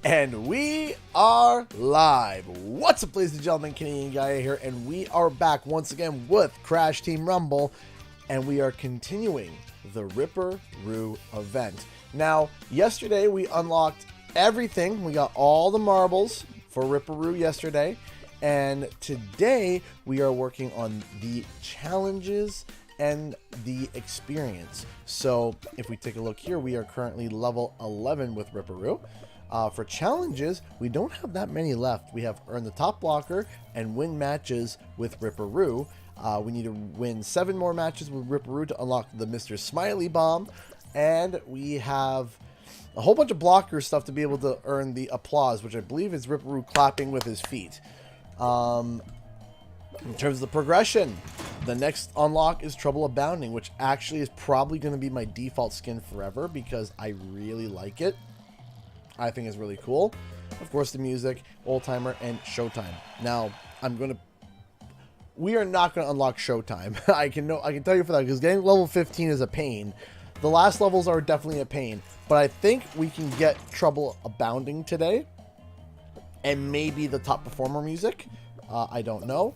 And we are live. What's up, ladies and gentlemen? Canadian Guy here, and we are back once again with Crash Team Rumble, and we are continuing the Ripper Roo event. Now, yesterday we unlocked everything. We got all the marbles for Ripper Roo yesterday, and today we are working on the challenges and the experience. So, if we take a look here, we are currently level 11 with Ripper Roo. For challenges, we don't have that many left. We have earn the top blocker and win matches with Ripper Roo. We need to win 7 more matches with Ripper Roo to unlock the Mr. Smiley Bomb. And we have a whole bunch of blocker stuff to be able to earn the applause, which I believe is Ripper Roo clapping with his feet. In terms of the progression, the next unlock is Trouble Abounding, which actually is probably going to be my default skin forever because I really like it. I think is really cool. Of course, the music, Old Timer, and Showtime. Now, we are not going to unlock Showtime. I can tell you for that, because getting level 15 is a pain. The last levels are definitely a pain, but I think we can get Trouble Abounding today, and maybe the top performer music. I don't know.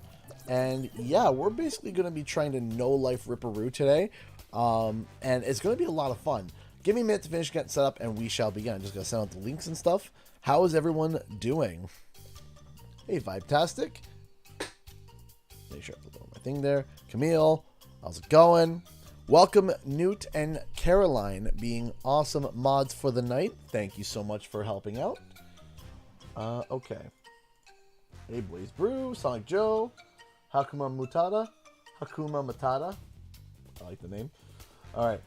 And yeah, we're basically going to be trying to no-life Ripper Roo today, and it's going to be a lot of fun. Give me a minute to finish getting set up, and we shall begin. I'm just going to send out the links and stuff. How is everyone doing? Hey, Vibetastic. Make sure I put my thing there. Camille, how's it going? Welcome, Newt and Caroline, being awesome mods for the night. Thank you so much for helping out. Okay. Hey, Blaze Brew, Sonic Joe, Hakuma Matata. I like the name. All right.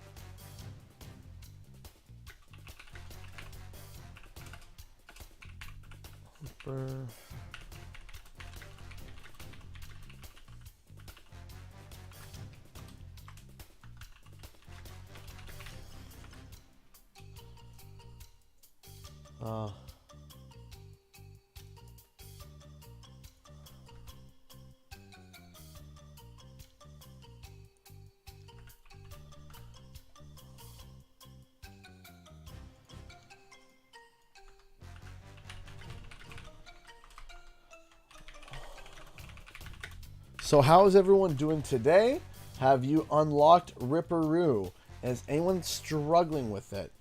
So how is everyone doing today? Have you unlocked Ripper Roo? Is anyone struggling with it?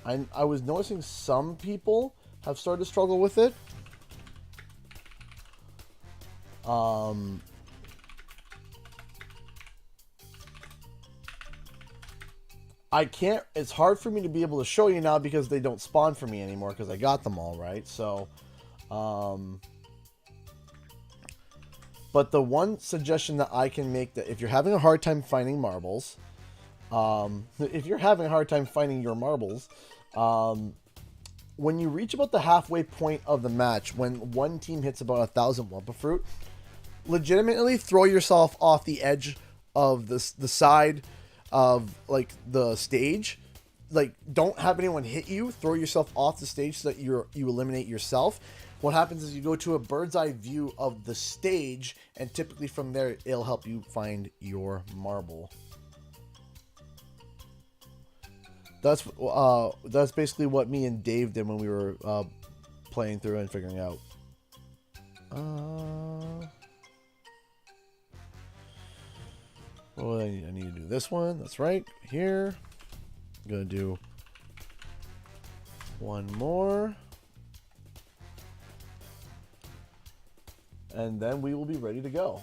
I was noticing some people have started to struggle with it. I can't, it's hard for me to be able to show you now because they don't spawn for me anymore because I got them all, right? So, but the one suggestion that I can make, that if you're having a hard time finding marbles, if you're having a hard time finding your marbles, when you reach about the halfway point of the match, when one team hits about 1,000 Wumpa Fruit, legitimately throw yourself off the edge of the side of like the stage. Like, don't have anyone hit you. Throw yourself off the stage so that you eliminate yourself. What happens is you go to a bird's eye view of the stage, and typically from there, it'll help you find your marble. That's basically what me and Dave did when we were playing through and figuring out. Well, I need to do this one. That's right. Here. I'm going to do one more. And then we will be ready to go.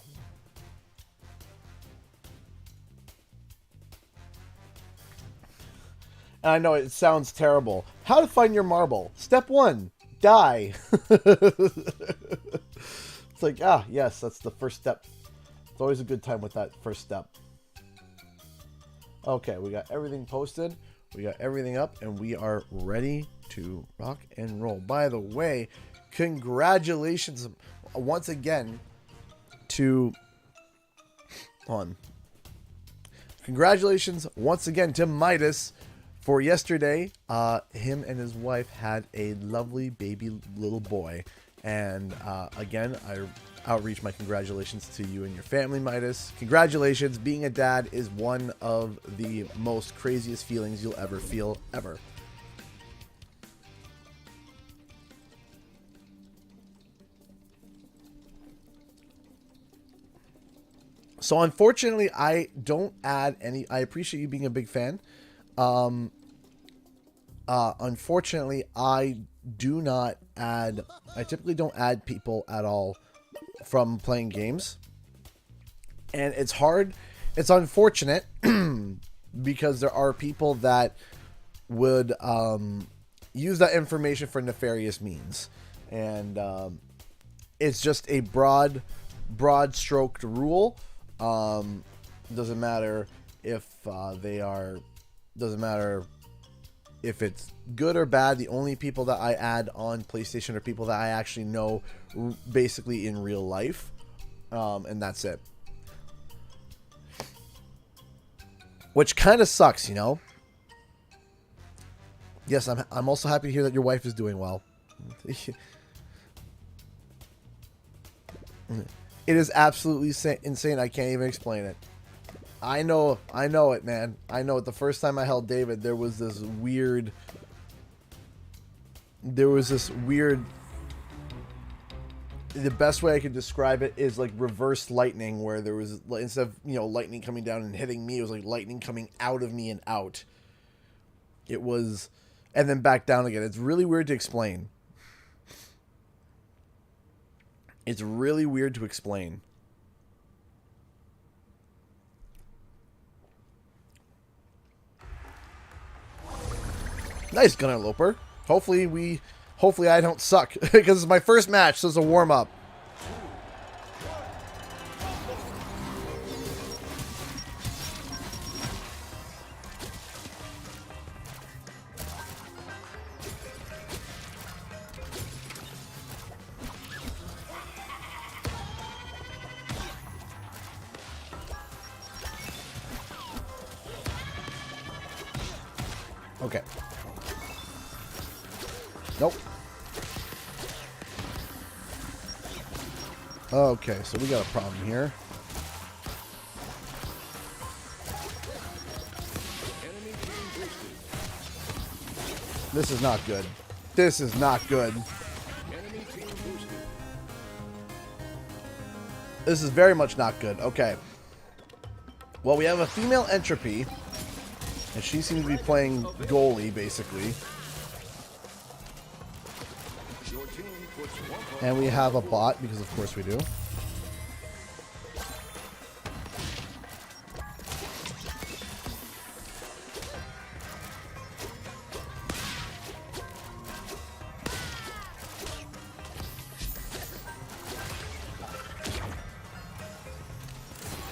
And I know it sounds terrible. How to find your marble. Step 1, die. It's like, yes, that's the first step. It's always a good time with that first step. Okay, we got everything posted. We got everything up, and we are ready to rock and roll. By the way, congratulations once again to congratulations once again to Midas for yesterday. Him and his wife had a lovely baby little boy, and again, outreach my congratulations to you and your family, Midas. Congratulations. Being a dad is one of the most craziest feelings you'll ever feel, ever. So unfortunately, I don't add any. I appreciate you being a big fan. Unfortunately, I do not add. I typically don't add people at all from playing games, and it's hard. It's unfortunate because there are people that would use that information for nefarious means, and it's just a broad-stroked rule. Doesn't matter if doesn't matter if it's good or bad. The only people that I add on PlayStation are people that I actually know basically in real life, and that's it. Which kind of sucks, you know. Yes, I'm also happy to hear that your wife is doing well. It is absolutely insane. I can't even explain it. I know it, man. I know it. The first time I held David, there was this weird. The best way I could describe it is like reverse lightning, where there was, instead of, lightning coming down and hitting me, it was like lightning coming out of me and out. It was, and then back down again. It's really weird to explain. It's really weird to explain. Nice, Gunner Loper. Hopefully I don't suck, because it's my first match, so it's a warm-up. Okay. Nope. Okay, so we got a problem here. This is not good. This is not good. This is very much not good. Okay. Well, we have a female Entropy, and she seems to be playing goalie, basically. And we have a bot, because of course we do.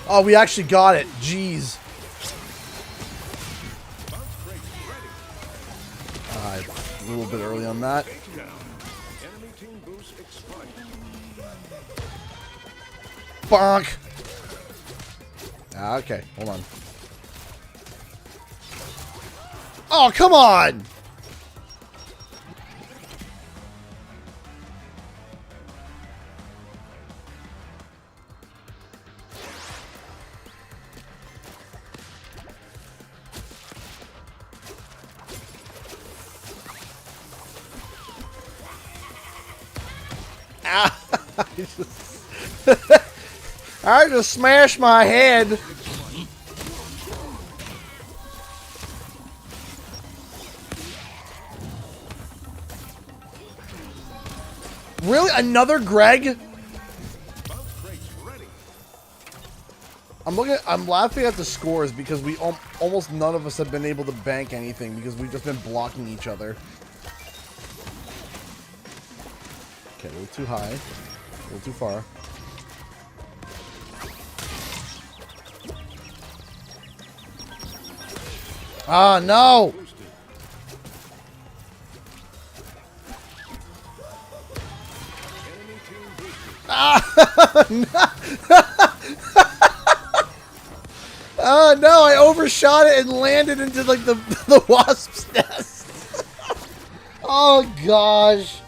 Oh, we actually got it. Jeez. A little bit early on that. Bonk. Okay, hold on. Oh, come on! Ah! I just smashed my head. Really? Another Greg? I'm laughing at the scores because we almost none of us have been able to bank anything because we've just been blocking each other. Okay, a little too high. A little too far. Ah, no! Ah, no. Oh no, I overshot it and landed into like the wasp's nest. Oh gosh.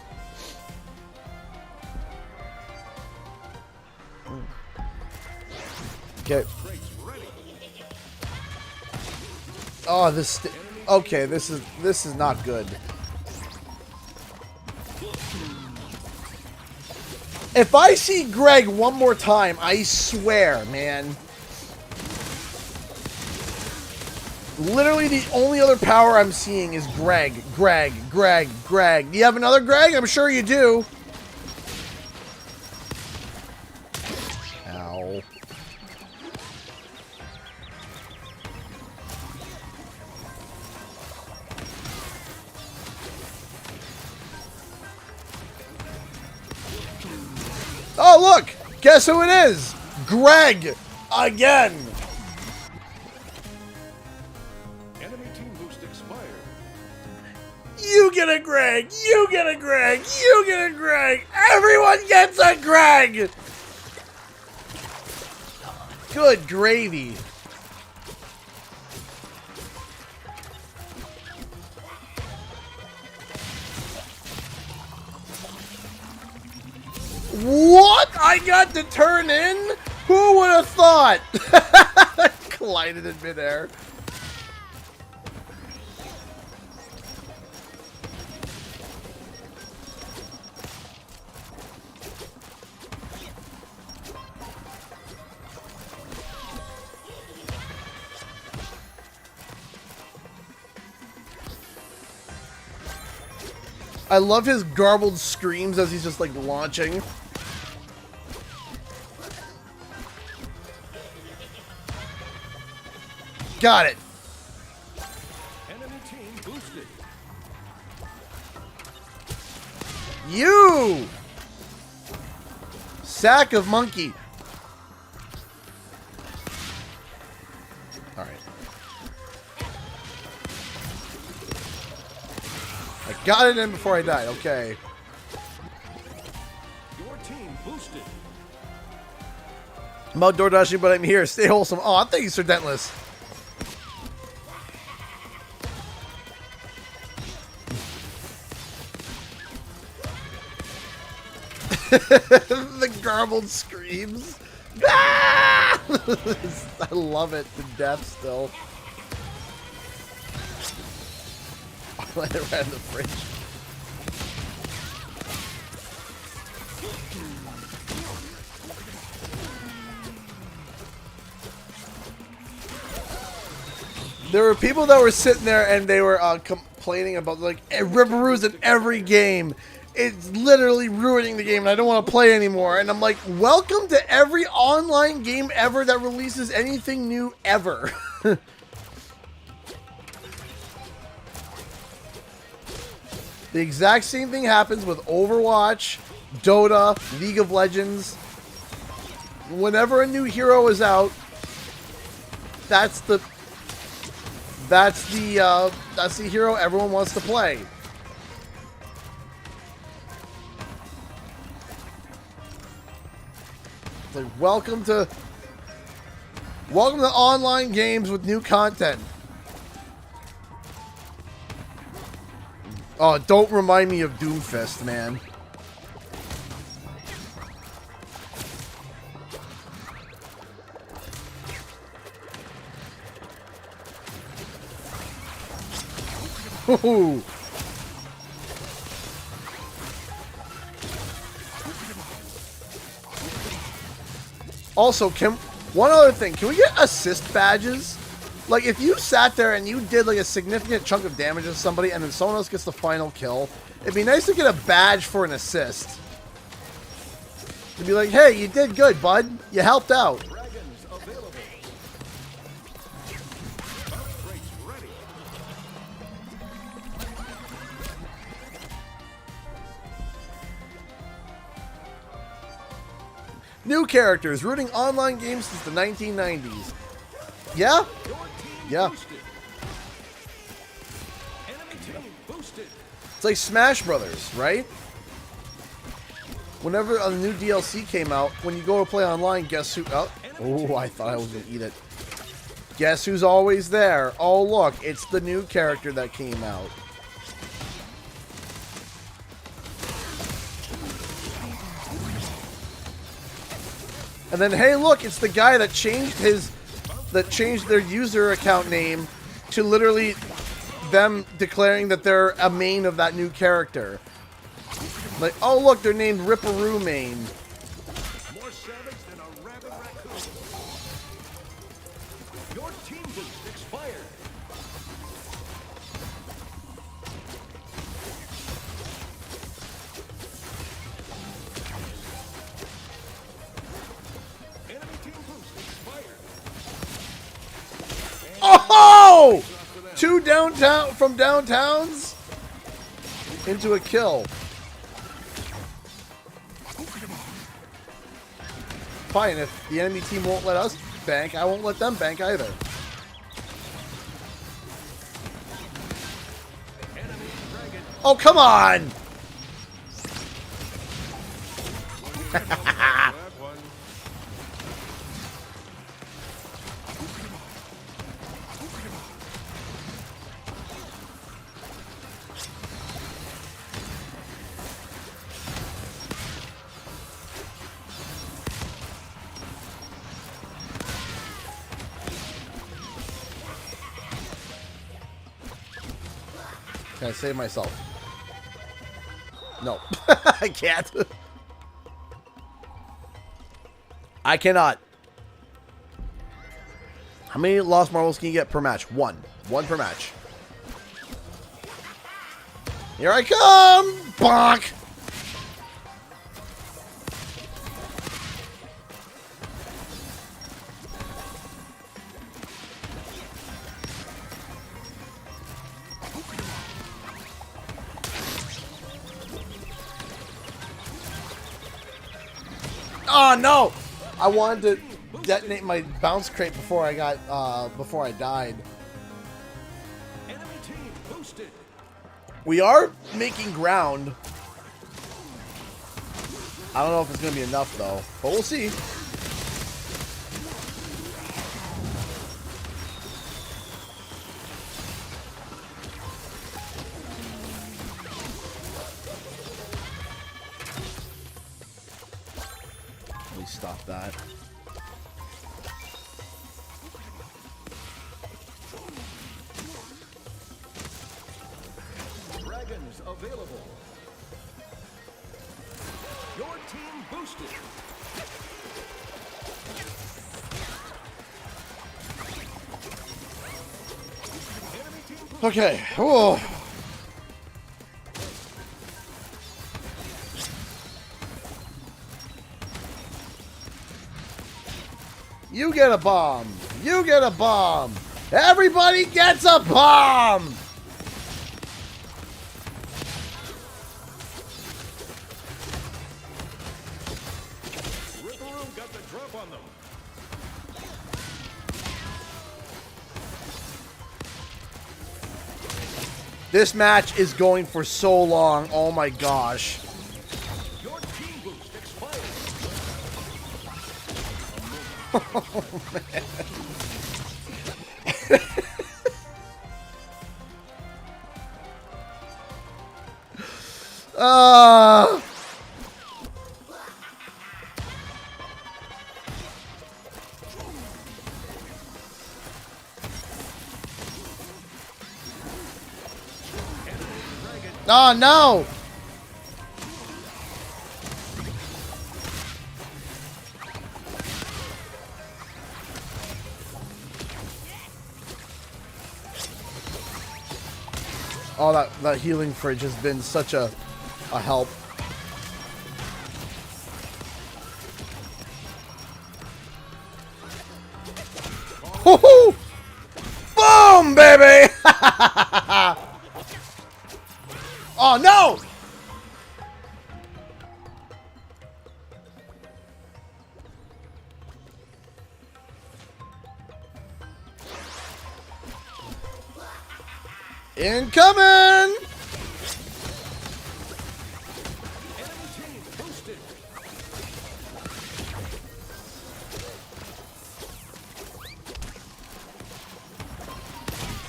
Okay. Oh, this. Okay, this is not good. If I see Greg one more time, I swear, man. Literally the only other power I'm seeing is Greg. Greg. Do you have another Greg? I'm sure you do. Ow. Oh, look! Guess who it is? Greg! Again! Enemy team boost expired. You get a Greg! You get a Greg! You get a Greg! Everyone gets a Greg! Good gravy. What? I got to turn in? Who would have thought? Collided in midair. I love his garbled screams as he's just like launching. Got it. Enemy team boosted. You! Sack of monkey. Alright. I got it in before I died. Okay. Your team boosted. I'm out door dashing, but I'm here. Stay wholesome. Oh, thank you, Sir Dentless. The garbled screams. Ah! I love it to death still. I let it right in the fridge. There were people that were sitting there and they were complaining about like Ripper Roo's in every game. It's literally ruining the game and I don't want to play anymore. And I'm like, welcome to every online game ever that releases anything new ever. The exact same thing happens with Overwatch, Dota, League of Legends. Whenever a new hero is out, that's the hero everyone wants to play. It's like welcome to online games with new content. Oh, don't remind me of Doomfist, man. Ooh. Also, one other thing, can we get assist badges? Like, if you sat there and you did, like, a significant chunk of damage to somebody and then someone else gets the final kill, it'd be nice to get a badge for an assist. To be like, hey, you did good, bud. You helped out. Dragons available. Upgrades ready. New characters, rooting online games since the 1990s. Yeah? Yeah. Boosted. Enemy team boosted. It's like Smash Brothers, right? Whenever a new DLC came out, when you go to play online, guess who... Oh, I thought I was going to eat it. Guess who's always there? Oh, look, it's the new character that came out. And then, hey, look, it's the guy that changed their user account name to literally them declaring that they're a main of that new character. Like, oh look, they're named Ripper Roo main. More savage than a rabid raccoon. Your team boost expired. Enemy team boost expired. Oh! Two downtown from downtowns into a kill. Fine, if the enemy team won't let us bank, I won't let them bank either. Oh, come on! That one. Can I save myself? No. I can't. I cannot. How many lost marbles can you get per match? One. One per match. Here I come! Bonk! Oh no! I wanted to detonate my bounce crate before I died. Enemy team boosted. We are making ground. I don't know if it's gonna be enough though, but we'll see. Let me stop that. Dragons available. Your team boosted. Enemy team boosted. Okay. Whoa. You get a bomb. You get a bomb. Everybody gets a bomb. Ripper Roo got the drop on them. This match is going for so long. Oh my gosh. Your team boost expired. Oh man. Oh no! Oh, that healing fridge has been such a help. Woohoo! Boom, baby! Oh no! Incoming! Enemy team boosted.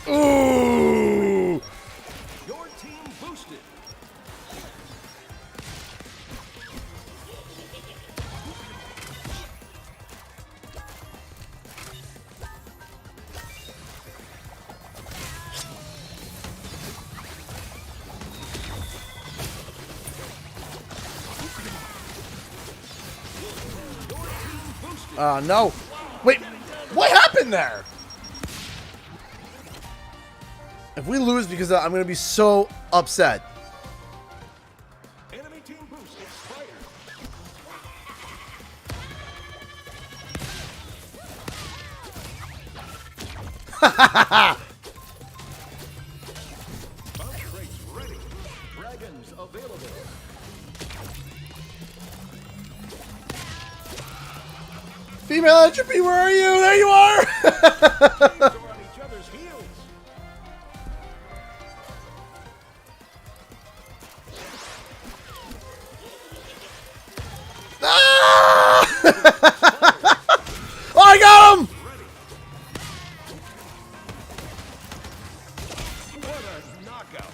Ooh! Your team boosted. No. Wait, what happened there? If we lose because I'm going to be so upset. Enemy team boost expired. Bounce rates ready. Dragons available. Female entropy, where are you? There you are! Teams are on each other's heels. Ah! Oh, I got him! What a knockout.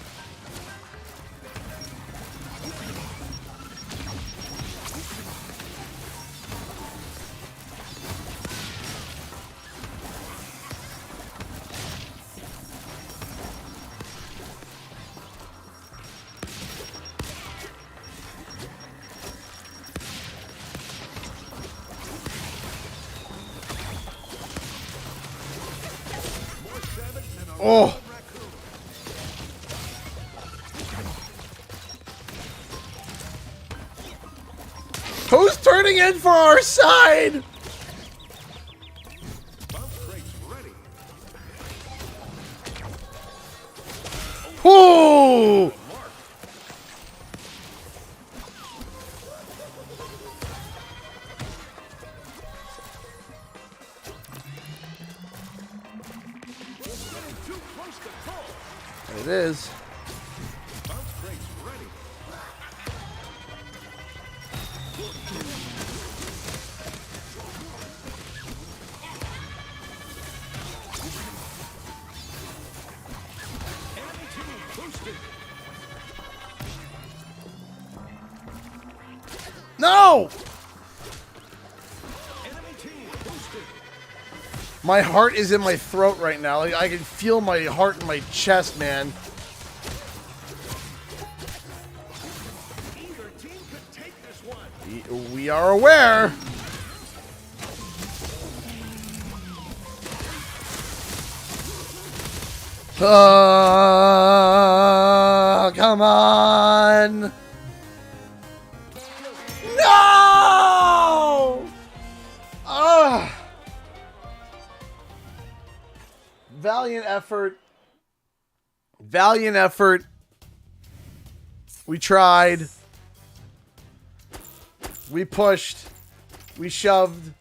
Oh. Who's turning in for our side? Bounce rates ready. Ooh! Mark. Getting too close to call. It is. Bounce rates ready. Enemy team boosted. No! Enemy team boosted. My heart is in my throat right now. Like, I can feel my heart in my chest, man. Either team could take this one. We are aware. Come on. No! Valiant effort. Valiant effort. We tried. We pushed. We shoved.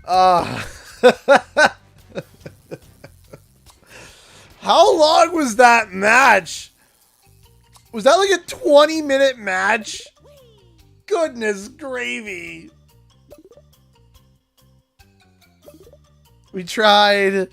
How long was that match? Was that like a 20-minute match? Goodness gravy. We tried.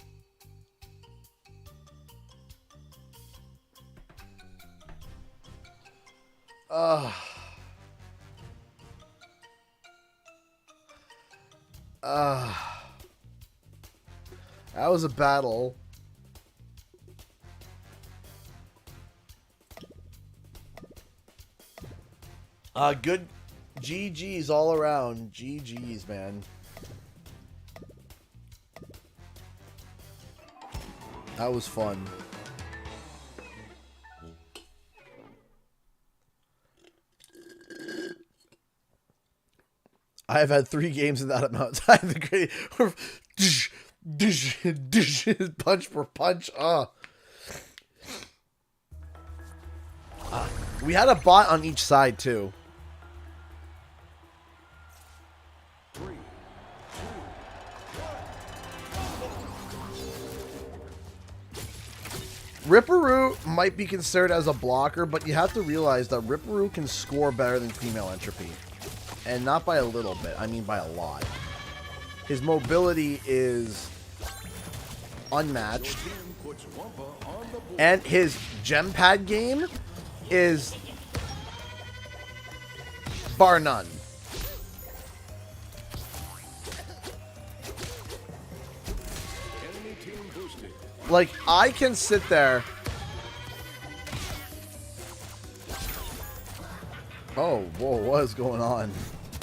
That was a battle. Good GG's all around. GG's, man. That was fun. I have had 3 games in that amount of time. The great punch for punch. We had a bot on each side too. 3, 2, Ripper Roo might be considered as a blocker, but you have to realize that Ripper Roo can score better than Female Entropy. And not by a little bit, I mean by a lot. His mobility is unmatched. team puts Wampa on the board. And his gem pad game is bar none. Enemy team boosted. Like, I can sit there Oh, whoa, what is going on?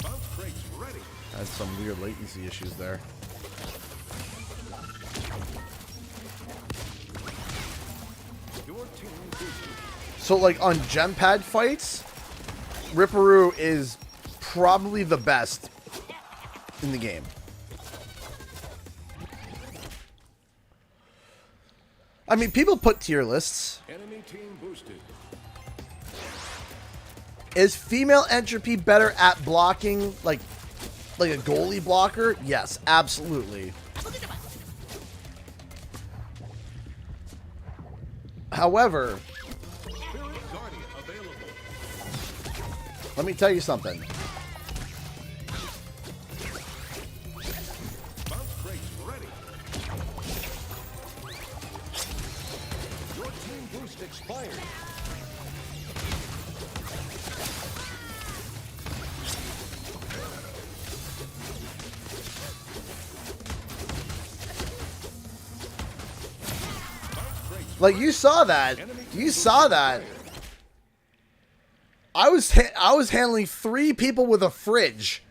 Bounce crates ready. Had some weird latency issues there. Your team boosted. So, like, on gem pad fights, Ripper Roo is probably the best in the game. I mean, people put tier lists. Enemy team boosted. Is female entropy better at blocking, like a goalie blocker? Yes, absolutely. However, Spirit Guardian available. let me tell you something. Bounce crates ready. Your team boost expired. Like, you saw that. You saw that. I was handling 3 people with a fridge.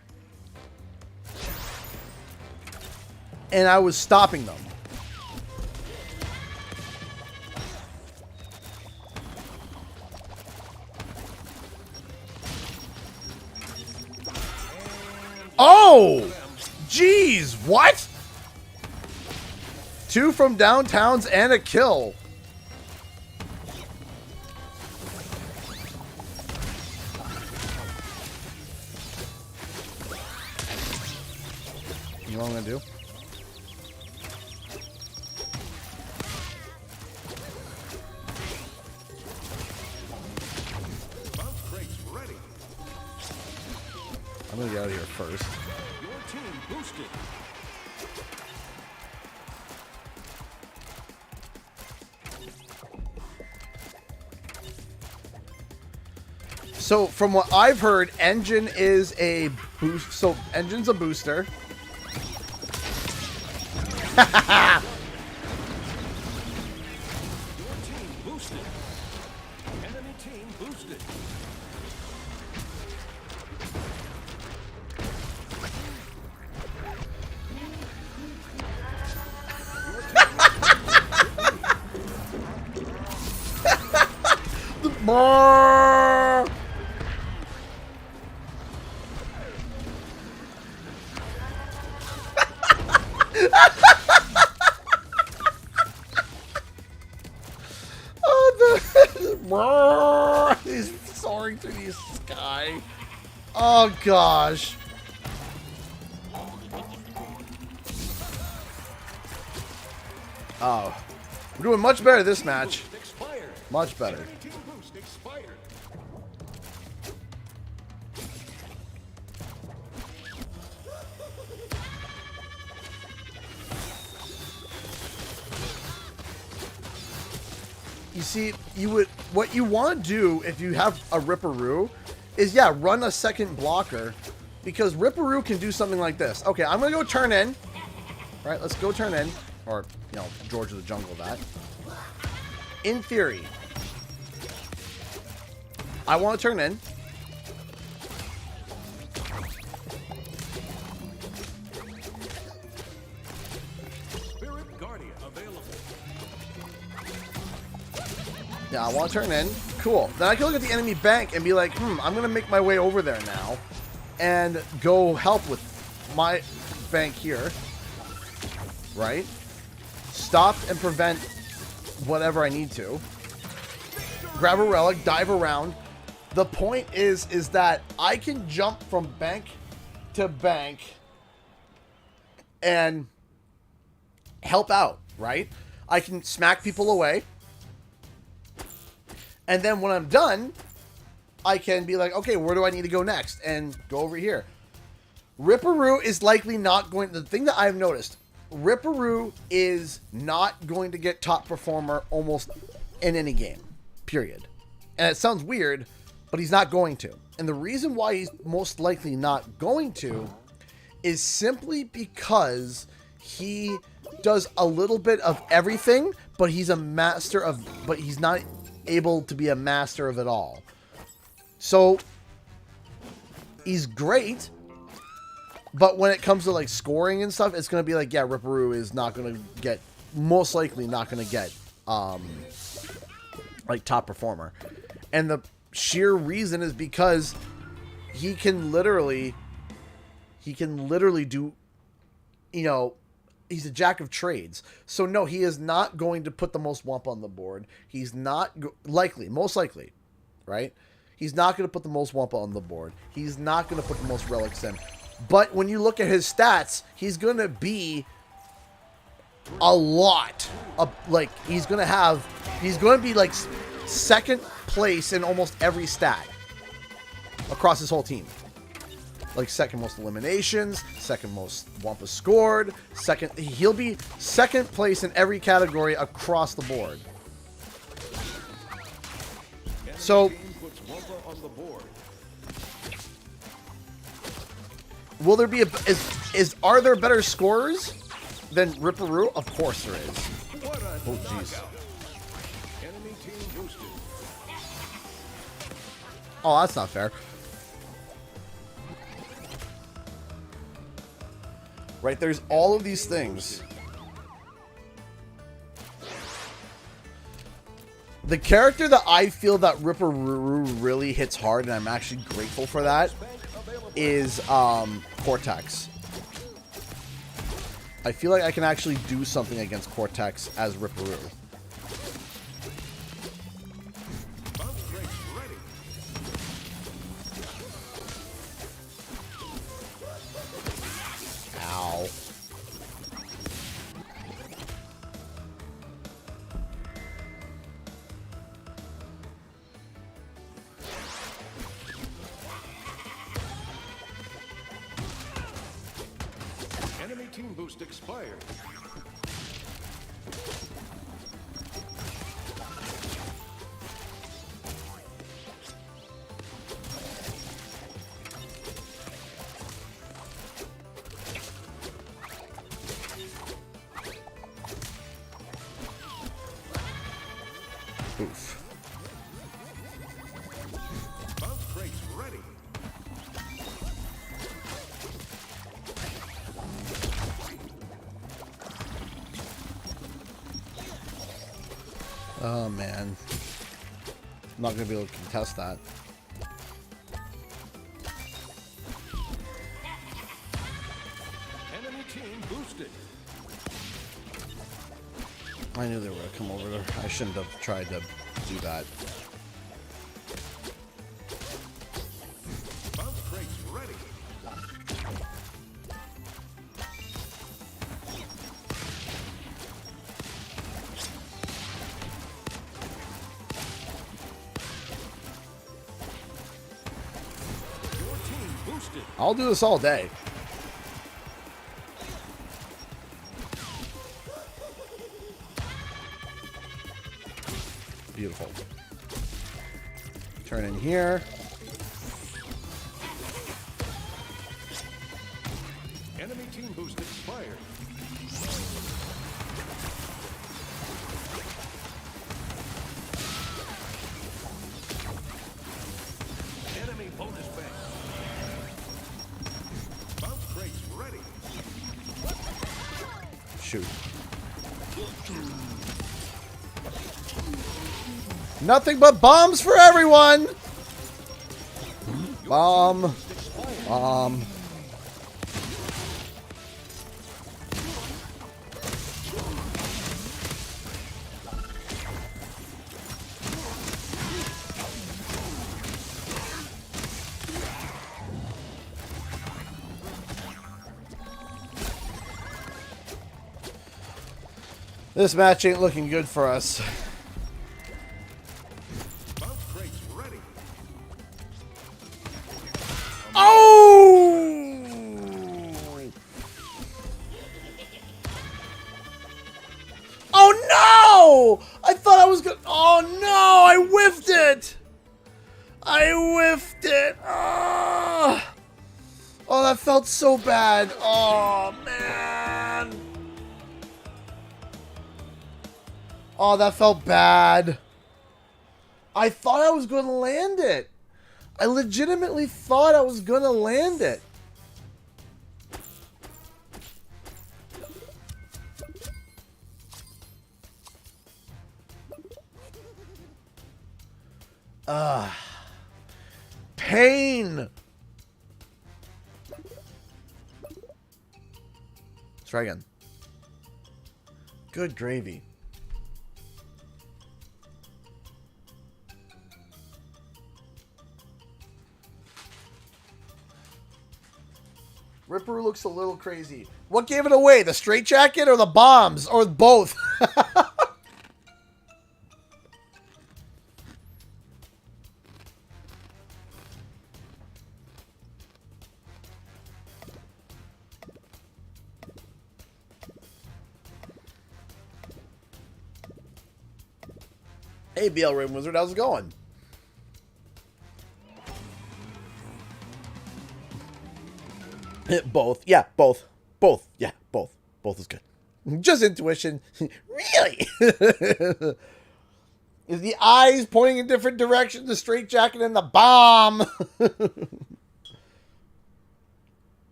And I was stopping them. Oh! Jeez, what? 2 from downtowns and a kill. You know what I'm gonna do? Bounce crates ready. I'm gonna get out of here first. Your team boosted. So from what I've heard, engine is a boost. So engine's a booster. Your team boosted. Enemy team boosted. Oh, he's soaring through the sky. Oh gosh. Oh, we're doing much better this match. Expired. Much better. Enemy team boost expired. You see, what you want to do if you have a Ripper Roo is, yeah, run a second blocker, because Ripper Roo can do something like this. Okay, I'm gonna go turn in. All right, let's go turn in, or you know, George of the Jungle that. In theory, I want to turn in. Spirit Guardian available. Yeah, I want to turn in. Cool. Then I can look at the enemy bank and be like, I'm going to make my way over there now and go help with my bank here. Right? Stop and prevent whatever I need to. Grab a relic, dive around. The point is that I can jump from bank to bank and help out, right? I can smack people away. And then when I'm done, I can be like, okay, where do I need to go next? And go over here. Ripper Roo is likely not going... The thing that I've noticed, Ripper Roo is not going to get top performer almost in any game. Period. And it sounds weird, but he's not going to. And the reason why he's most likely not going to is simply because he does a little bit of everything, but he's a master of... But he's not able to be a master of it all. So he's great. But when it comes to like scoring and stuff, it's going to be like, yeah, Ripper Roo is not going to get, most likely not going to get like top performer. And the sheer reason is because he can literally do, you know, he's a jack of trades. So no, he is not going to put the most wump on the board. He's not most likely, right? He's not going to put the most wump on the board. He's not going to put the most relics in. But when you look at his stats, he's going to be a lot of, like, he's going to be like second place in almost every stat across his whole team. Like second most eliminations, second most wumpa scored, he'll be second place in every category across the board. So will there be are there better scorers than Ripper Roo? Of course there is. Oh jeez. Oh, that's not fair. Right, there's all of these things. The character that I feel that Ripper Roo really hits hard, and I'm actually grateful for that, is Cortex. I feel like I can actually do something against Cortex as Ripper Roo. Ow. Enemy team boost expired. Oof. Bounce crates ready. Oh man. I'm not gonna be able to contest that. Enemy team boosted. I knew they were gonna come over there. I shouldn't have tried to do that. Bounce crates ready. Your team boosted. I'll do this all day. Beautiful. Turn in here. Enemy team boost expired. Enemy bonus bank. Bounce crates ready. Shoot. Nothing but bombs for everyone! Bomb. Bomb. This match ain't looking good for us. Bounce crates ready. Oh! Oh no! I thought I was gonna. Oh no! I whiffed it! I whiffed it! Oh, oh that felt so bad. Oh man! Oh, that felt bad. I thought I was going to land it. I legitimately thought I was gonna land it. Pain. Let's try again. Good gravy. Ripper Roo looks a little crazy. What gave it away? The straitjacket or the bombs? Or both? Hey, BL Raven Wizard, how's it going? Both. Yeah, both. Both. Yeah, both. Both is good. Just intuition. Really? Is the eyes pointing in different directions, the straitjacket and the bomb?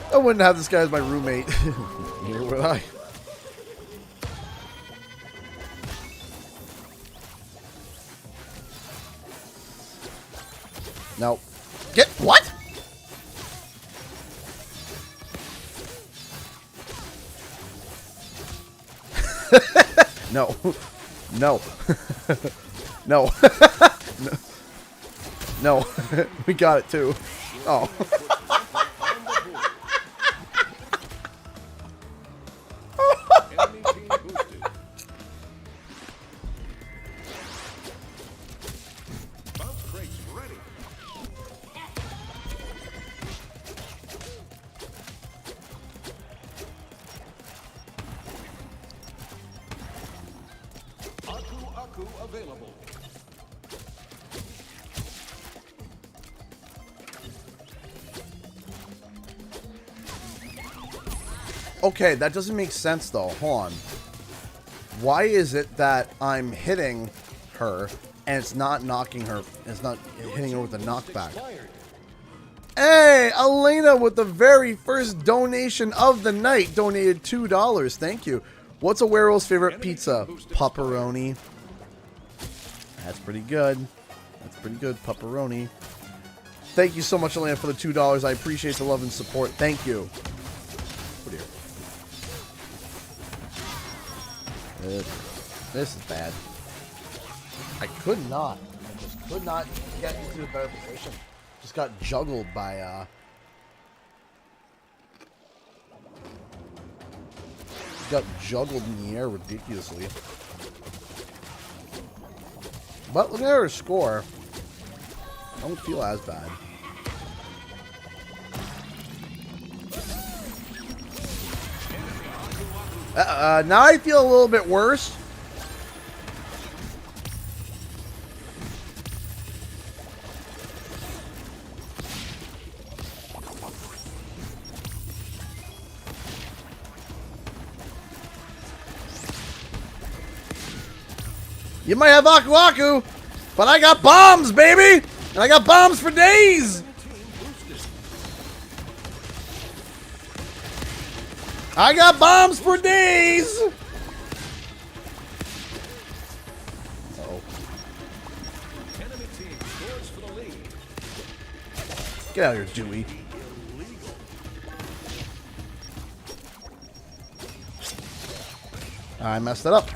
I wouldn't have this guy as my roommate. Neither would I. No. Get what? No. No. No. No. We got it too. Oh. Enemy team boosted. Bounce crates ready. Aku available. Okay, that doesn't make sense though. Hold on. Why is it that I'm hitting her and it's not knocking her? It's not hitting her with a knockback. Hey, Elena with the very first donation of the night donated $2. Thank you. What's a werewolf's favorite pizza? Pepperoni. That's pretty good. That's pretty good. Pepperoni. Thank you so much, Elena, for the $2. I appreciate the love and support. Thank you. Oh dear. This is bad. I could not. I just could not get into a better position. Just got juggled by got juggled in the air ridiculously. But look at her score. I don't feel as bad. Now I feel a little bit worse. You might have Aku Aku, but I got bombs, baby! And I got bombs for days! I got bombs for days! Uh-oh. Enemy team scores for the lead. Get out of here, Dewey. I messed it up.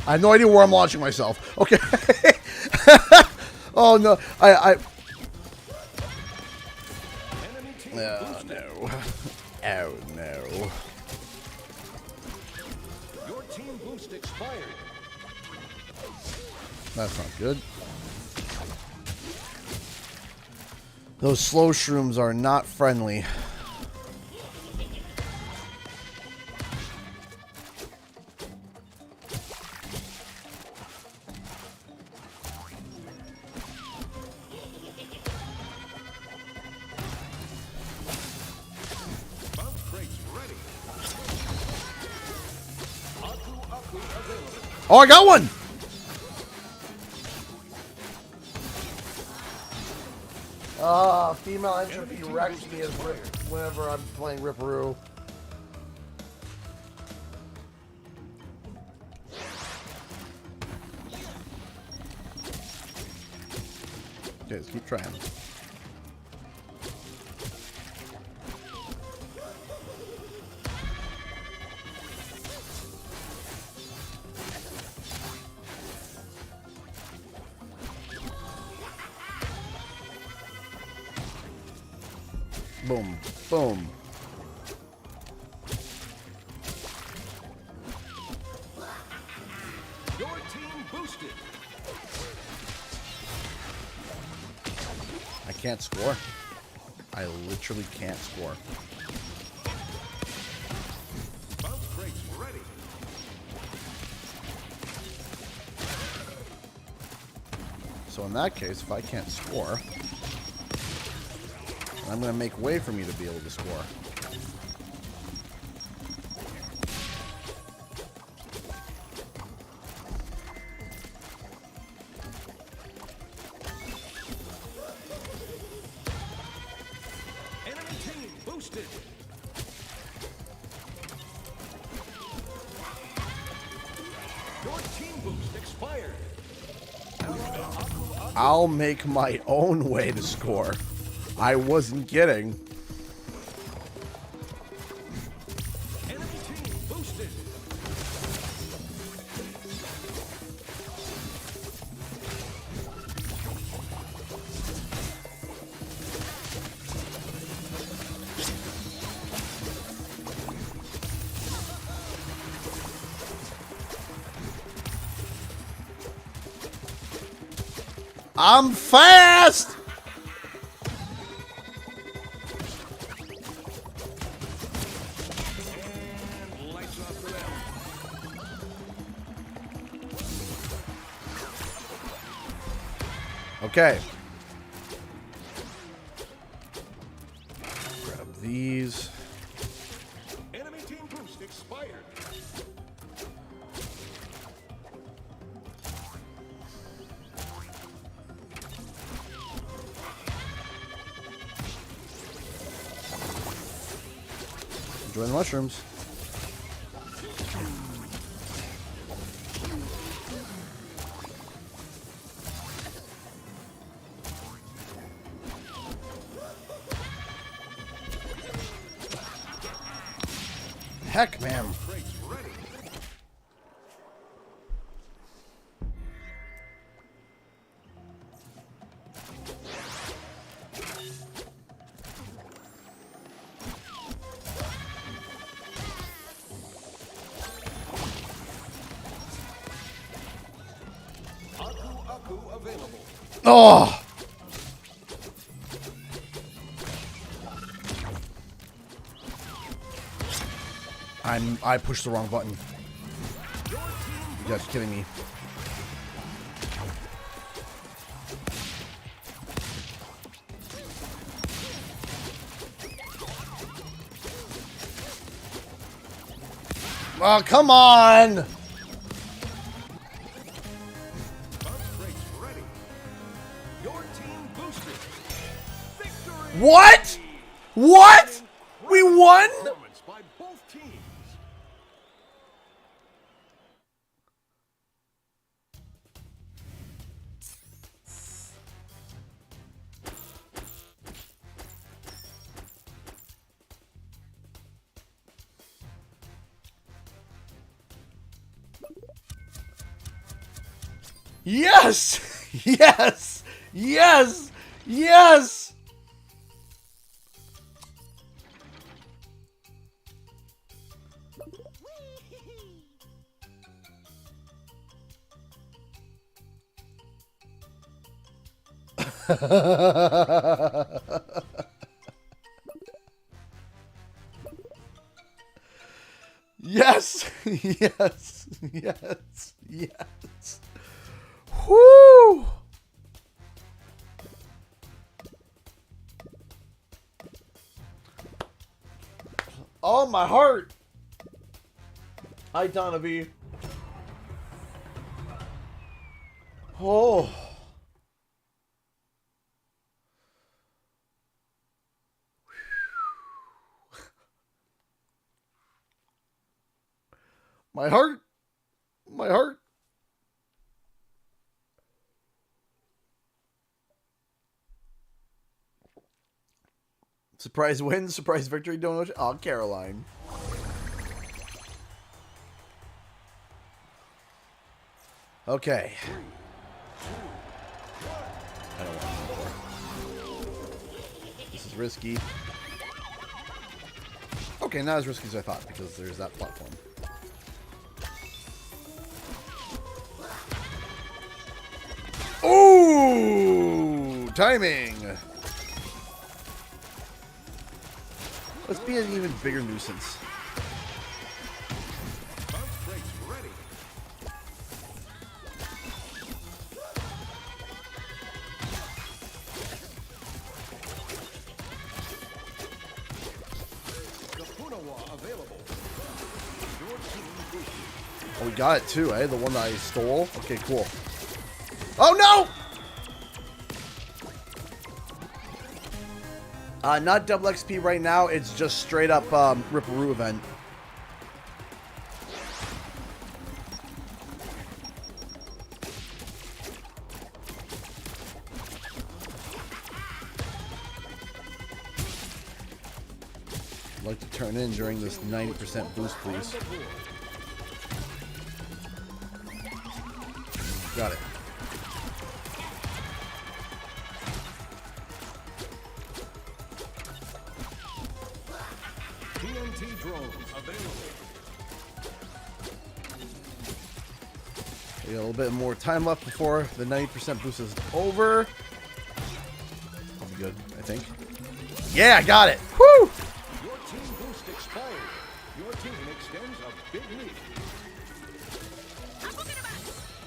I have no idea where I'm launching myself. Okay. Oh no. Oh no. Oh no. Your team boost expired. That's not good. Those slow shrooms are not friendly. Oh, I got one! Female entropy wrecks me as whenever I'm playing Ripper Roo. Okay, let's keep trying. Boom, boom. Your team boosted. I can't score. I literally can't score. Bounce breaks ready. So in that case, if I can't score, I'm going to make way for me to be able to score. Enemy team boosted. Your team boost expired. I'll make my own way to score. I wasn't kidding. Enemy team boosted. I'm fast! And lights off for them. Okay. Grab these. Enemy team boost expired. Enjoy the mushrooms. Heck, man. Breaks ready. Aku available. Oh! I pushed the wrong button. You guys are kidding me. Oh, come on! Bounce breaks ready. Your team boosted. Victory. What? What? We won? Performance by both teams. Yes! Yes! Yes! Yes! Yes! Yes! Yes! Yes! Whoo! Oh, my heart! Hi, Donaby. Oh. My heart. My heart. Surprise win, surprise victory, don't know. Oh, Caroline. Okay. I don't want more. This is risky. Okay, not as risky as I thought because there's that platform. Ooh! Timing! Let's be an even bigger nuisance. Oh, we got it too, eh? The one that I stole? Okay, cool. Oh, no! Not double XP right now. It's just straight up Ripper Roo event. I'd like to turn in during this 90% boost, please. Got it. TNT drones available. We got a little bit more time left before the 90% boost is over. I'll be good, I think. Yeah, I got it. Woo! Your team boost expired. Your team extends a big lead.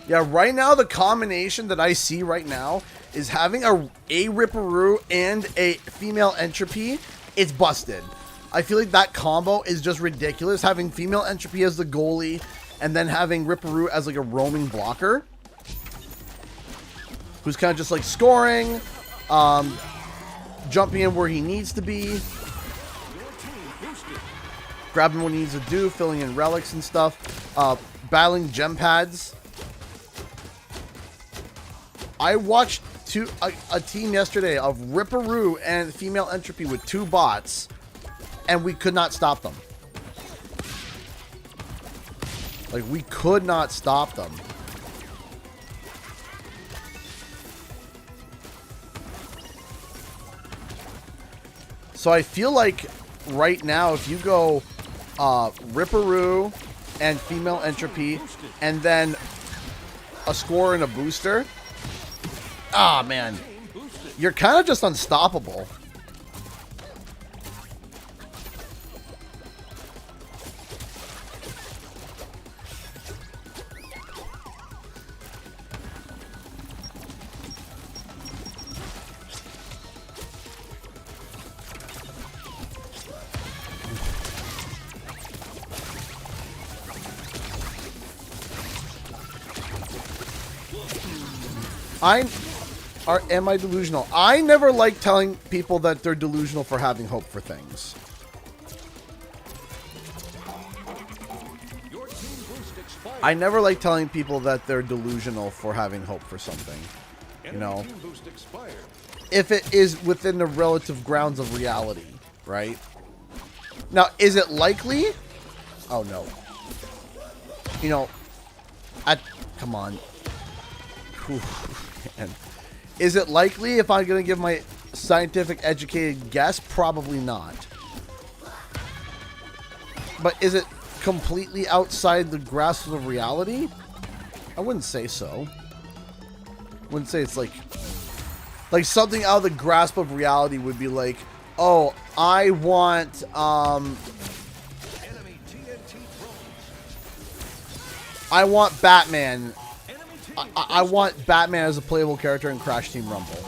Yeah, right now the combination that I see right now is having a Ripper Roo and a female Entropy. It's busted. I feel like that combo is just ridiculous. Having female Entropy as the goalie and then having Ripper Roo as like a roaming blocker. Who's kind of just like scoring, jumping in where he needs to be. Grabbing what he needs to do, filling in relics and stuff. Battling gem pads. I watched a team yesterday of Ripper Roo and female Entropy with 2 bots, and we could not stop them. Like, we could not stop them. So I feel like right now, if you go Ripper Roo and female Entropy, and then a score and a booster. Ah, man. You're kind of just unstoppable. Am I delusional? I never like telling people that they're delusional for having hope for things. I never like telling people that they're delusional for having hope for something. You know, if it is within the relative grounds of reality, right? Now, is it likely? Oh, no. You know, come on. Whew, man. Is it likely if I'm going to give my scientific educated guess? Probably not. But is it completely outside the grasp of reality? I wouldn't say so. I wouldn't say it's like something out of the grasp of reality would be like, oh, I want Batman. I want Batman as a playable character in Crash Team Rumble.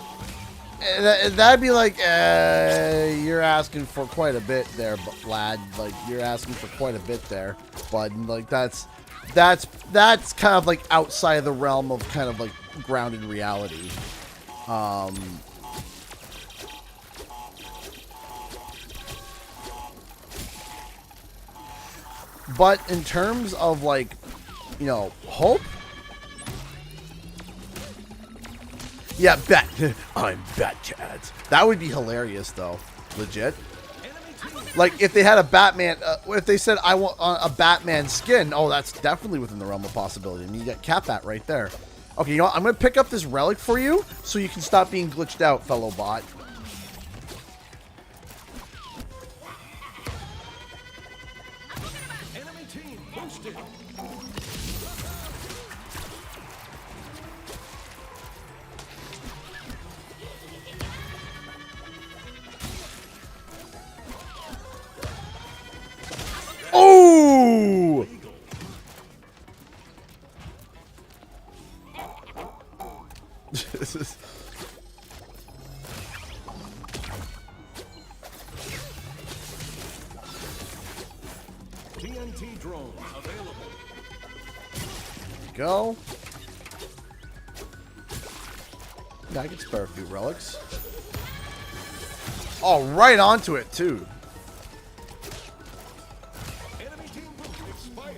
That'd be like, you're asking for quite a bit there, lad. Like, you're asking for quite a bit there, bud. Like, that's kind of like outside of the realm of kind of like grounded reality. But in terms of, like, you know, hope. Yeah, bet. I'm Bat-Chad. That would be hilarious, though. Legit. Like, if they had a Batman, if they said, I want a Batman skin, oh, that's definitely within the realm of possibility. And you get Cat-Bat right there. Okay, you know what? I'm going to pick up this relic for you so you can stop being glitched out, fellow bot. Enemy team boosted. Oh! This is... TNT drones available. Go. Yeah, I can spare a few relics. Oh, right onto it, too. Enemy team boost expired.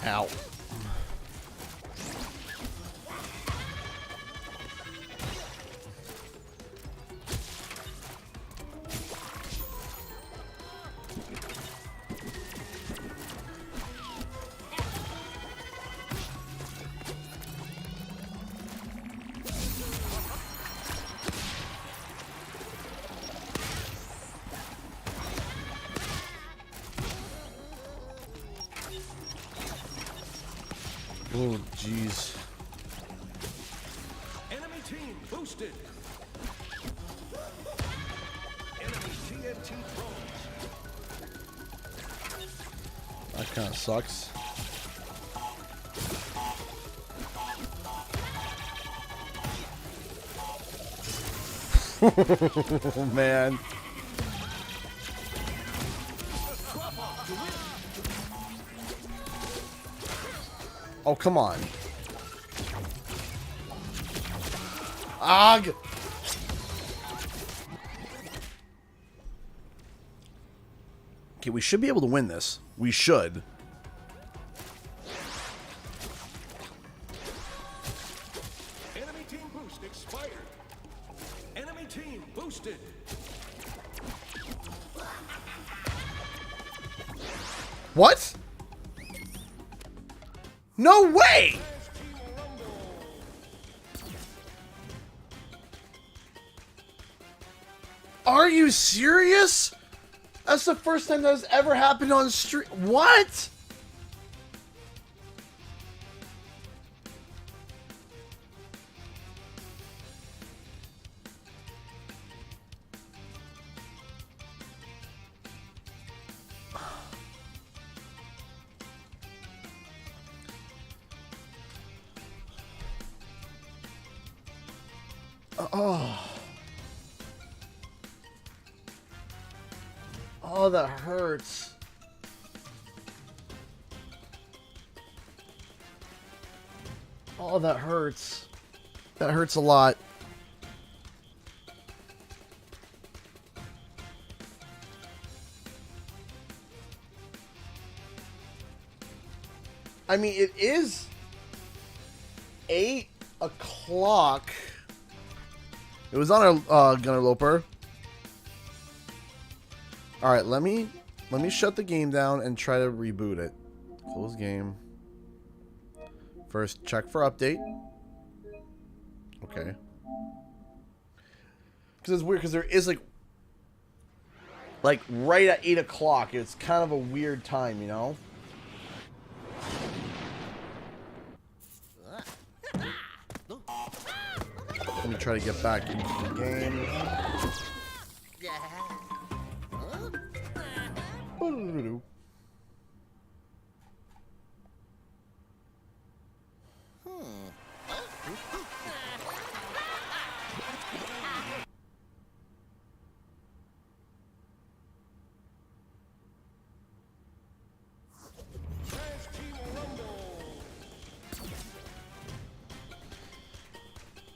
Ow. Oh, jeez. Enemy team boosted. Enemy TNT drones. That kind of sucks. Oh, man. Oh, come on. Ugh! Okay, we should be able to win this. We should. Enemy team boost expired. Enemy team boosted. What? No way! Are you serious? That's the first time that has ever happened on stream. What? Oh. Oh, that hurts. Oh, that hurts. That hurts a lot. I mean, it is 8 o'clock. It was on our Gunner Loper. All right, let me shut the game down and try to reboot it. Close game. First, check for update. Okay. Because it's weird, because there is like right at 8 o'clock. It's kind of a weird time, you know? Let me try to get back into the game.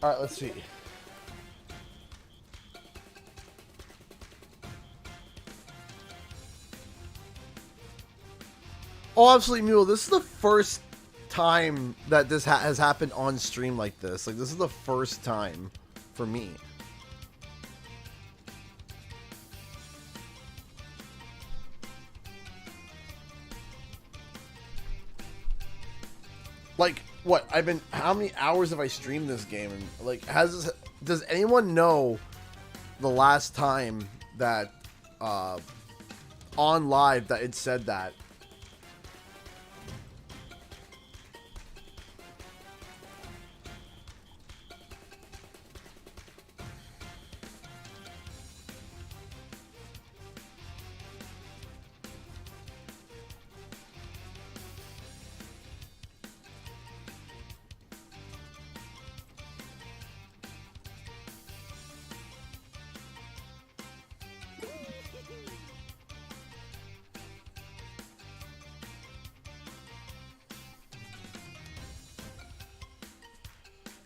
All right, let's see. Oh, absolutely, Mule. This is the first time that this has happened on stream like this. Like, this is the first time for me. Like, what? I've been... How many hours have I streamed this game? And, like, does anyone know the last time that, on live that it said that?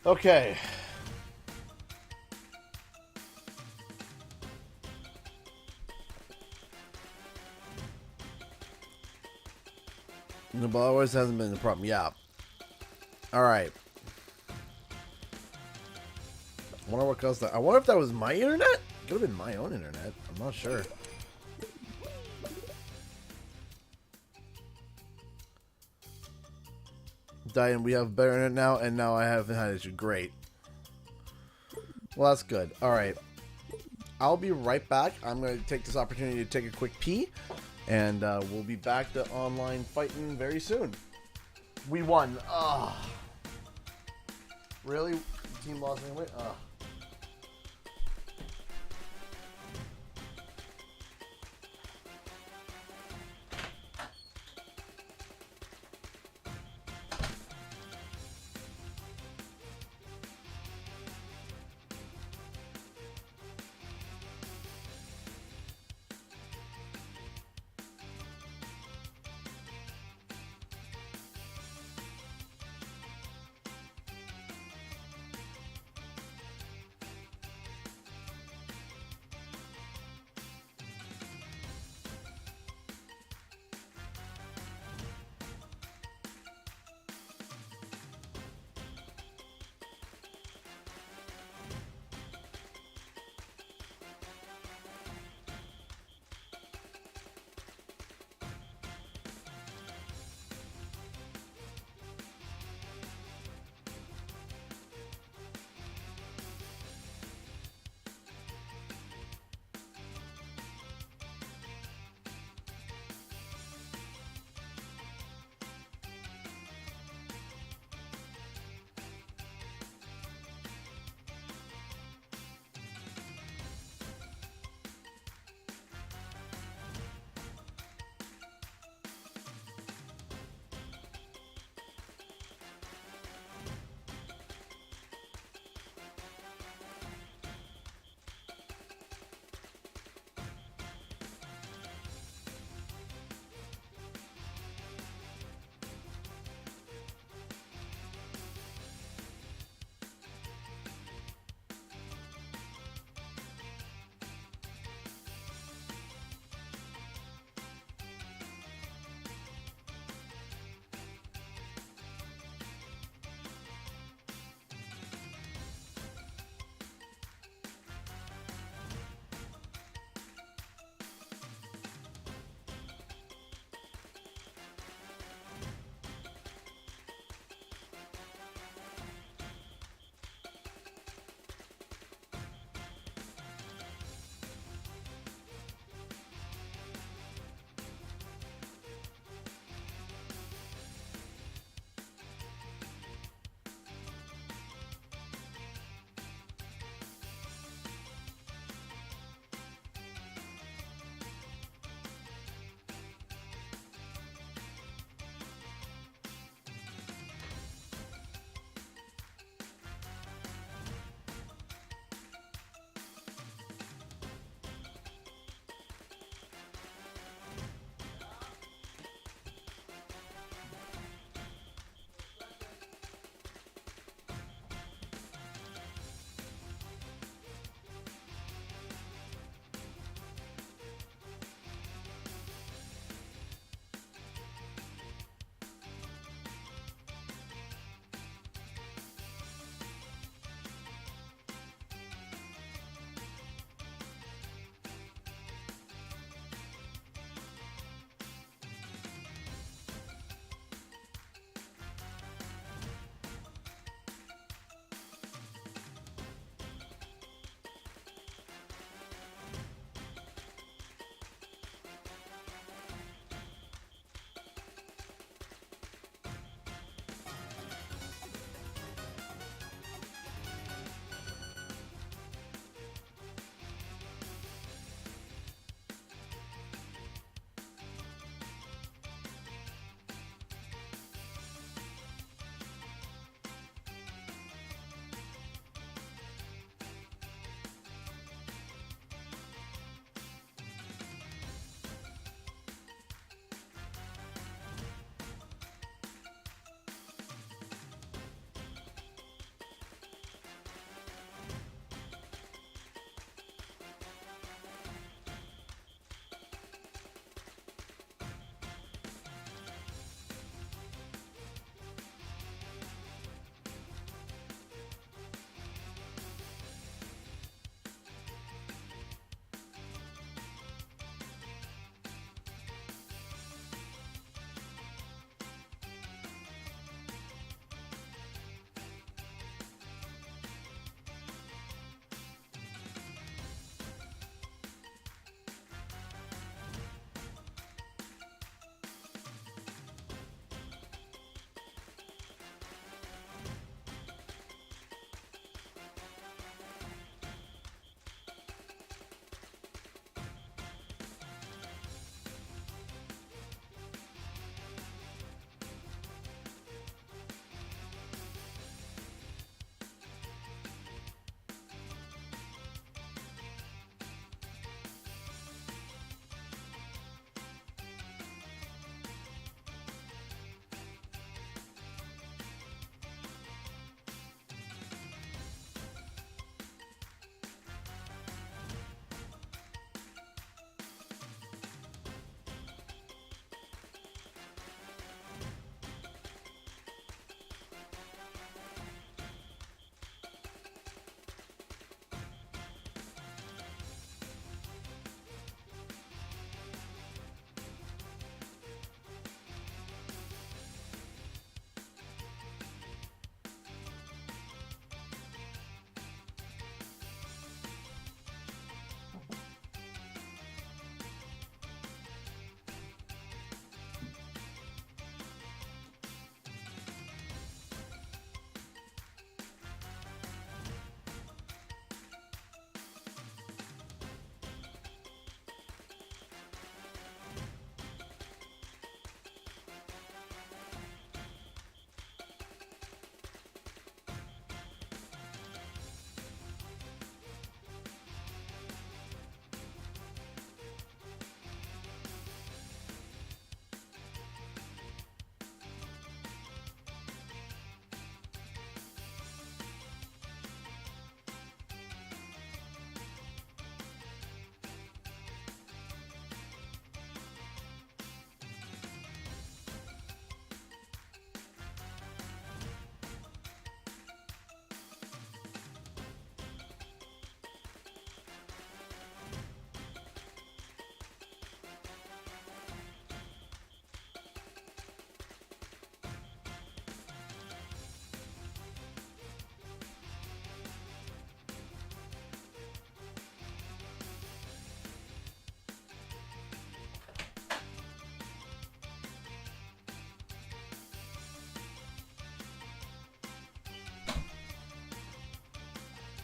Okay. No, but always hasn't been a problem. Yeah. All right. I wonder what caused that. I wonder if that was my internet? It could have been my own internet. I'm not sure. Diane, we have better internet now, and now I haven't had issue. Great. Well, that's good. All right. I'll be right back. I'm going to take this opportunity to take a quick pee, and we'll be back to online fighting very soon. We won. Ugh. Really? The team lost anyway? Ugh.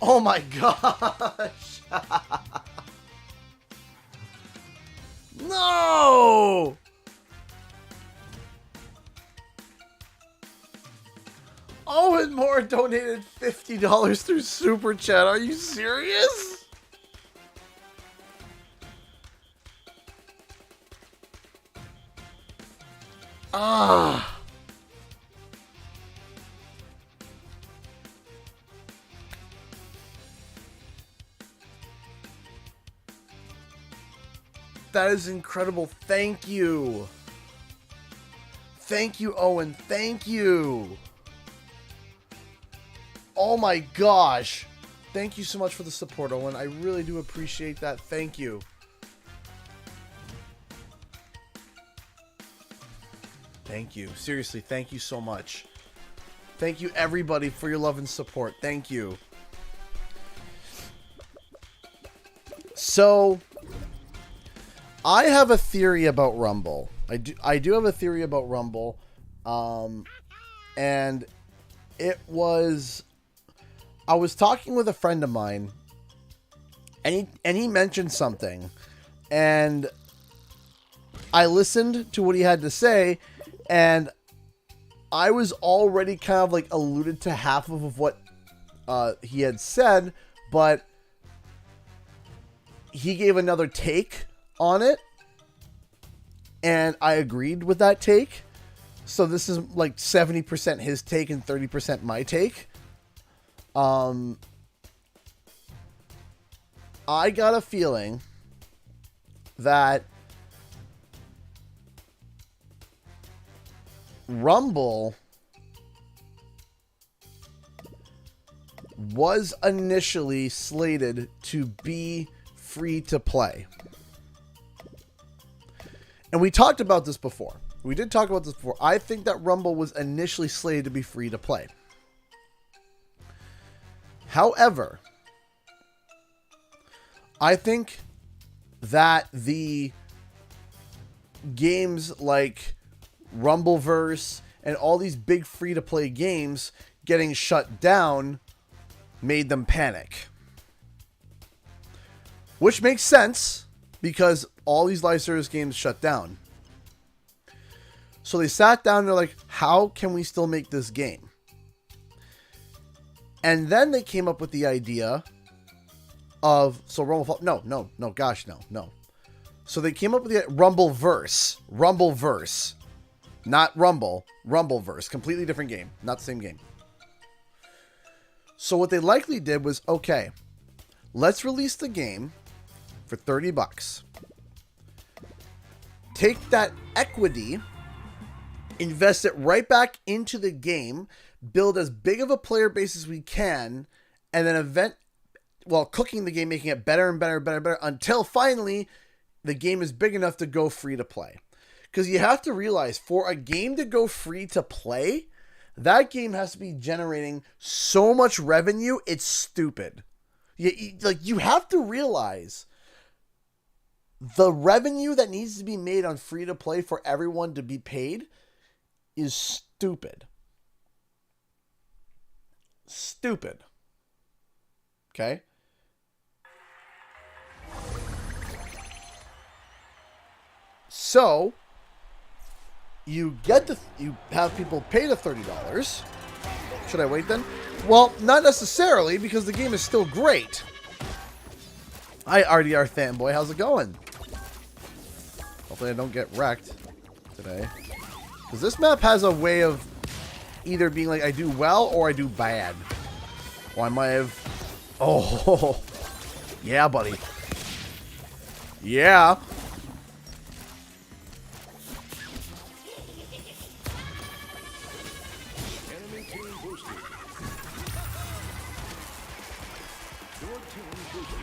Oh my gosh. No. Owen Moore donated $50 through Super Chat. Are you serious? Ah. That is incredible. Thank you. Thank you, Owen. Thank you. Oh my gosh. Thank you so much for the support, Owen. I really do appreciate that. Thank you. Thank you. Seriously, thank you so much. Thank you, everybody, for your love and support. Thank you. So, I have a theory about Rumble. I do have a theory about Rumble. And it was... I was talking with a friend of mine, and he mentioned something, and I listened to what he had to say, and I was already kind of like alluded to half of what he had said, but he gave another take on it, and I agreed with that take. So this is like 70% his take and 30% my take. I got a feeling that Rumble was initially slated to be free to play. And we talked about this before. We did talk about this before. I think that Rumble was initially slated to be free to play. However, I think that the games like Rumbleverse and all these big free-to-play games getting shut down made them panic. Which makes sense because all these live service games shut down. So they sat down and they're like, how can we still make this game? And then they came up with the idea of, so Rumble, no. So they came up with the Rumbleverse, not Rumble, Rumbleverse, completely different game, not the same game. So what they likely did was, okay, let's release the game for $30. Take that equity, invest it right back into the game, build as big of a player base as we can, and then cooking the game, making it better and better until finally the game is big enough to go free to play. Because you have to realize, for a game to go free to play, that game has to be generating so much revenue, it's stupid. You have to realize the revenue that needs to be made on free to play for everyone to be paid is stupid. Stupid. Okay? So, you have people pay the $30. Should I wait then? Well, not necessarily, because the game is still great. Hi, RDR fanboy. How's it going? Hopefully I don't get wrecked today. Because this map has a way of either being like I do well or I do bad. Or I might have... Oh. Yeah, buddy. Yeah. Enemy team boosted. Your team boosted.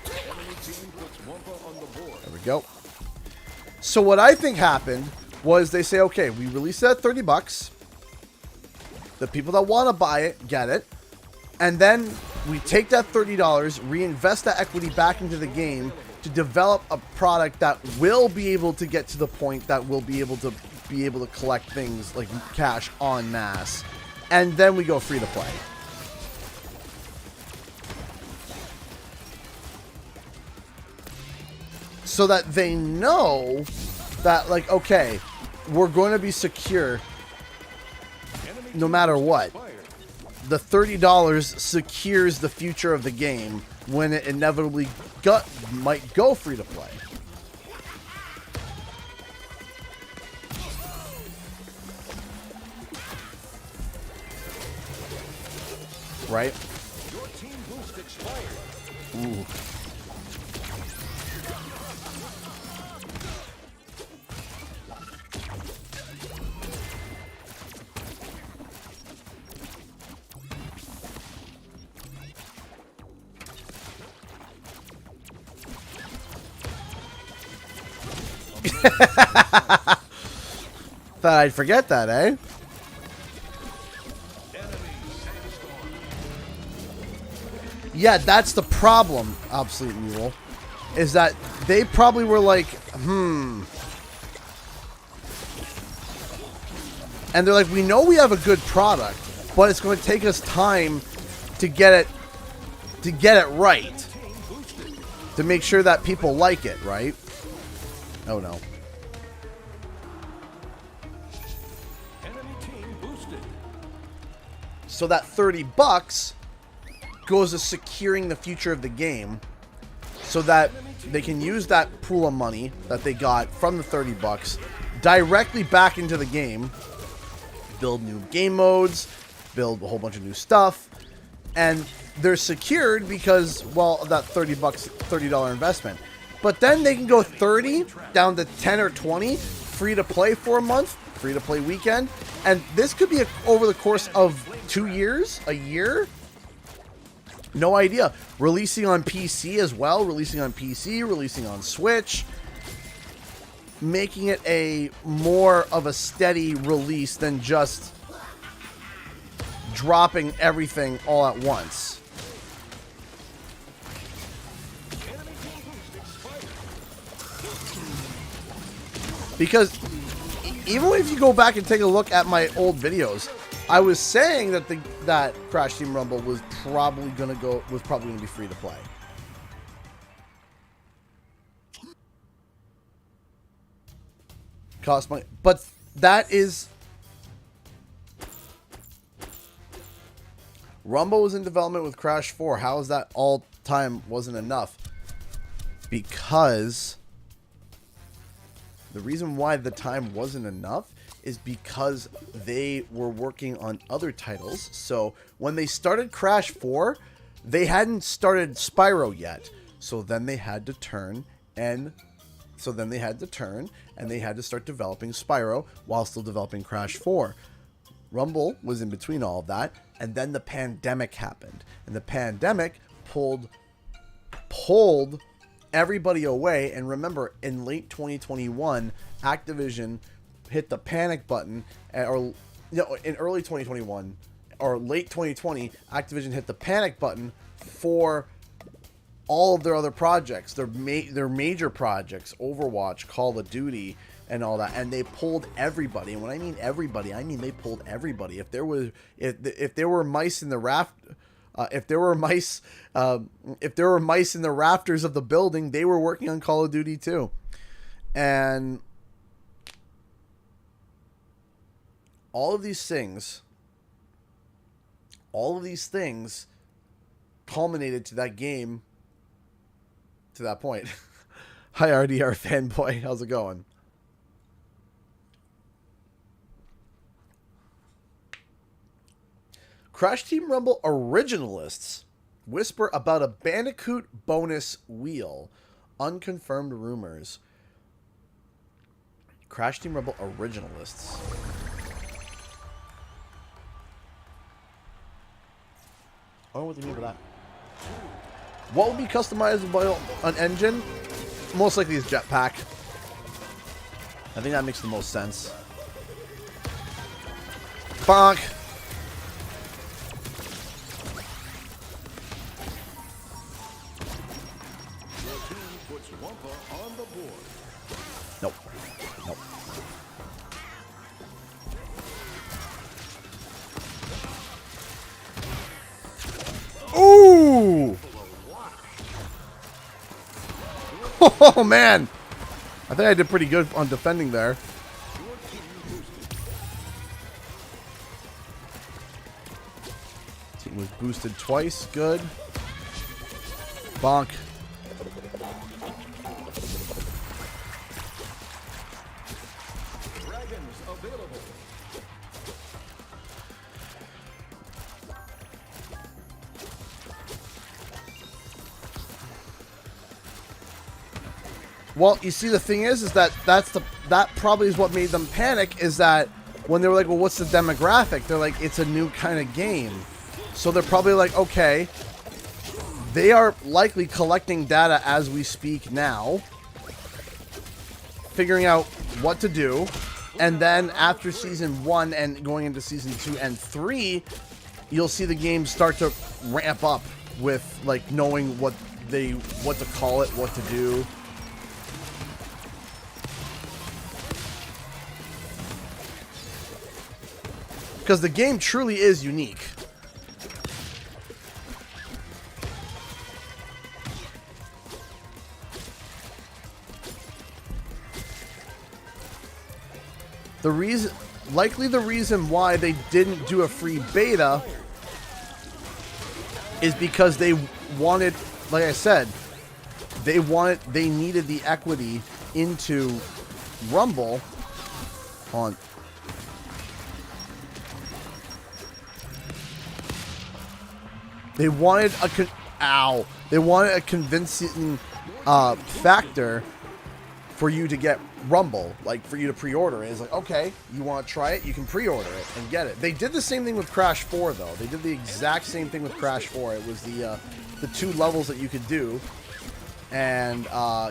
Enemy team puts Wumpa on the board. There we go. So what I think happened was they say, okay, we released it at $30. The people that want to buy it get it. And then we take that $30, reinvest that equity back into the game to develop a product that will be able to get to the point that we'll be able to collect things like cash en masse. And then we go free to play. so that they know that, like, okay, we're going to be secure no matter what. The $30 secures the future of the game when it inevitably might go free to play. Right? Your team boost expired. Ooh. Thought I'd forget that, eh? Yeah, that's the problem, Obsolete Mule, is that they probably were like, And they're like, we know we have a good product, but it's going to take us time to get it right. To make sure that people like it, right? Oh no. Enemy team boosted. So that $30 goes to securing the future of the game so that they can use that pool of money that they got from the $30 directly back into the game, build new game modes, build a whole bunch of new stuff, and they're secured because, well, of that $30 investment. But then they can go 30 down to 10 or 20 free to play for a month, free to play weekend, and this could be over the course of 2 years, a year. No idea. Releasing on PC as well. Releasing on PC. Releasing on Switch. Making it a more of a steady release than just dropping everything all at once. Because even if you go back and take a look at my old videos, I was saying that that Crash Team Rumble was probably gonna be free to play. Cost money, but that is Rumble was in development with Crash 4. How is that all time wasn't enough? Because the reason why the time wasn't enough is because they were working on other titles. So when they started Crash 4, they hadn't started Spyro yet. So then they had to turn and they had to start developing Spyro while still developing Crash 4. Rumble was in between all of that, and then the pandemic happened. And the pandemic pulled everybody away. And remember, in late 2021, Activision hit the panic button, in early 2021 or late 2020, Activision hit the panic button for all of their other projects, their major projects, Overwatch, Call of Duty, and all that, and they pulled everybody. And when I mean everybody, I mean they pulled everybody. If there were mice in the if there were mice in the rafters of the building, they were working on Call of Duty too. And all of these things culminated to that game, to that point. Hi, RDR fanboy. How's it going? Crash Team Rumble originalists whisper about a Bandicoot bonus wheel. Unconfirmed rumors. Crash Team Rumble originalists. I don't know what they mean by that. What would be customizable by an engine? Most likely is Jetpack. I think that makes the most sense. Bonk. Your team puts Wumpa on the board. Nope. Nope. Ooh! Oh, man. I think I did pretty good on defending there. Team was boosted twice. Good. Bonk. Dragons available. Well, you see, the thing is that that probably is what made them panic, is that when they were like, well, what's the demographic? They're like, it's a new kind of game. So they're probably like, okay, they are likely collecting data as we speak now, figuring out what to do. And then after season 1 and going into season 2 and 3, you'll see the game start to ramp up with like knowing what to call it, what to do. Because the game truly is unique. Likely the reason why they didn't do a free beta is because they wanted, like I said, they needed the equity into Rumble on. They wanted a convincing factor for you to get Rumble, like for you to pre-order it. It's like, okay, you want to try it, you can pre-order it and get it. They did the same thing with Crash 4 though. They did the exact same thing with Crash 4. It was the 2 levels that you could do, and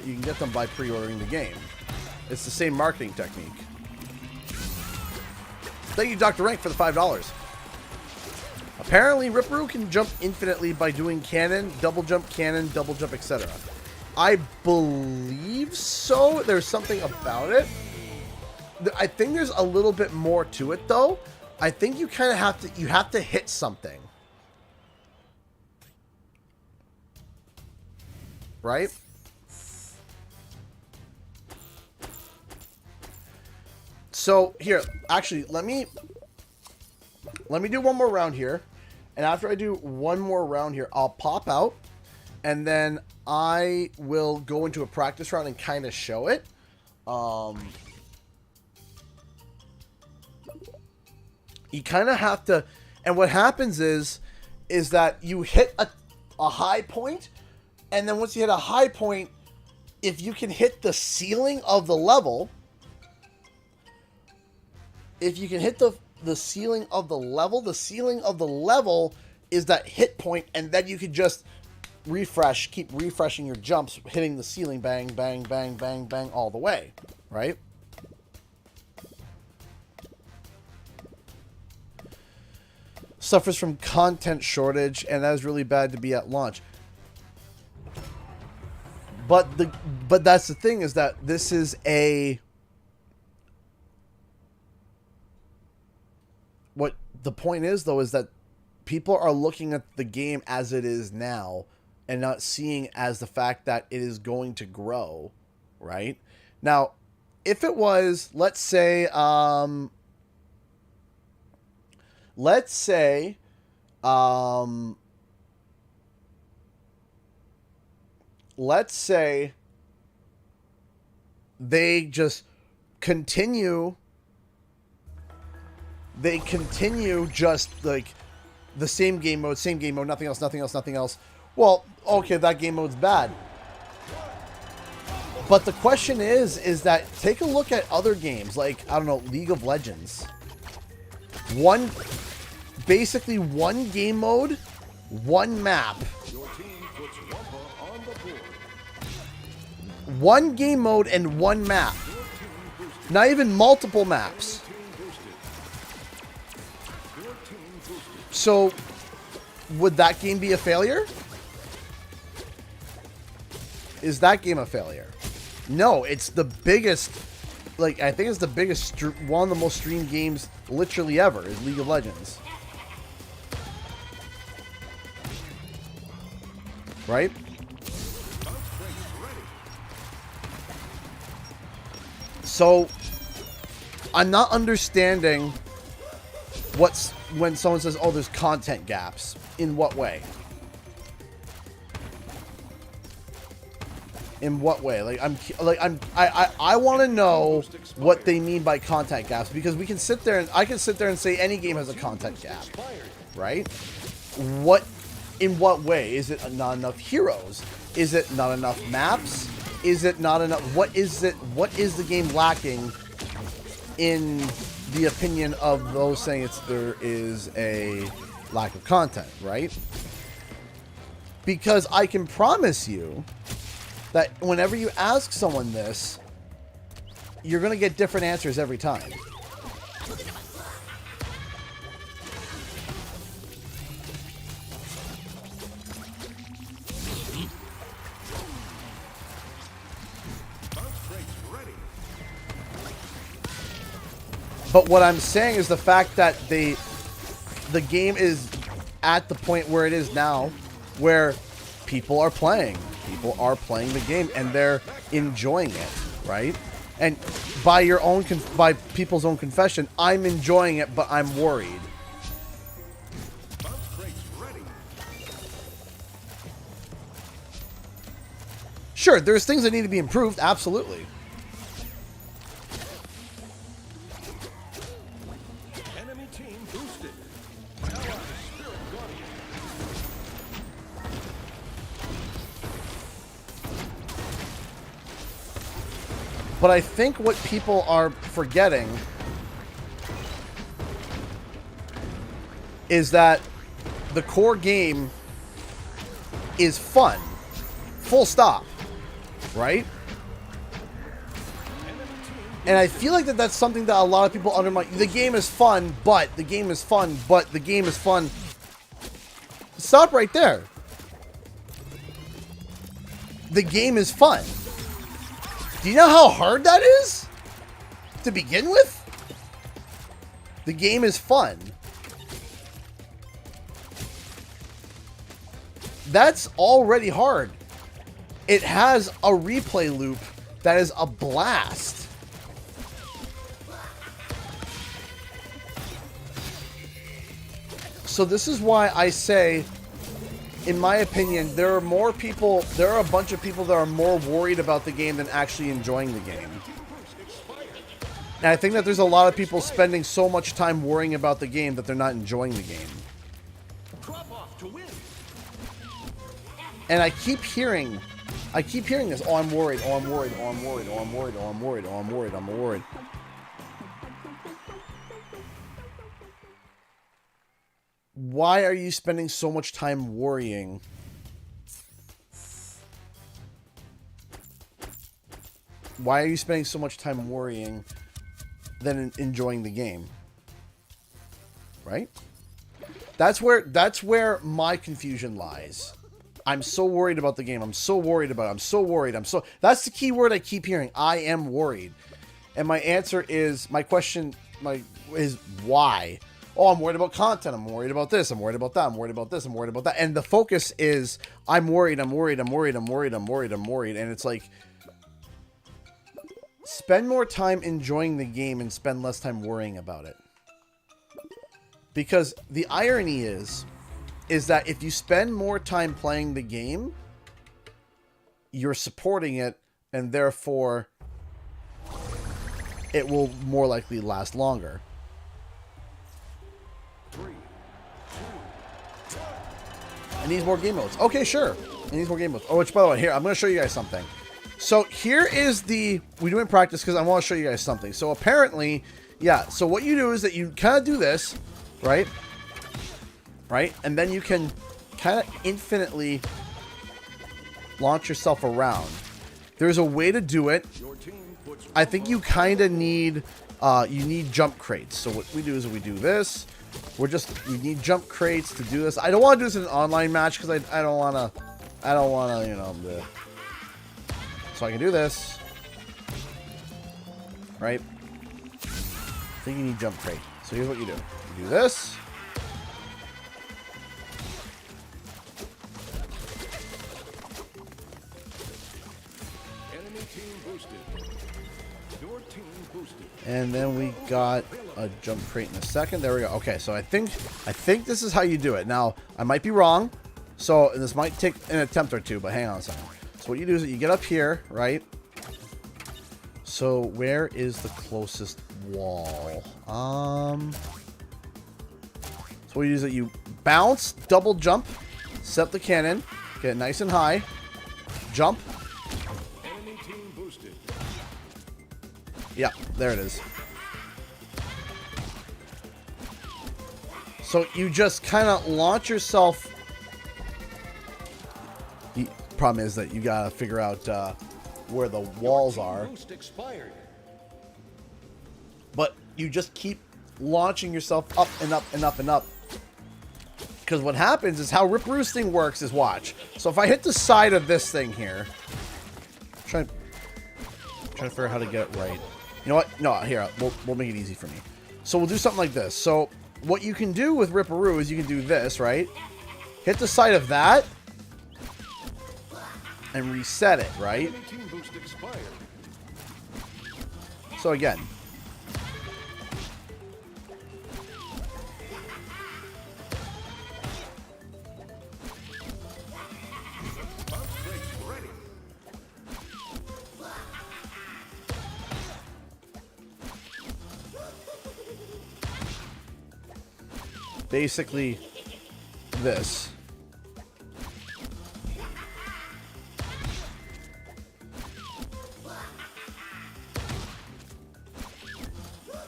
you can get them by pre-ordering the game. It's the same marketing technique. Thank you, Dr. Rank, for the $5. Apparently, Ripper Roo can jump infinitely by doing cannon, double jump, etc. I believe so. There's something about it. I think there's a little bit more to it, though. I think you kind of have to hit something, right? So here, actually, let me do one more round here. And after I do one more round here, I'll pop out. And then I will go into a practice round and kind of show it. You kind of have to... And what happens is that you hit a high point. And then once you hit a high point, if you can hit the ceiling of the level... If you can hit the ceiling of the level is that hit point, and then you can just refresh, keep refreshing your jumps, hitting the ceiling, bang, bang, bang, bang, bang, all the way, right? Suffers from content shortage, and that is really bad to be at launch. But that's the thing, is that this is a... What the point is, though, is that people are looking at the game as it is now and not seeing as the fact that it is going to grow, right? Now, if it was, let's say they just continue just like the same game mode, nothing else. Well, okay, that game mode's bad. But the question is that take a look at other games like, I don't know, League of Legends. Basically one game mode, one map. Your team puts Wumpa on the board. One game mode and one map. Not even multiple maps. So, would that game be a failure? Is that game a failure? No, it's the biggest, like, I think it's the biggest, one of the most streamed games literally ever is League of Legends. Right? So I'm not understanding what's when someone says, "Oh, there's content gaps." In what way? In what way? I want to know what they mean by content gaps, because we can sit there and I can sit there and say any game has a content gap, right? In what way? Is it not enough heroes? Is it not enough maps? Is it not enough? What is it? What is the game lacking? In the opinion of those saying there is a lack of content, right? Because I can promise you that whenever you ask someone this, you're going to get different answers every time. But what I'm saying is the fact that the game is at the point where it is now, where people are playing. People are playing the game and they're enjoying it, right? And by people's own confession, I'm enjoying it, but I'm worried. Sure, there's things that need to be improved, absolutely. Enemy team boosted. But I think what people are forgetting is that the core game is fun. Full stop. Right? And I feel like that's something that a lot of people undermine. The game is fun, but the game is fun, but the game is fun. Stop right there. The game is fun. Do you know how hard that is to begin with? The game is fun. That's already hard. It has a replay loop that is a blast. So this is why I say, in my opinion, there are a bunch of people that are more worried about the game than actually enjoying the game. And I think that there's a lot of people spending so much time worrying about the game that they're not enjoying the game. And I keep hearing this. Oh, I'm worried. Oh, I'm worried. Oh, I'm worried. Oh, I'm worried. Oh, I'm worried. Oh, I'm worried. I'm worried. Why are you spending so much time worrying? Why are you spending so much time worrying than enjoying the game? Right? That's where my confusion lies. I'm so worried about the game. I'm so worried about it. I'm so worried. That's the key word I keep hearing. I am worried. And my answer is, my question is why? Oh, I'm worried about content. I'm worried about this. I'm worried about that. I'm worried about this. I'm worried about that. And the focus is, I'm worried. I'm worried. I'm worried. I'm worried. I'm worried. I'm worried. And it's like, spend more time enjoying the game and spend less time worrying about it. Because the irony is that if you spend more time playing the game, you're supporting it, and therefore it will more likely last longer. 3, 2, 1. It needs more game modes. Okay, sure. It needs more game modes. Oh, which, by the way, here, I'm going to show you guys something. So here is we do it in practice because I want to show you guys something. So apparently, yeah, so what you do is that you kind of do this, right? Right? And then you can kind of infinitely launch yourself around. There's a way to do it. I think you kind of need, you need jump crates. So what we do is we do this. We need jump crates to do this. I don't want to do this in an online match because I don't want to, you know, so I can do this. Right? I think you need jump crate. So here's what you do. You do this. Your team boosted. And then we got a jump crate in a second. There we go. Okay, so I think this is how you do it. Now, I might be wrong. So this might take an attempt or two, but hang on a second. So what you do is that you get up here, right? So where is the closest wall? So what you do is that you bounce, double jump, set up the cannon, get it nice and high, jump. Enemy team boosted. Yeah, there it is. So you just kind of launch yourself. The problem is that you gotta figure out where the walls are. Boost expired. But you just keep launching yourself up and up and up and up. Because what happens is how Ripper Roo's thing works is watch. So if I hit the side of this thing here, trying to figure out how to get it right. You know what? No, here, we'll make it easy for me. So we'll do something like this. So what you can do with Ripper Roo is you can do this, right? Hit the side of that and reset it, right? Enemy team boost expired. So again. Bounce brakes ready. Basically this.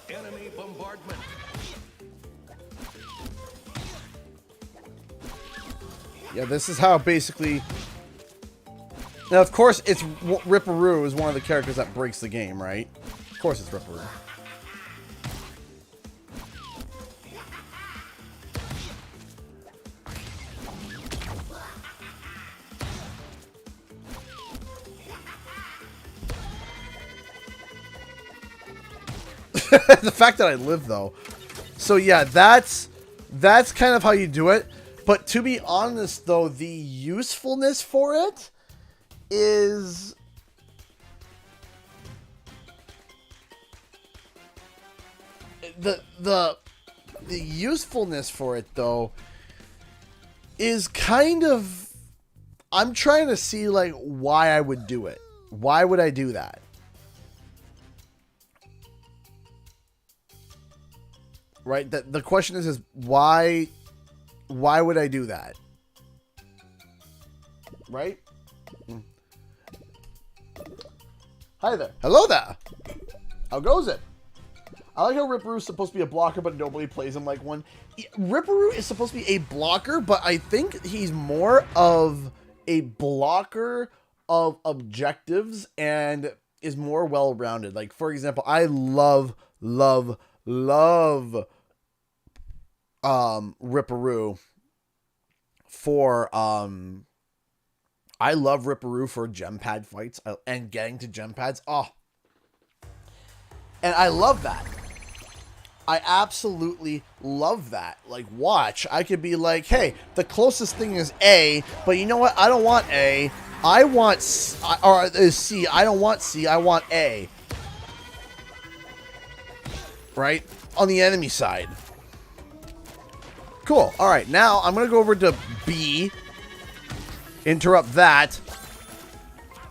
Enemy bombardment. Yeah, this is how basically. Now, of course, it's Ripper Roo is one of the characters that breaks the game, right? Of course, it's Ripper Roo. The fact that I live, though. So yeah, that's kind of how you do it. But to be honest, though, the usefulness for it is the usefulness for it, though, is kind of, I'm trying to see like why I would do it. Why would I do that? Right? The question is why would I do that? Right? Hi there. Hello there. How goes it? I like how Ripper Roo is supposed to be a blocker, but nobody plays him like one. Ripper Roo is supposed to be a blocker, but I think he's more of a blocker of objectives and is more well-rounded. Like, for example, I love Ripper Roo for I love Ripper Roo for gem pad fights and getting to gem pads. Oh, and I love that. I absolutely love that. Like, watch, I could be like, hey, the closest thing is A, but you know what? I don't want A. I want C, or C. I don't want C. I want A. Right? On the enemy side. Cool. All right, now I'm going to go over to B. Interrupt that.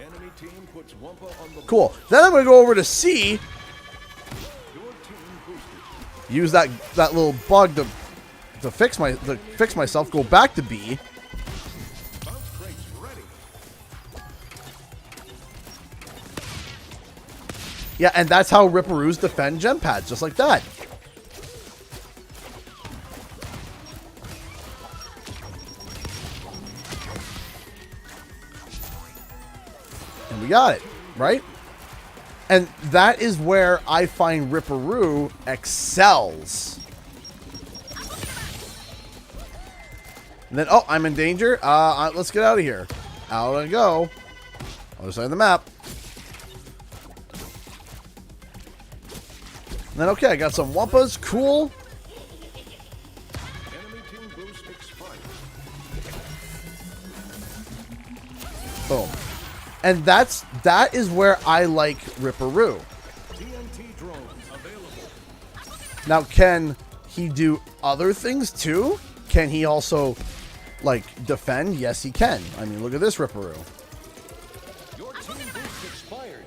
Enemy team puts Wumpa on the Cool. Then I'm going to go over to C. Your team boosted. Use that little bug to fix myself. Go back to B. Bounce brakes ready. Yeah, and that's how Ripper Roos defend gem pads, just like that. And we got it, right? And that is where I find Ripper Roo excels. And then, oh, I'm in danger. Let's get out of here. Out I go. Other side of the map. And then, okay, I got some Wumpas. Cool. Enemy team boost expired. Boom. And that is where I like Ripper Roo. Team AT drone available. Now, can he do other things too? Can he also, like, defend? Yes, he can. I mean, look at this Ripper Roo. Your team boost expired.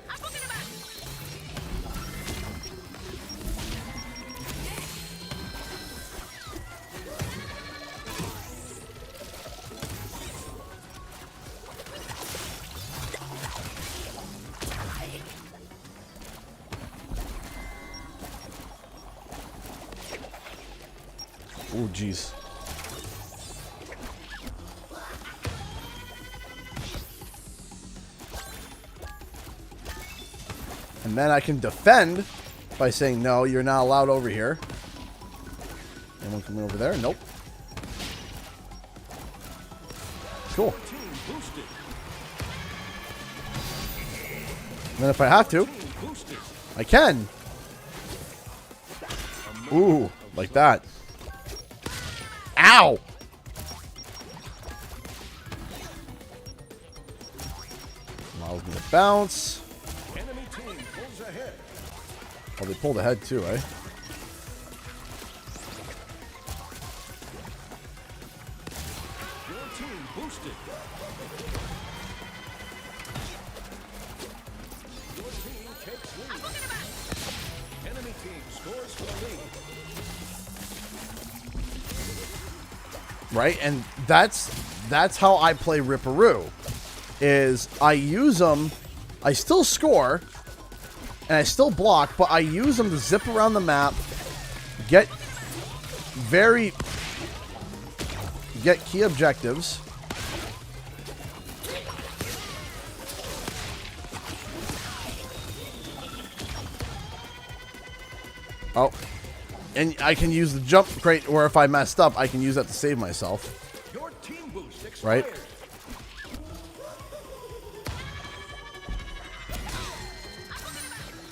Oh, jeez. And then I can defend by saying, no, you're not allowed over here. Anyone coming over there? Nope. Cool. Team boosted. And then if I have to, Team boosted. I can. Ooh, like that. Ow! Allows me to bounce. Enemy team pulls ahead. Oh, they pulled ahead too, eh? Your team boosted. Your team takes lead. Enemy team scores for the lead. Right? And that's how I play Ripper Roo. Is I use them, I still score, and I still block, but I use them to zip around the map, get key objectives. Oh. And I can use the jump crate, or if I messed up, I can use that to save myself. Your team boost expired. Right?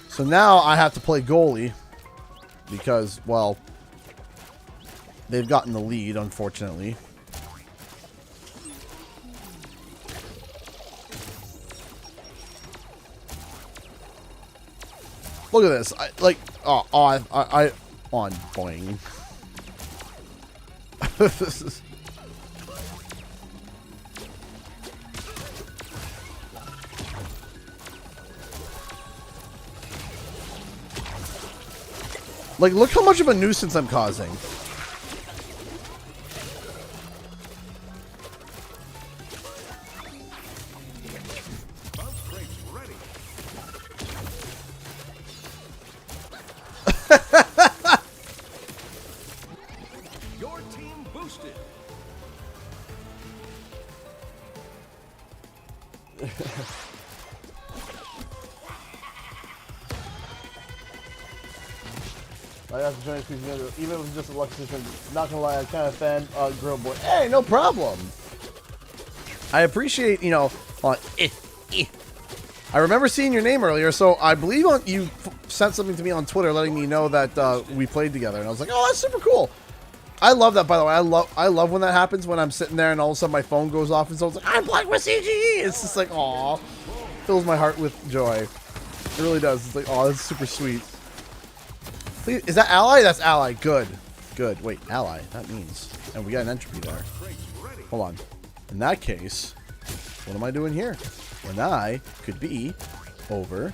So now I have to play goalie because, well, they've gotten the lead, unfortunately. Look at this. I on boing. This is... Like, look how much of a nuisance I'm causing. Bounce crates ready. Your team boosted. I have to join this even if it's just a lucky system. Not gonna lie, I'm kind of a fan of Grill Boy. Hey, no problem. I appreciate, you know, I remember seeing your name earlier, so I believe you sent something to me on Twitter letting me know that we played together, and I was like, oh, that's super cool. I love that, by the way. I love when that happens, when I'm sitting there and all of a sudden my phone goes off and someone's like, I'm playing with CGE. It's just like, aw, fills my heart with joy. It really does. It's like, oh, that's super sweet. Is that ally? That's ally. Good. Good. Wait, ally. That means... And we got an entropy there. Hold on. In that case, what am I doing here? When I could be over...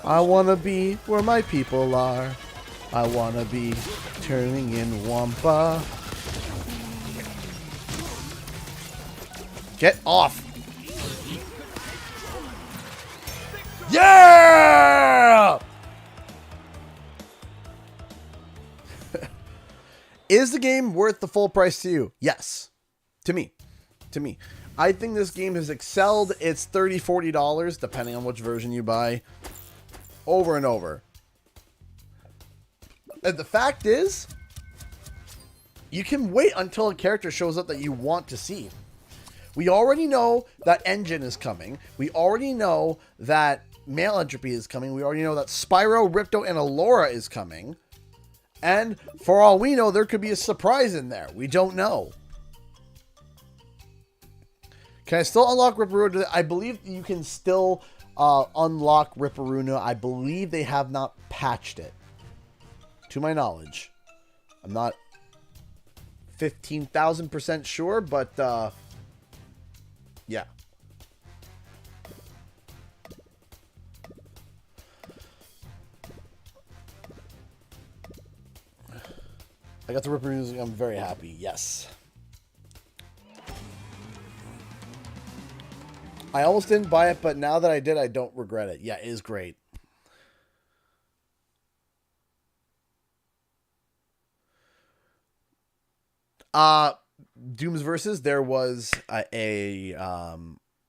I want to be where my people are. I want to be turning in Wampa. Get off. Yeah! Is the game worth the full price to you? Yes. To me. To me. I think this game has excelled its $30, $40, depending on which version you buy, over and over. And the fact is, you can wait until a character shows up that you want to see. We already know that Engine is coming. We already know that Male Entropy is coming. We already know that Spyro, Ripto, and Allura is coming. And for all we know, there could be a surprise in there. We don't know. Can I still unlock Ripper Roo? I believe you can still unlock Ripper Roo. I believe they have not patched it, to my knowledge. I'm not 15,000% sure, but yeah. I got the Ripper Roo. I'm very happy. Yes. I almost didn't buy it, but now that I did, I don't regret it. Yeah, it is great. Doom's Versus, there was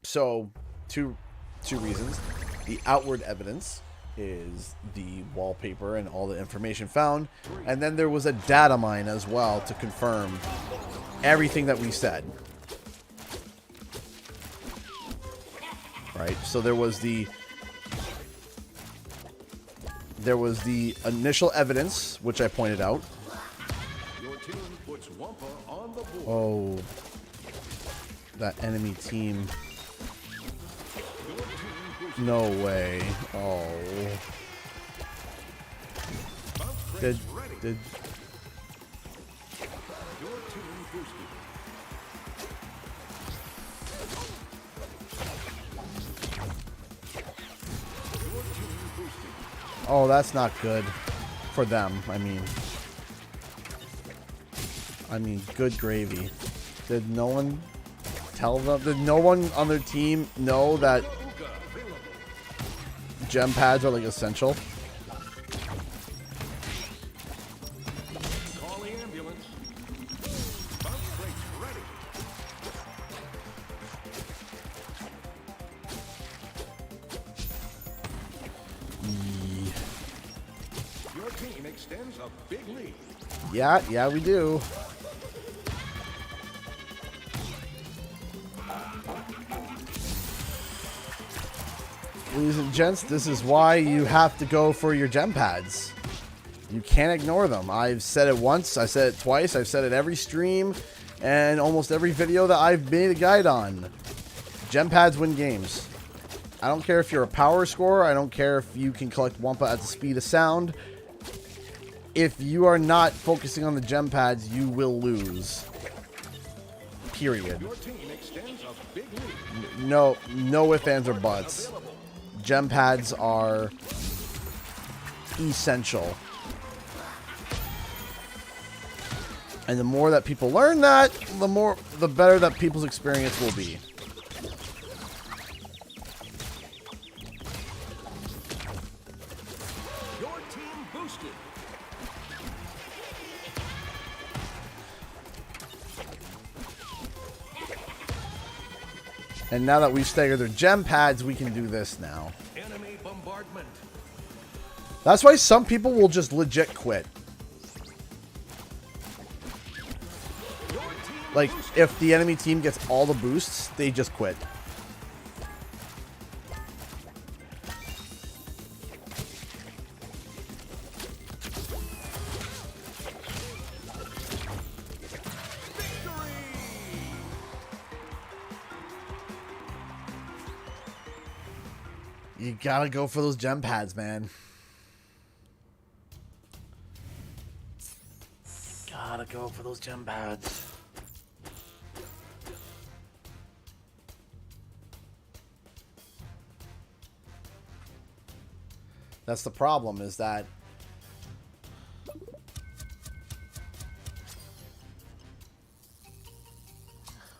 so two reasons. The outward evidence is the wallpaper and all the information found, and then there was a data mine as well to confirm everything that we said. Right, so there was the initial evidence, which I pointed out. Your team puts Wampa on the board. Oh, that enemy team. No way. Oh. Did Your team boosted. Oh, that's not good for them. I mean, good gravy. Did no one tell them? Did no one on their team know that gem pads are like essential? Call the ambulance. Bounce rates ready. Your team extends a big lead. Yeah, we do. Ladies and gents, this is why you have to go for your gem pads. You can't ignore them. I've said it once, I said it twice, I've said it every stream, and almost every video that I've made a guide on. Gem pads win games. I don't care if you're a power scorer, I don't care if you can collect Wampa at the speed of sound. If you are not focusing on the gem pads, you will lose. Period. Your team extends a big lead. No ifs, ands, or buts. Gem pads are essential. And the more that people learn that, the better that people's experience will be. Your team boosted. And now that we've staggered their gem pads, we can do this now. Enemy bombardment. That's why some people will just legit quit. Like, if the enemy team gets all the boosts, they just quit. You gotta go for those gem pads, man. Gotta go for those gem pads. That's the problem, is that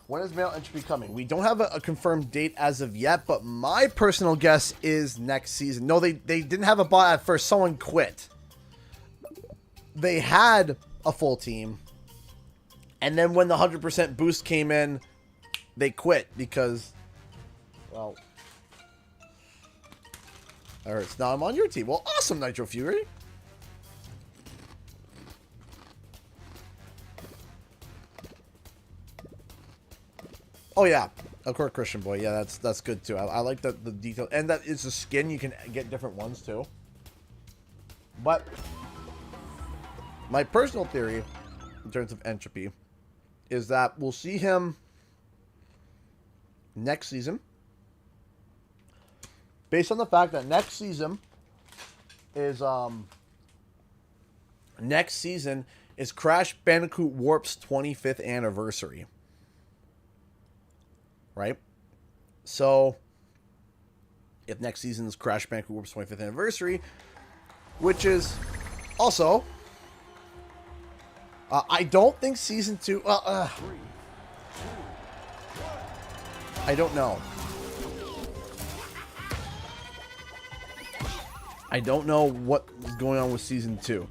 when is male entropy coming? We don't have a confirmed date as of yet, but my personal guess is next season. No, they didn't have a bot at first. Someone quit. They had a full team, and then when the 100% boost came in, they quit because, well, that hurts. Now I'm on your team. Well, awesome, Nitro Fury. Oh yeah, of course, Christian boy. Yeah, that's good too. I like the detail, and that it's a skin. You can get different ones too. But my personal theory, in terms of entropy, is that we'll see him next season. based on the fact that next season is Crash Bandicoot Warp's 25th anniversary. Right? So, if next season's Crash Bandicoot Warp's 25th anniversary, which is also, I don't think season 2, I don't know. I don't know what is going on with season 2.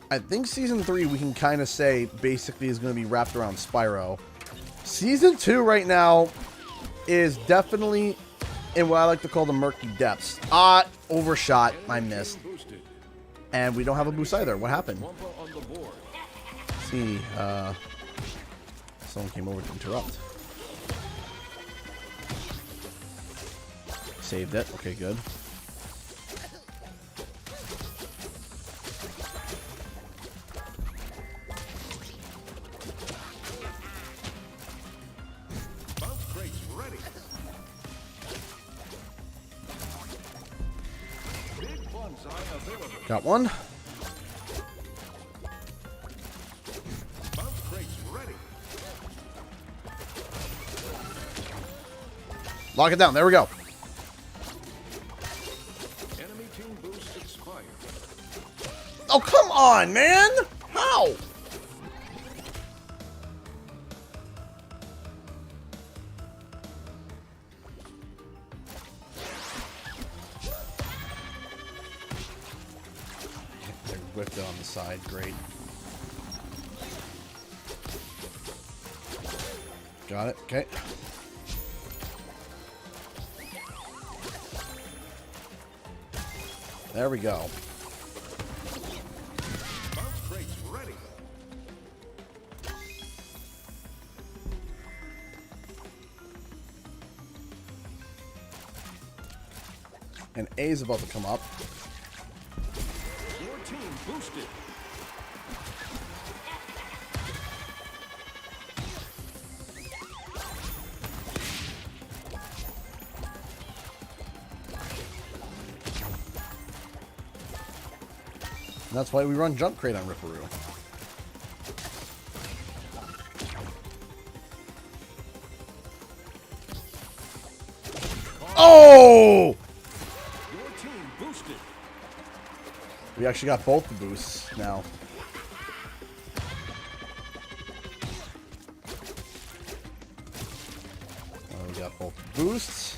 I think season 3 we can kind of say basically is going to be wrapped around Spyro. Season 2 right now is definitely in what I like to call the murky depths. Overshot. I missed. And we don't have a boost either. What happened? Let's see. Someone came over to interrupt. Saved it. Okay, good. Got one. Lock it down. There we go. Enemy team boost expired. Oh, come on, man. How? They're whipped it on the side. Great. Got it. Okay. There we go. Bounce crates ready. And A is about to come up. Your team boosted. And that's why we run Jump Crate on Ripper Roo. Oh! Your team boosted. We actually got both the boosts now. We got both the boosts.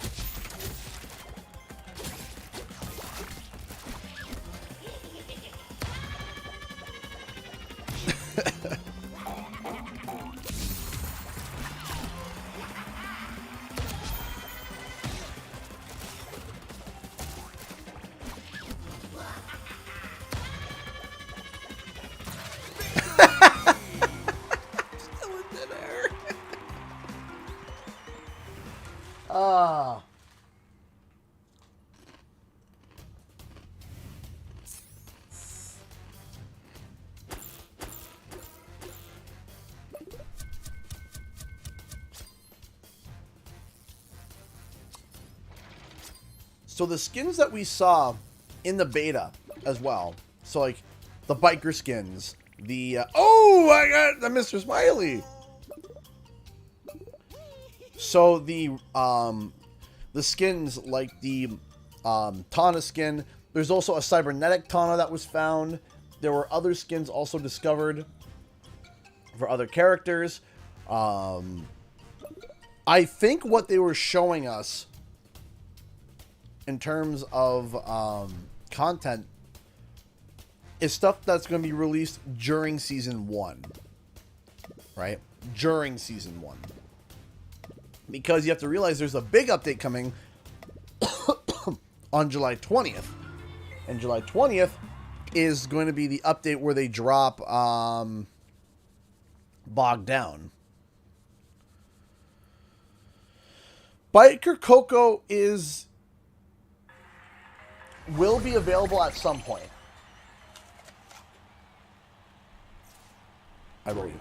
So the skins that we saw in the beta as well. So like the biker skins, the oh, I got the Mr. Smiley. So the skins like the Tana skin. There's also a cybernetic Tana that was found. There were other skins also discovered for other characters. I think what they were showing us in terms of content is stuff that's going to be released during Season 1. Right? During Season 1. Because you have to realize there's a big update coming on July 20th. And July 20th is going to be the update where they drop Bogged Down. Biker Coco will be available at some point, I believe.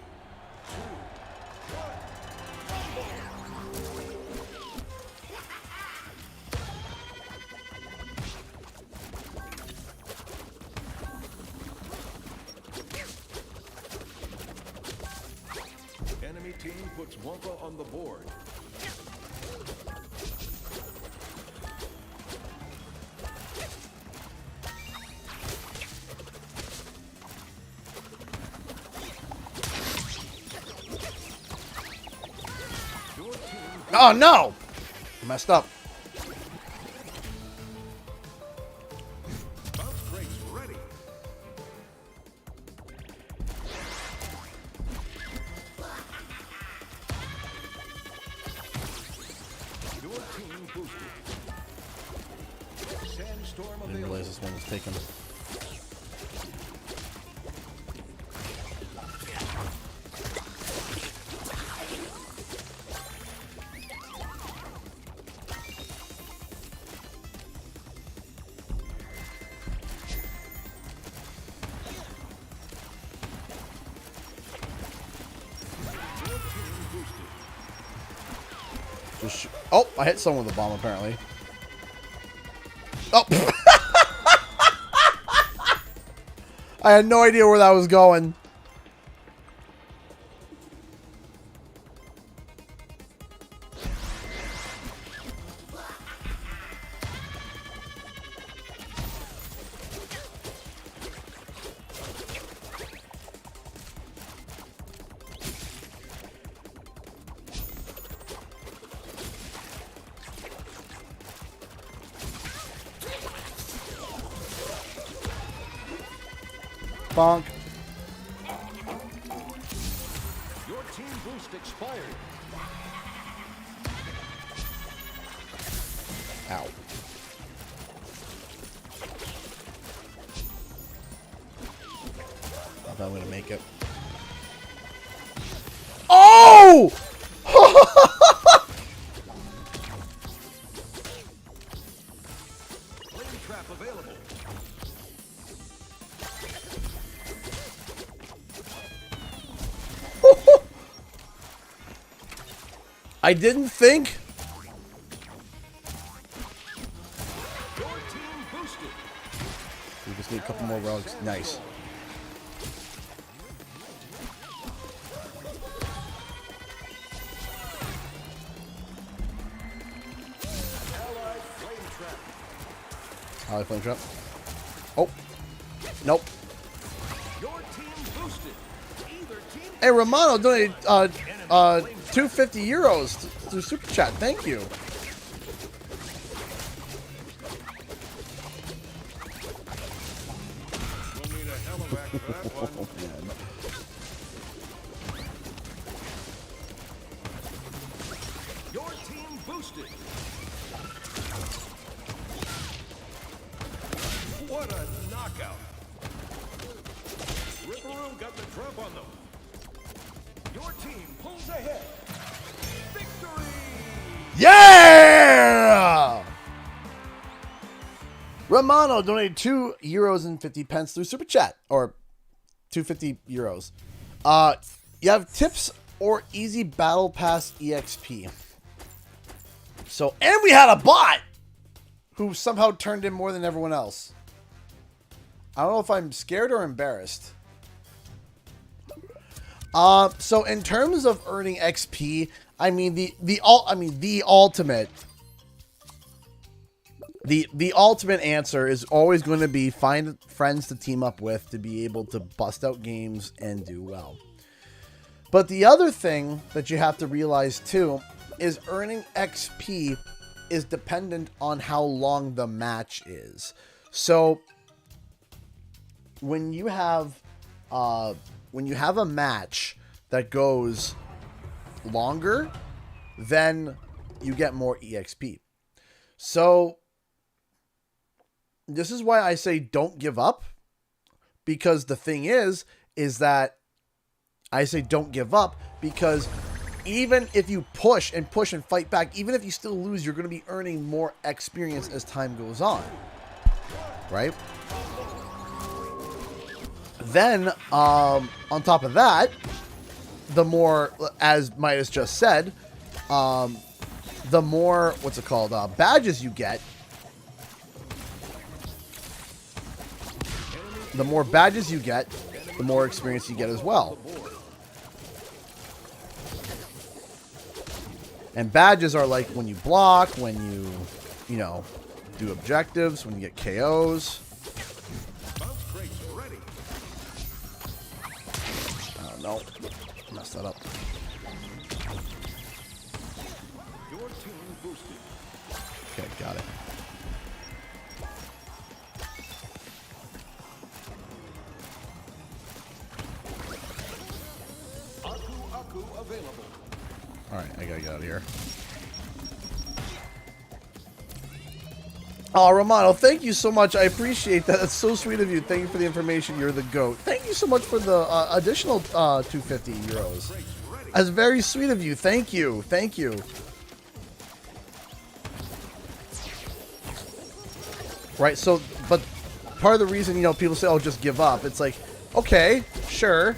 Enemy team puts Wampa on the board. Oh no! I messed up. Bounce breaks ready. Your team boosted. Sandstorm I didn't available. realize this one was taken. Just oh, I hit someone with a bomb apparently. Oh! I had no idea where that was going. Bonk. Your team boost expired. Ow. I thought I'm gonna make it. Oh! Flame trap available. I didn't think. Your team boosted. We just need a couple more rogues. Nice. Allied flame trap. Alright, flame trap. Oh. Nope. Your team boosted. Either team. Hey, Romano donated 250 euros through Super Chat. Thank you. We'll need a helivac for that one. Your team boosted. What a knockout. Ripper Roo got the drop on them. Your team pulls ahead. Victory! Yeah! Romano donated 2 euros and 50 pence through Super Chat, or 250 euros. You have tips or easy battle pass EXP. So, and we had a bot who somehow turned in more than everyone else. I don't know if I'm scared or embarrassed. So in terms of earning XP, I mean the ultimate answer is always going to be find friends to team up with to be able to bust out games and do well. But the other thing that you have to realize too is earning XP is dependent on how long the match is. So when you have a match that goes longer, then you get more EXP. So this is why I say don't give up, because the thing is that I say don't give up because even if you push and fight back, even if you still lose, you're going to be earning more experience as time goes on, right? Then, on top of that, the more, as Midas just said, the more, badges you get, the more experience you get as well. And badges are like when you block, when you know, do objectives, when you get KOs. Bounce crates ready. Oh, no. Messed that up. Your team boosted. Okay, got it. Aku available. Alright, I gotta get out of here. Oh, Romano, thank you so much. I appreciate that. That's so sweet of you. Thank you for the information. You're the GOAT. Thank you so much for the additional 250 euros. That's very sweet of you. Thank you. Thank you. Right, so, but part of the reason, you know, people say, oh, just give up. It's like, okay, sure.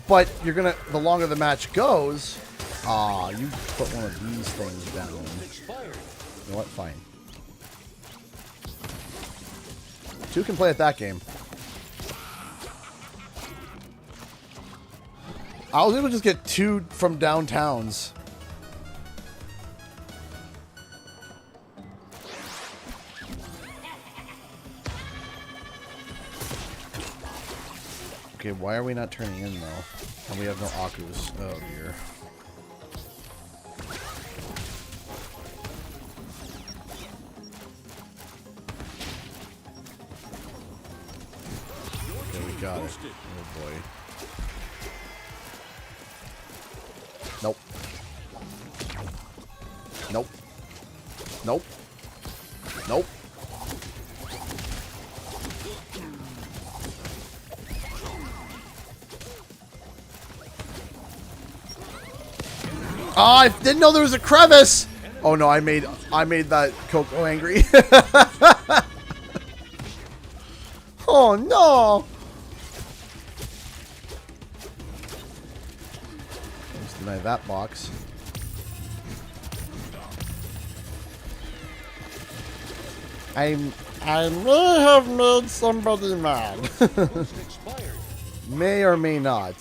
But you're going to, the longer the match goes, you put one of these things down. You know what? Fine. 2 can play at that game. I was able to just get 2 from downtowns. Okay, why are we not turning in, though? And we have no Akus. Oh, dear. Okay, we got it. Oh, boy. Nope. Nope. Nope. Nope. Oh, I didn't know there was a crevice. Oh no, I made that Coco angry. Oh no. Let's deny that box. I may have made somebody mad. May or may not.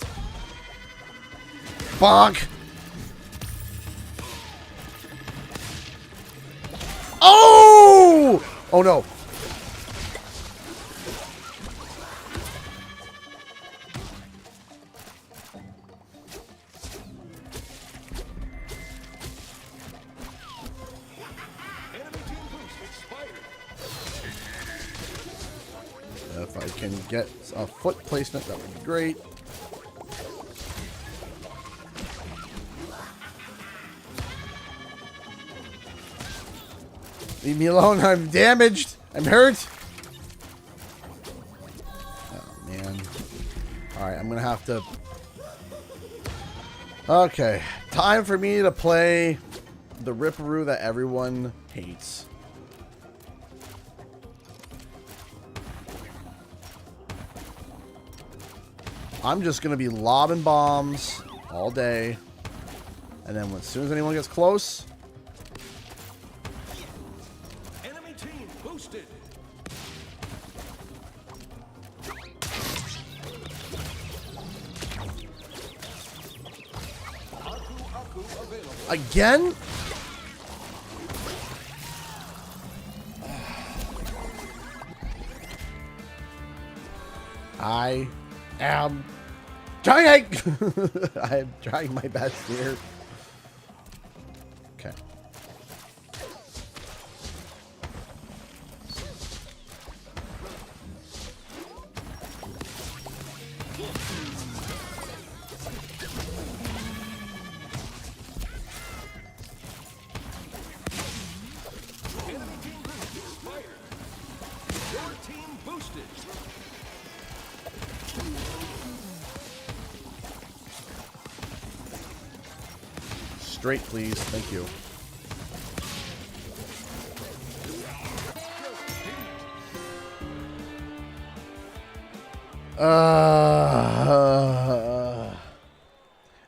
Bonk. Oh! Oh no. If I can get a foot placement, that would be great. Leave me alone. I'm damaged. I'm hurt. Oh, man. Alright, I'm going to have to... Okay. Time for me to play the Ripper Roo that everyone hates. I'm just going to be lobbing bombs all day. And then as soon as anyone gets close... Boosted. Aku available. Again? I am trying. I am trying my best here. Okay. Straight, please. Thank you.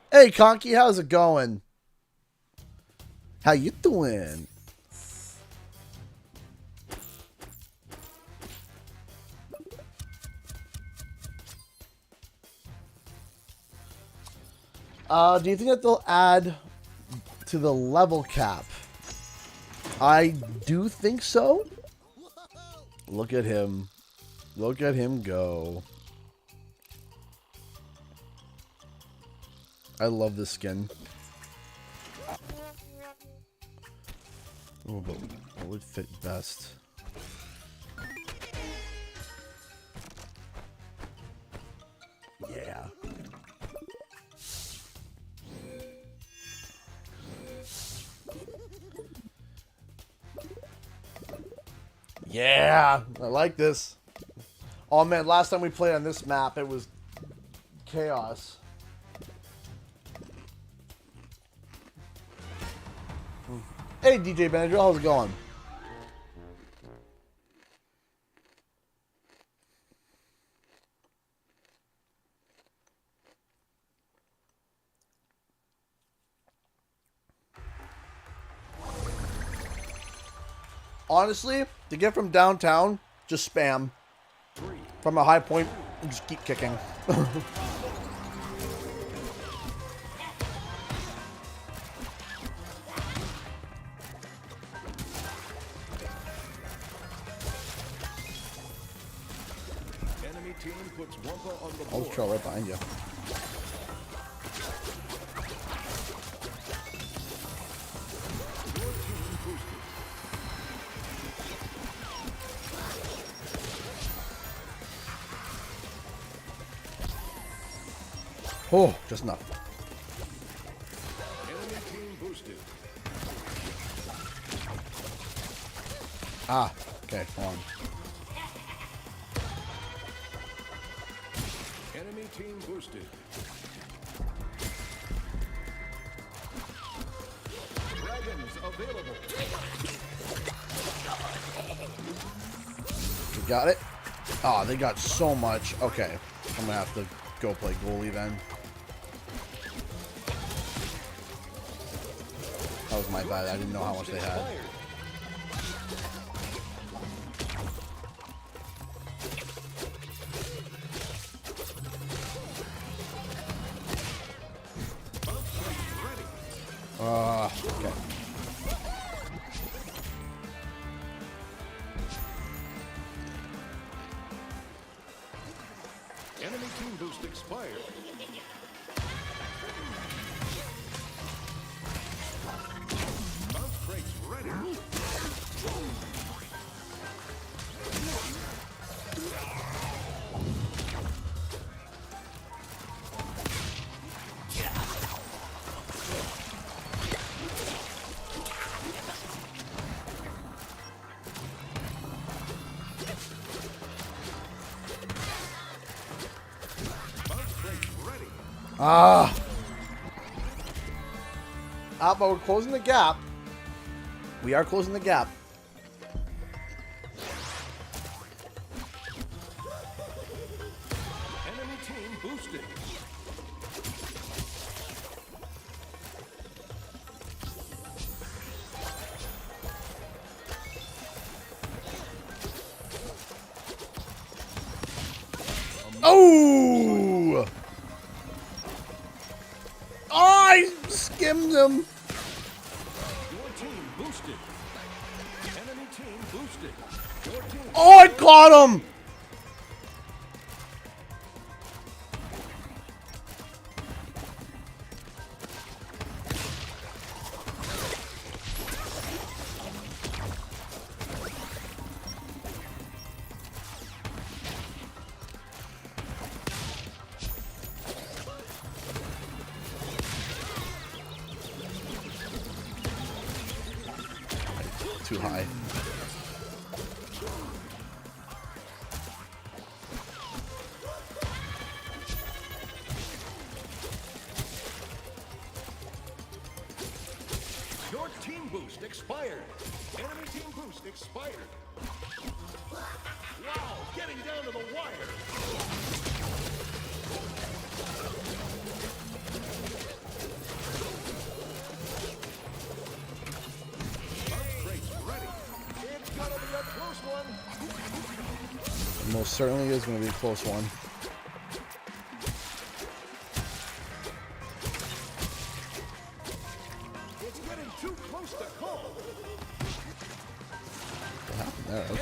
Hey, Conky, how's it going? How you doing? Do you think that they'll add to the level cap? I do think so. Look at him. Look at him go. I love this skin. Oh, but what would fit best? Yeah. Yeah, I like this. Oh man, last time we played on this map, it was chaos. Hey DJ Benadryl, how's it going? Honestly, to get from downtown, just spam. From a high point, and just keep kicking. Enemy team puts Wumpa on the I'll board. trail right behind you. Your team boosted. Oh, just enough. Enemy team boosted. Ah, okay, hold on. Enemy team boosted. Dragons available. You got it? Oh, they got so much. Okay, I'm gonna have to go play goalie then. That was my bad. I didn't know how much they had. Okay. Enemy team boost expired. Bounce crates ready. Bounce crates ready. Ah, but we're closing the gap. We are closing the gap. Enemy team boosted. Oh! I skimmed him. Your team boosted. Enemy team boosted. Your team. Oh, I caught him. Too high. Your team boost expired. Enemy team boost expired. Wow, getting down to the wire. Bounce crates ready. It's gonna be a close one. It most certainly is going to be a close one. It's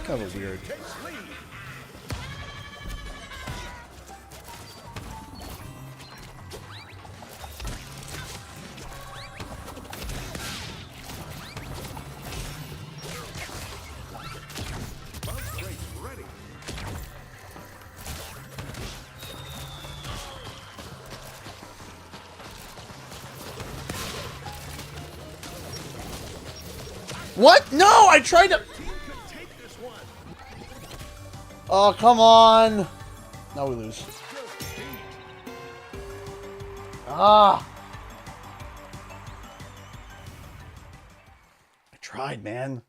Kind of weird. What? No, I tried to... Oh, come on. Now we lose. Ah. I tried, man.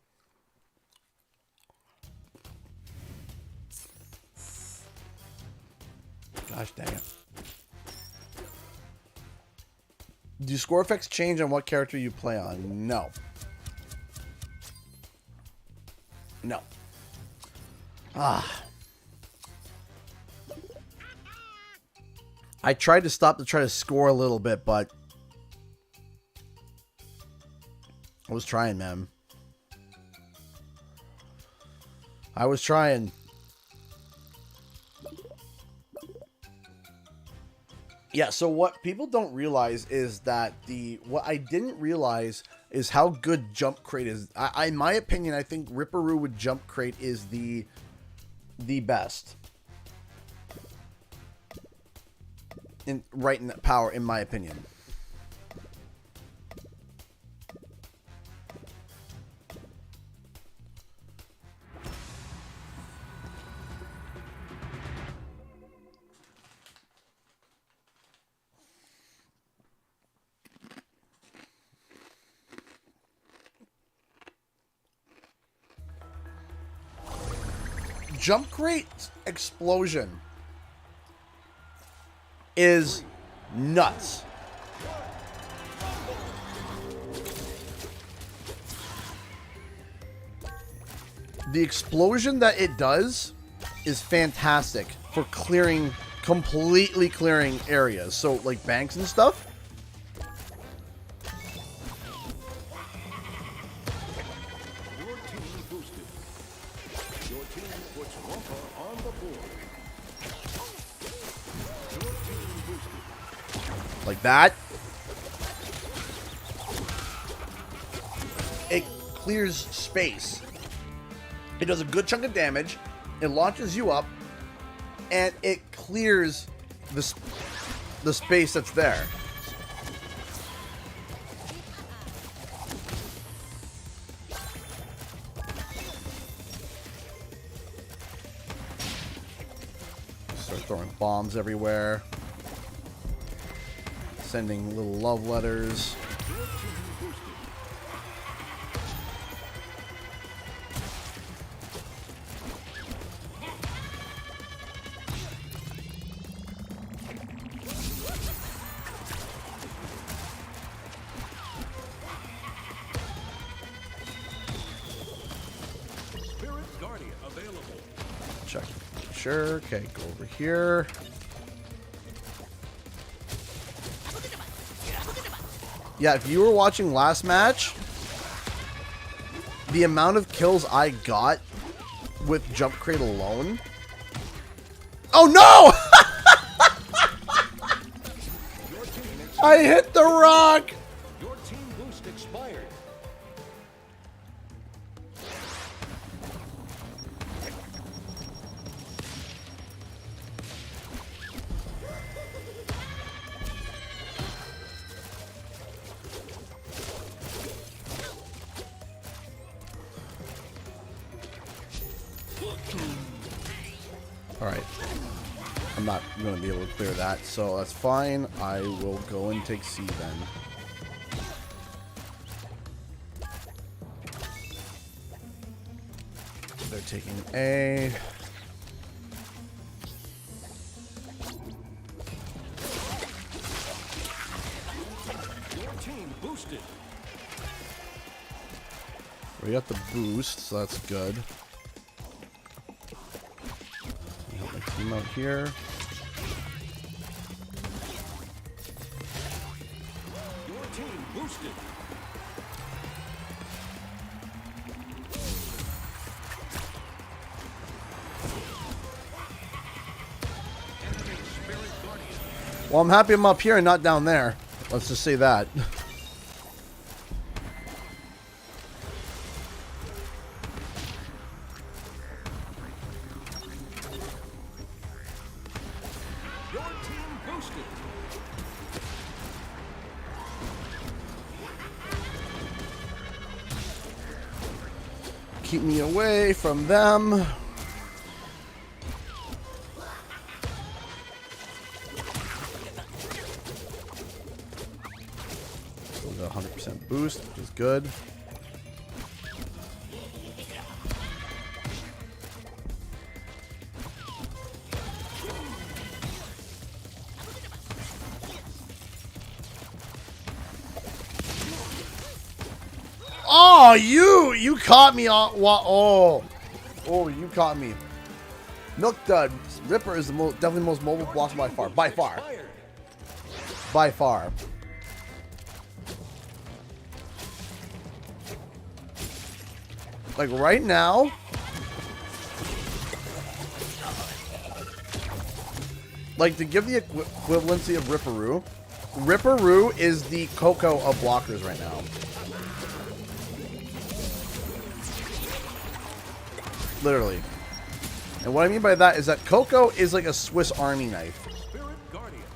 Gosh dang it. Do score effects change on what character you play on? No. No. Ah. I tried to stop to try to score a little bit, but I was trying, man. I was trying. Yeah, so what people don't realize is that what I didn't realize is how good Jump Crate is. In my opinion, I think Ripper Roo with Jump Crate is the best. Right in that power, in my opinion. Jump Crate explosion is nuts. The explosion that it does is fantastic for clearing, completely clearing areas. So like banks and stuff. Like that. It clears space. It does a good chunk of damage. It launches you up, and it clears the space that's there. Start throwing bombs everywhere. Sending little love letters. Spirit Guardian available. Check. Sure. Okay, go over here. Yeah, if you were watching last match, the amount of kills I got with Jump Crate alone. Oh no! I hit the rock! Your team boost expired. Alright. I'm not going to be able to clear that, so that's fine. I will go and take C then. They're taking A. Your team boosted. We got the boost, so that's good. Help my team out here. Your team boosted. Well, I'm happy I'm up here and not down there. Let's just say that. Your team boosted. Keep me away from them. Still got 100% boost, which is good. Oh, you caught me on. Oh, you caught me. Milk Dud. Ripper is the definitely most mobile block by far. By far. By far. Like right now. Like to give the equivalency of Ripper Roo. Ripper Roo is the Coco of blockers right now. Literally. And what I mean by that is that Coco is like a Swiss Army knife.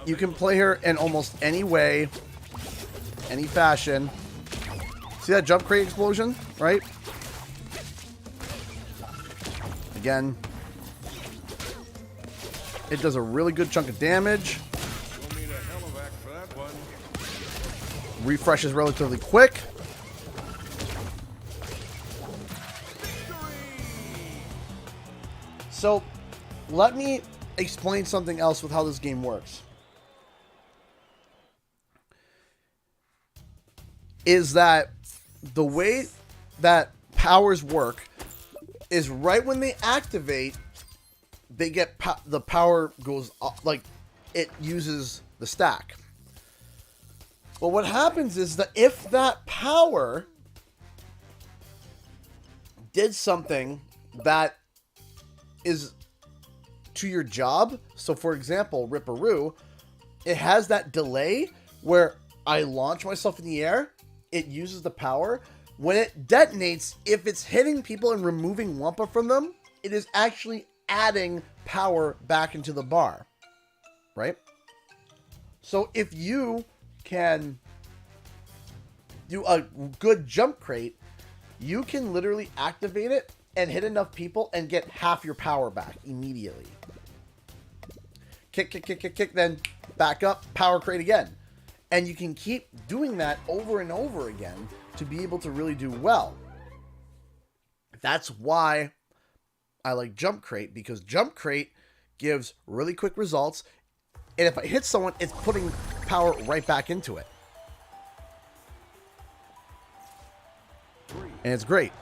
You can play her in almost any way, any fashion. See that jump crate explosion, right? Again, it does a really good chunk of damage. Refreshes relatively quick. So, let me explain something else with how this game works. Is that the way that powers work is right when they activate, they get the power goes up, like it uses the stack. But what happens is that if that power did something that is to your job, so for example, Ripper Roo, it has that delay where I launch myself in the air, it uses the power. When it detonates, if it's hitting people and removing Wumpa from them, it is actually adding power back into the bar, right? So if you can do a good jump crate, you can literally activate it and hit enough people and get half your power back immediately. Kick, kick, kick, kick, kick, then back up, power crate again. And you can keep doing that over and over again to be able to really do well. That's why I like Jump Crate, because Jump Crate gives really quick results. And if I hit someone, it's putting power right back into it. And it's great.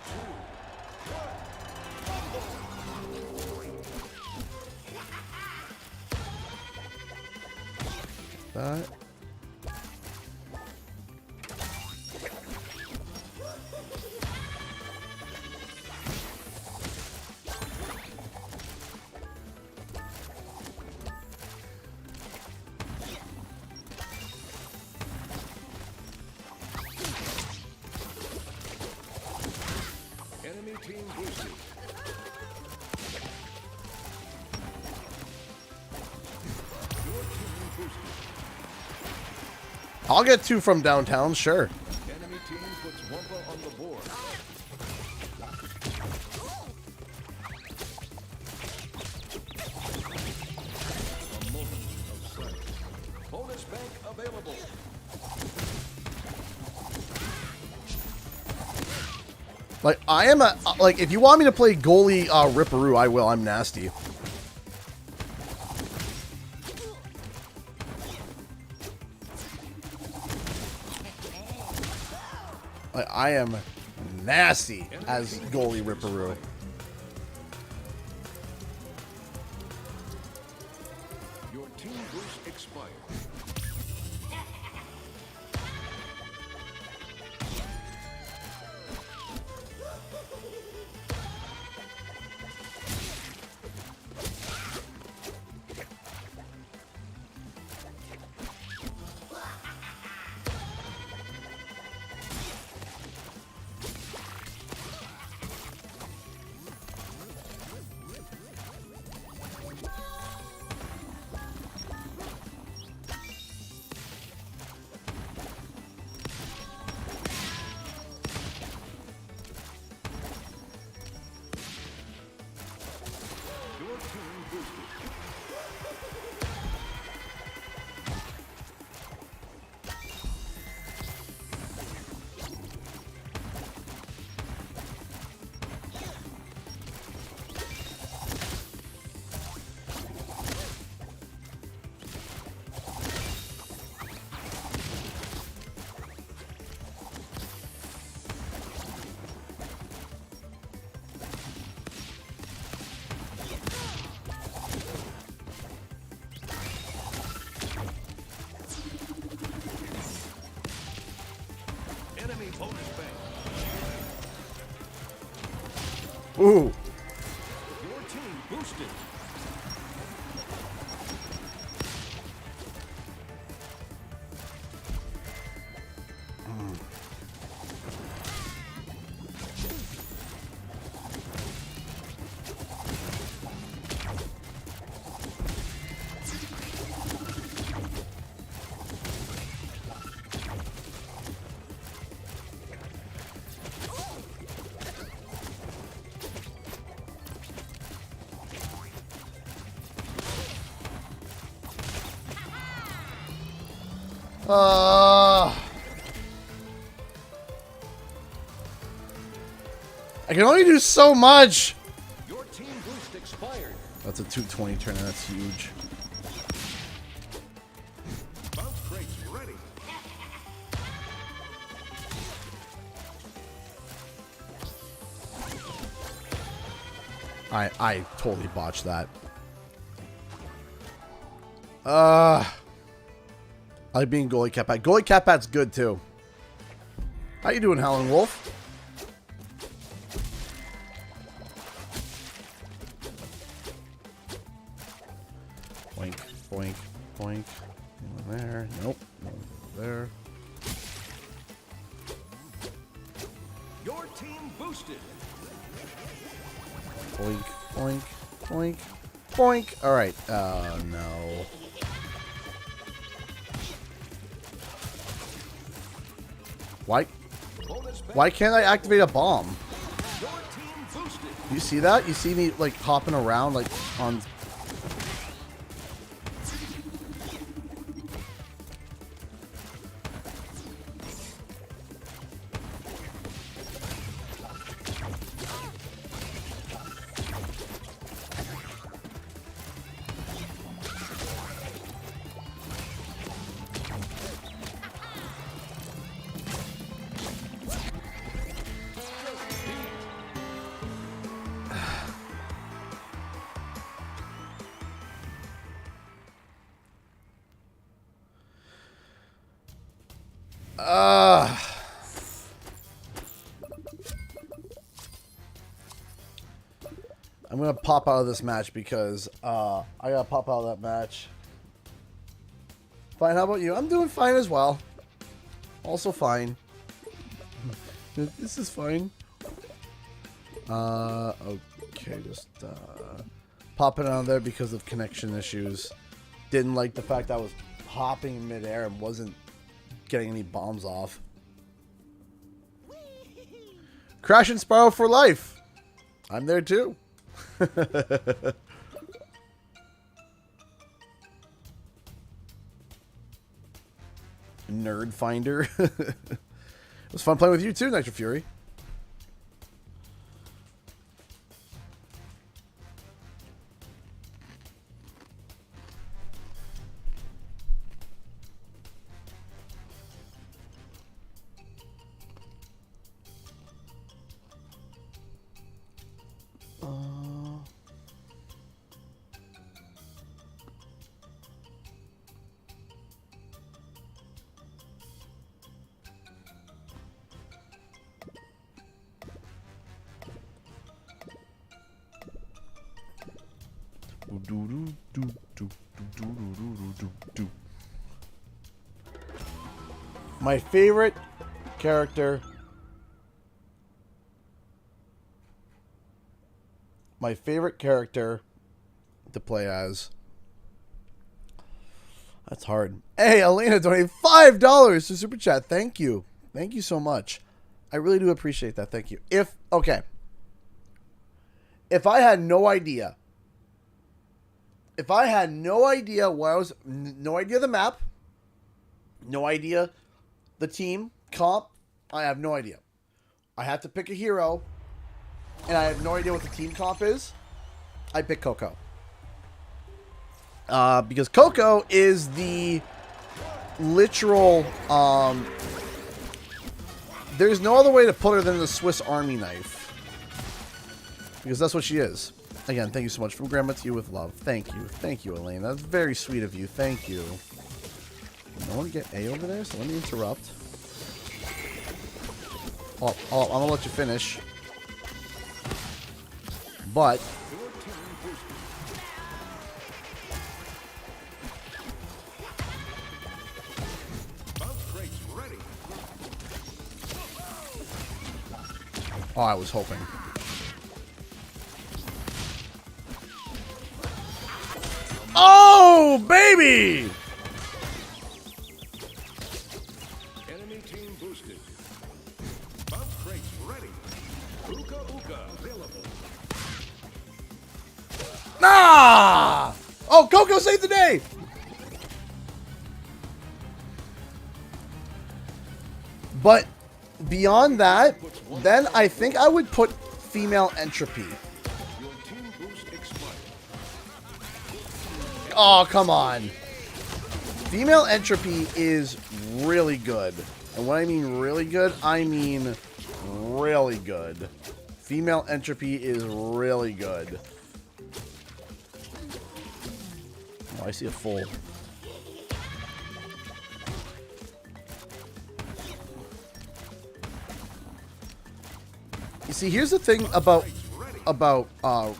That. Enemy team boosted. Your team boosted. I'll get 2 from downtown, sure. Enemy team puts Wumpa on the board. A moment of silence. Bonus bank available. Like, I am a... Like, if you want me to play goalie Ripper Roo, I will. I'm nasty. Like, I am nasty as goalie Ripper Roo. Your team boost expired. Ooh. Your team boosted. I can only do so much. Your team boost expired. That's a 220 turn. That's huge. Bounce crates ready. I totally botched that. I like being goalie cat pat. Goalie cat pat's good too. How you doing, Howling Wolf? Boink, boink, boink. Anyone there? Nope. No one there. Your team boosted. Boink, boink, boink, boink. All right. Oh no. Why? Why can't I activate a bomb? Your team boosted. You see that? You see me like hopping around like on. I'm gonna pop out of this match because I gotta pop out of that match. Fine, how about you? I'm doing fine as well. Also fine. This is fine. Okay, just popping out of there because of connection issues. Didn't like the fact I was hopping in midair and wasn't getting any bombs off. Crash and Spiral for life. I'm there too. Nerd Finder. It was fun playing with you too, Nitro Fury. My favorite character. My favorite character to play as. That's hard. Hey, Elena donated $5 to Super Chat. Thank you. Thank you so much. I really do appreciate that. Thank you. If I had no idea. If I had no idea where I was, no idea the map, no idea the team, comp, I have no idea. I have to pick a hero, and I have no idea what the team comp is, I pick Coco. Because Coco is the literal, there's no other way to put her than the Swiss Army knife. Because that's what she is. Again, thank you so much. From Grandma to you with love. Thank you. Thank you, Elaine. That's very sweet of you. Thank you. I want to get A over there, so let me interrupt. I'm going to let you finish. but Your team boosted. Bounce brakes ready. oh, I was hoping. Oh, baby! Enemy team boosted. Bounce brakes ready. Uka Uka available. Ah! Oh, Coco saved the day! But beyond that, then I think I would put female entropy. Your team boost expired. Oh, come on. Female entropy is really good. And when I mean really good, I mean really good. Female entropy is really good. Oh, I see a full. You see, here's the thing about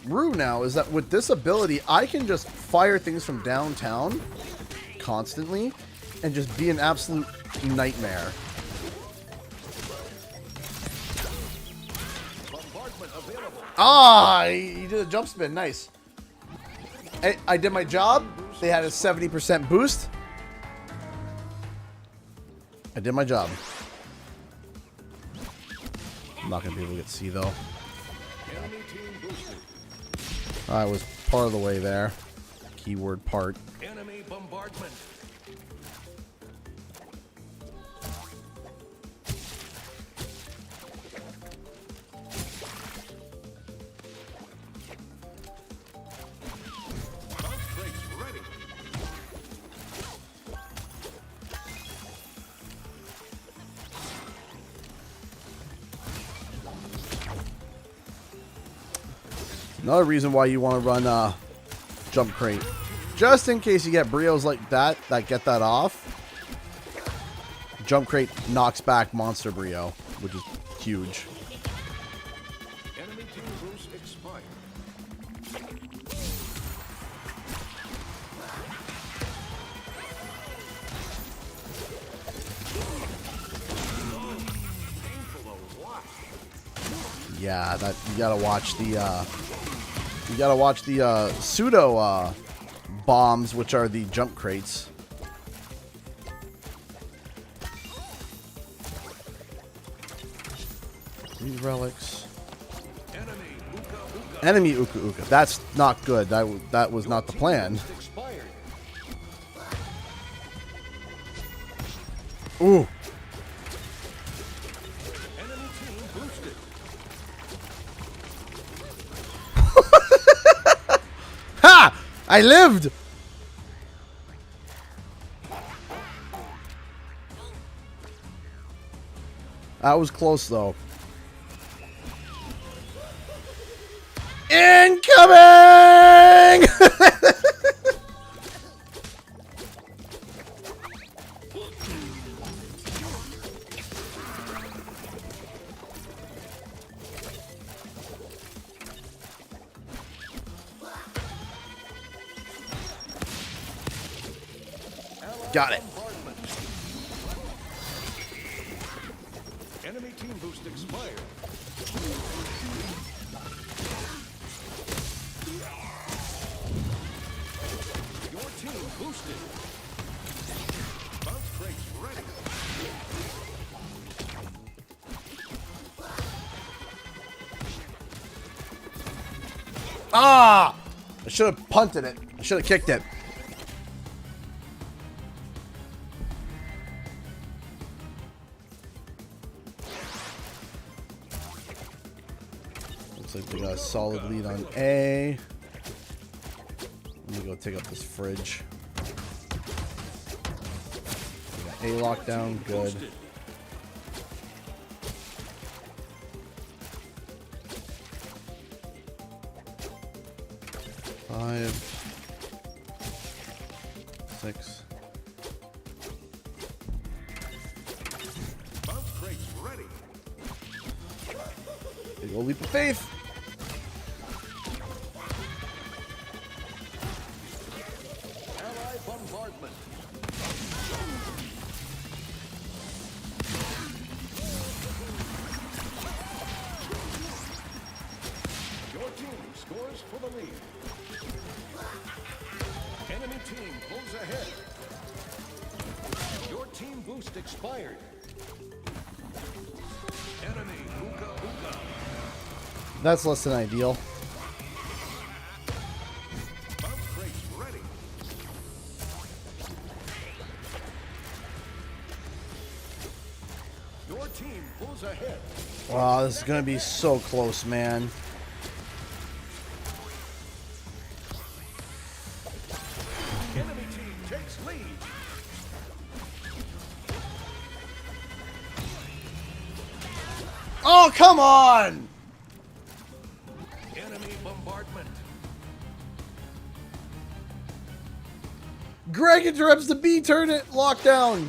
Roo now is that with this ability, I can just fire things from downtown constantly and just be an absolute nightmare. Ah, he did a jump spin. Nice. I did my job. They had a 70% boost. I did my job. I'm not going to be able to get C, though. Enemy team boosted. I was part of the way there. Keyword part. Enemy bombardment. Bounce brakes ready. Another reason why you want to run jump crate. Just in case you get brios like that get that off. Jump crate knocks back monster brio, which is huge. Enemy team boost expired. Painful to watch. Yeah, that you gotta watch the pseudo bombs, which are the jump crates. These relics. Enemy Uka Uka. Enemy Uka Uka. That's not good. That was not the plan. Boost expired. Ooh. Enemy team boosted. Ha! I lived! That was close, though. Incoming! Got it. Bombardment. Enemy team boost expired. Your team boosted. Bounce brakes ready. Ah! I should have punted it. I should have kicked it. Looks like we got a solid lead on A. Let me go take up this fridge. We got A lockdown. Good. Boosted. 5, 6. Bounce brakes ready. Big ol' leap of faith. bombardment. Your team scores for the lead. Enemy team pulls ahead. Your team boost expired. Enemy Uka Uka. That's less than ideal. Bounce brakes ready. Your team pulls ahead. Wow, this is gonna be so close, man. Enemy team takes lead. Oh, come on! Enemy bombardment. Greg interrupts the B turn it lockdown.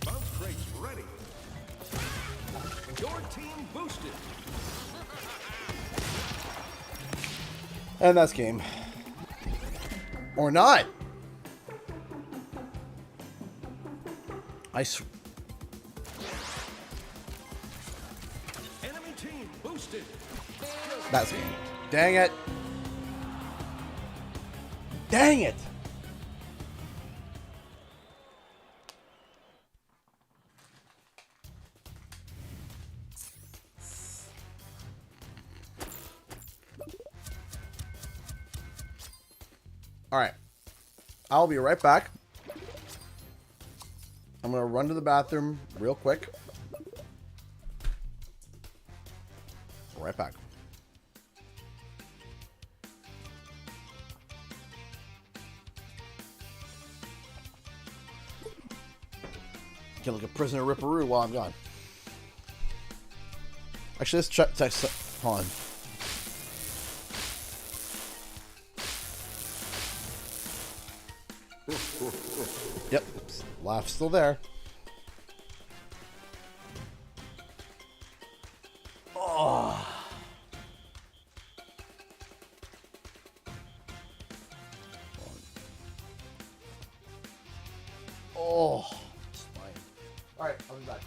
Bounce brakes ready. Your team boosted. And that's game. Or not. Enemy team boosted. That's game. Dang it. Dang it. All right. I'll be right back. I'm going to run to the bathroom real quick. Right back. Get like a prisoner Ripper Roo while I'm gone. Actually, let's check. Hold on. Yep, laugh's still there. Oh. Oh. It's fine. All right, I'll be back.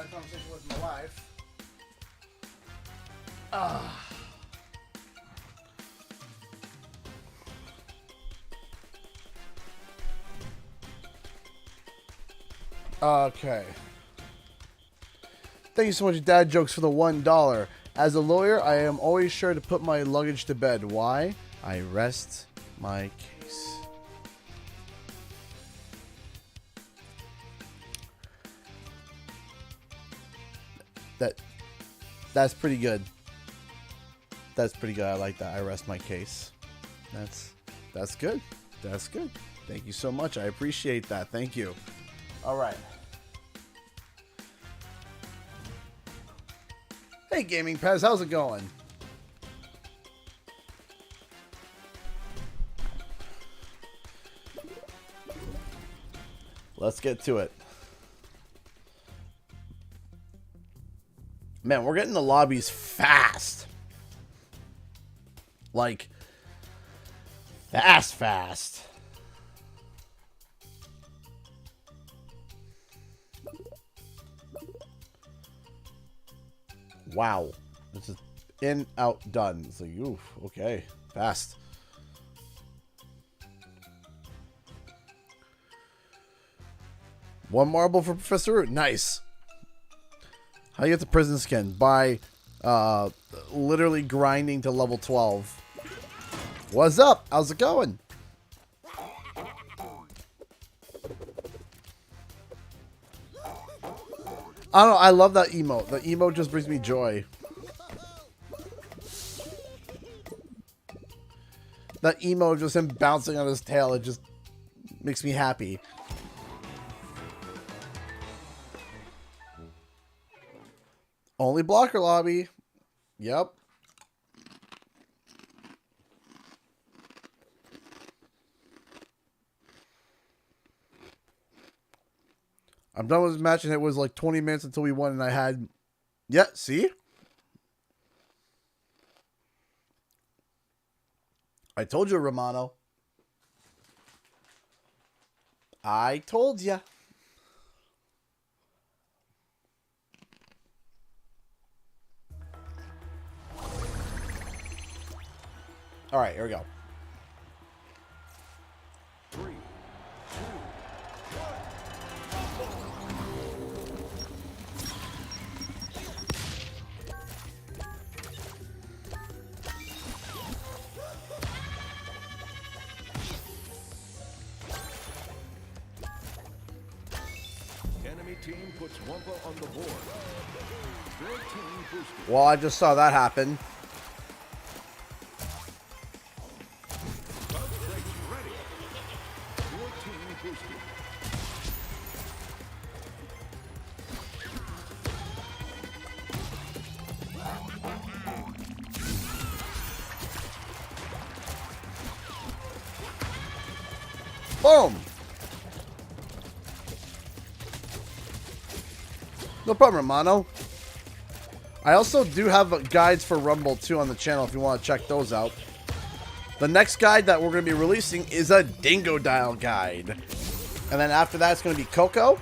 had a conversation with my wife. Ah. Okay. Thank you so much, Dad Jokes, for the $1. As a lawyer, I am always sure to put my luggage to bed. Why? I rest my case. That's pretty good. That's pretty good. I like that. I rest my case. That's good. That's good. Thank you so much. I appreciate that. Thank you. All right. Hey, Gaming Pez, how's it going? Let's get to it. Man, we're getting the lobbies fast. Like, fast. Wow. This is in, out, done. It's like, oof, okay. Fast. One marble for Professor Root. Nice. How do you get the prison skin? By literally grinding to level 12. What's up? How's it going? I don't know. I love that emote. The emote just brings me joy. That emote, just him bouncing on his tail, it just makes me happy. Only blocker lobby. Yep. I'm done with this match, and it was like 20 minutes until we won, and I had... Yeah, see? I told you, Romano. I told ya. All right, here we go. 3, 2, 1. Enemy team puts Wumpa on the board. Your team boosted. Well, I just saw that happen. Boom! No problem, Romano. I also do have guides for Rumble too on the channel if you want to check those out. The next guide that we're going to be releasing is a Dingo Dial guide. And then after that, it's going to be Coco.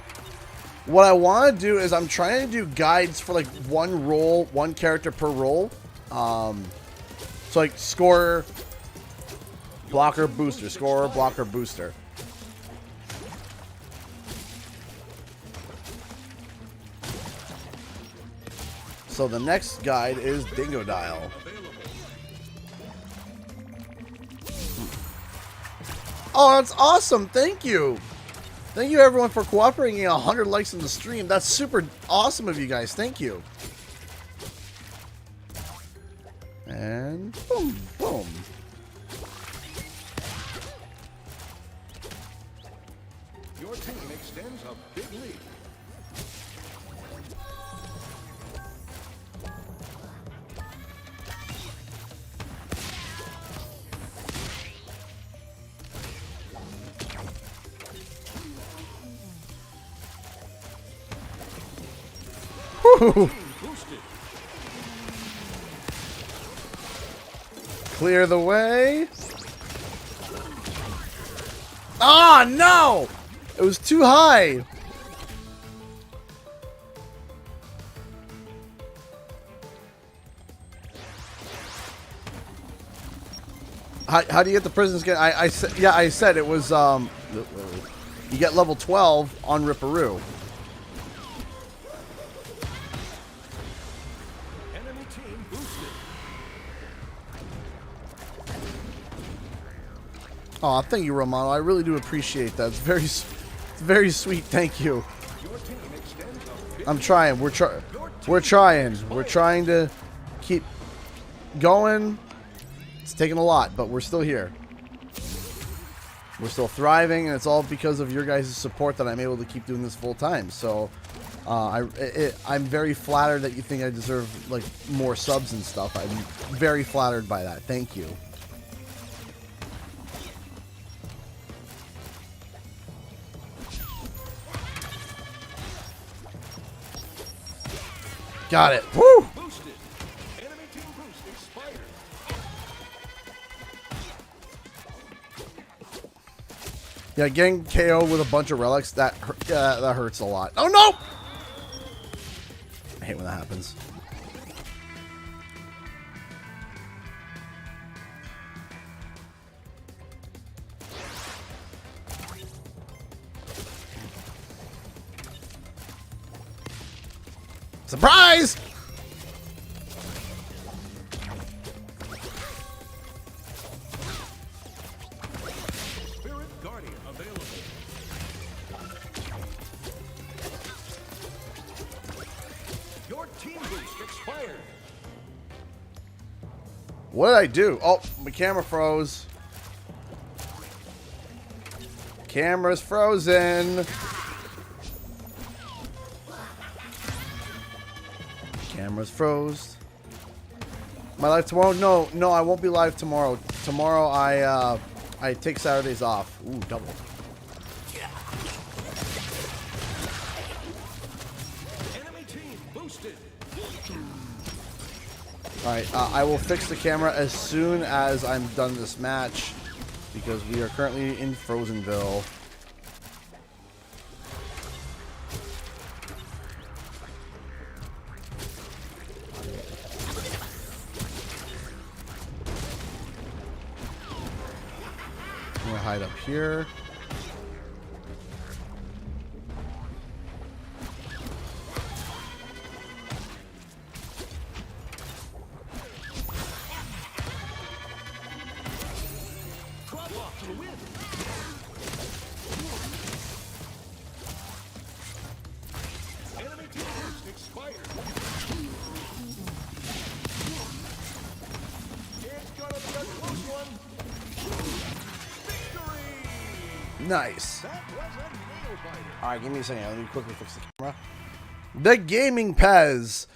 What I want to do is I'm trying to do guides for like one role, one character per role. So like scorer, blocker, booster, scorer, blocker, booster. So the next guide is Dingo Dial. Oh, that's awesome. Thank you. Thank you, everyone, for cooperating. 100 likes in the stream. That's super awesome of you guys. Thank you. And boom, boom. Your team extends a big lead. Clear the way. Ah, no! It was too high. How do you get the prison skin? I said it was you get level 12 on Ripper Roo. Enemy team boosted. Oh, thank you, Romano. I really do appreciate that. It's very sweet. Thank you. Your team extends a big I'm trying. We're trying. We're trying to keep going. It's taking a lot, but we're still here. We're still thriving, and it's all because of your guys' support that I'm able to keep doing this full time. So, I'm very flattered that you think I deserve like more subs and stuff. I'm very flattered by that. Thank you. Got it. Woo! boosted. Enemy team boost expired. Yeah, getting KO with a bunch of relics, that hurts a lot. Oh no! I hate when that happens. Surprise! Spirit Guardian available. Your team boost expired. What did I do? Oh, my camera froze. Camera's frozen. Camera's froze. My live tomorrow? No, I won't be live tomorrow. Tomorrow I take Saturdays off. Ooh, double. Enemy team boosted. Alright, I will fix the camera as soon as I'm done this match, because we are currently in Frozenville. I'm gonna hide up here. Drop off to win. Enemy team boost expired. It's gonna be a close one. Victory! Nice. That was a nail biter. Alright, give me a second. Let me quickly fix the camera. The Gaming Pez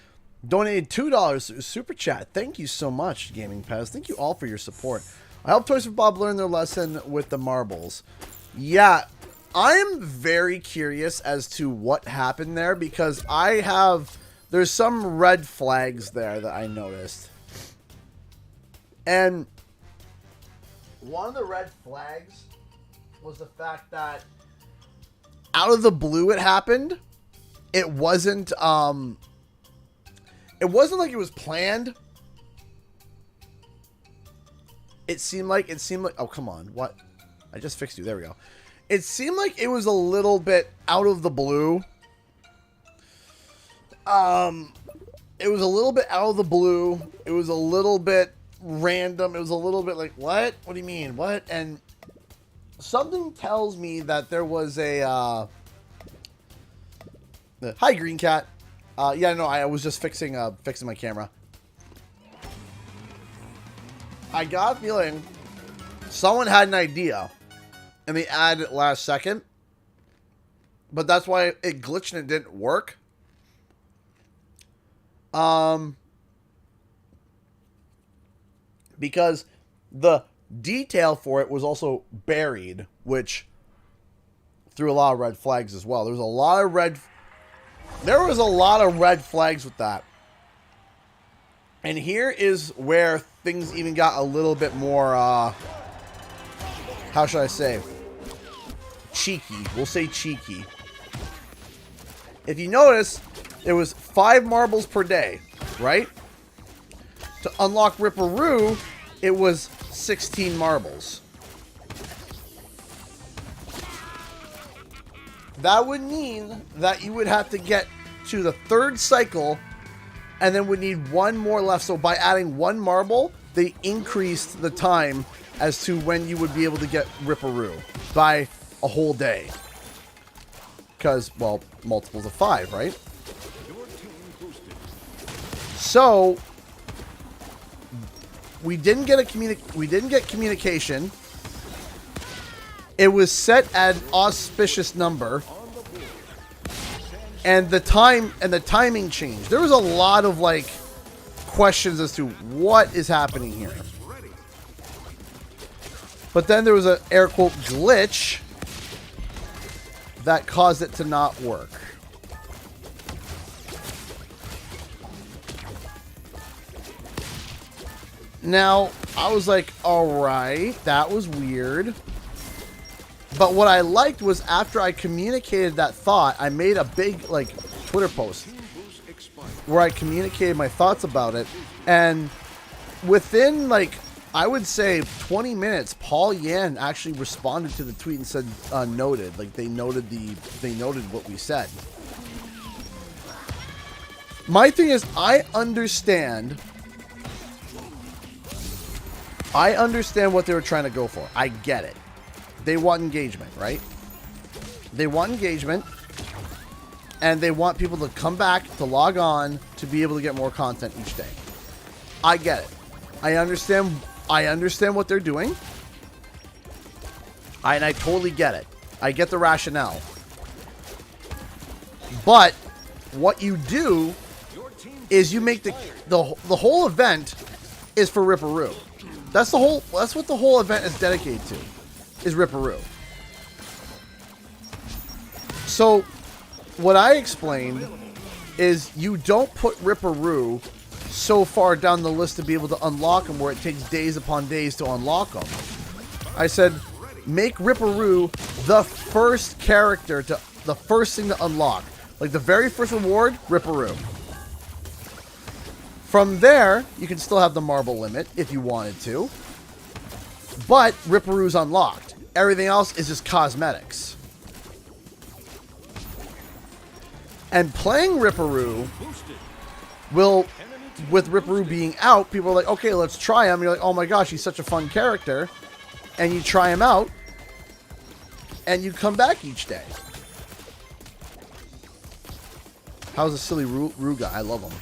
donated $2 to Super Chat. Thank you so much, Gaming Pez. Thank you all for your support. I helped Toys for Bob learn their lesson with the marbles. Yeah, I am very curious as to what happened there, because there's some red flags there that I noticed. And one of the red flags was the fact that out of the blue it happened. It wasn't like it was planned. It seemed like oh, come on. What? I just fixed you. There we go. It seemed like it was a little bit out of the blue. It was a little bit out of the blue. It was a little bit random. It was a little bit like, what? What do you mean? What? And something tells me that there was a hi, Green Cat. Yeah, no, I was just fixing my camera. I got a feeling someone had an idea and they added it last second, but that's why it glitched and it didn't work. Because the detail for it was also buried, which threw a lot of red flags as well. There was a lot of red flags with that. And here is where things even got a little bit more, how should I say? Cheeky. We'll say cheeky. If you notice, it was 5 marbles per day, right? To unlock Ripper Roo, it was 16 marbles. That would mean that you would have to get to the 3rd cycle and then would need 1 more left. So by adding 1 marble, they increased the time as to when you would be able to get Ripper Roo by a whole day. Because, well, multiples of 5, right? So we didn't get communication. It was set at an auspicious number. And the timing changed. There was a lot of like questions as to what is happening here. But then there was an air quote glitch that caused it to not work. Now, I was like, alright, that was weird. But what I liked was after I communicated that thought, I made a big, like, Twitter post where I communicated my thoughts about it. And within, like, I would say 20 minutes, Paul Yan actually responded to the tweet and said, noted. Like, they noted what we said. My thing is, I understand what they were trying to go for. I get it. They want engagement, right? They want engagement, and they want people to come back, to log on, to be able to get more content each day. I get it. I understand what they're doing. And I totally get it. I get the rationale. But what you do is you make the whole event is for Ripper Roo. That's what the whole event is dedicated to. Is Ripper Roo. So, what I explained is you don't put Ripper Roo so far down the list to be able to unlock them where it takes days upon days to unlock them. I said, make Ripper Roo the first character the first thing to unlock. Like the very first reward, Ripper Roo. From there, you can still have the marble limit if you wanted to. But Ripper Roo's unlocked. Everything else is just cosmetics. And playing Ripper Roo will, with Ripper Roo being out, people are like, okay, let's try him. And you're like, oh my gosh, he's such a fun character. And you try him out. And you come back each day. How's a silly Roo guy? I love him.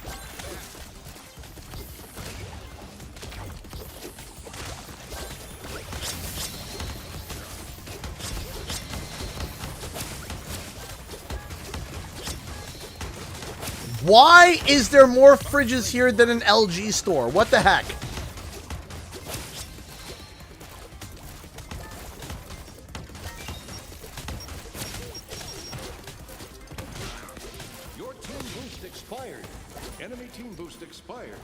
Why is there more fridges here than an LG store? What the heck? Your team boost expired. Enemy team boost expired.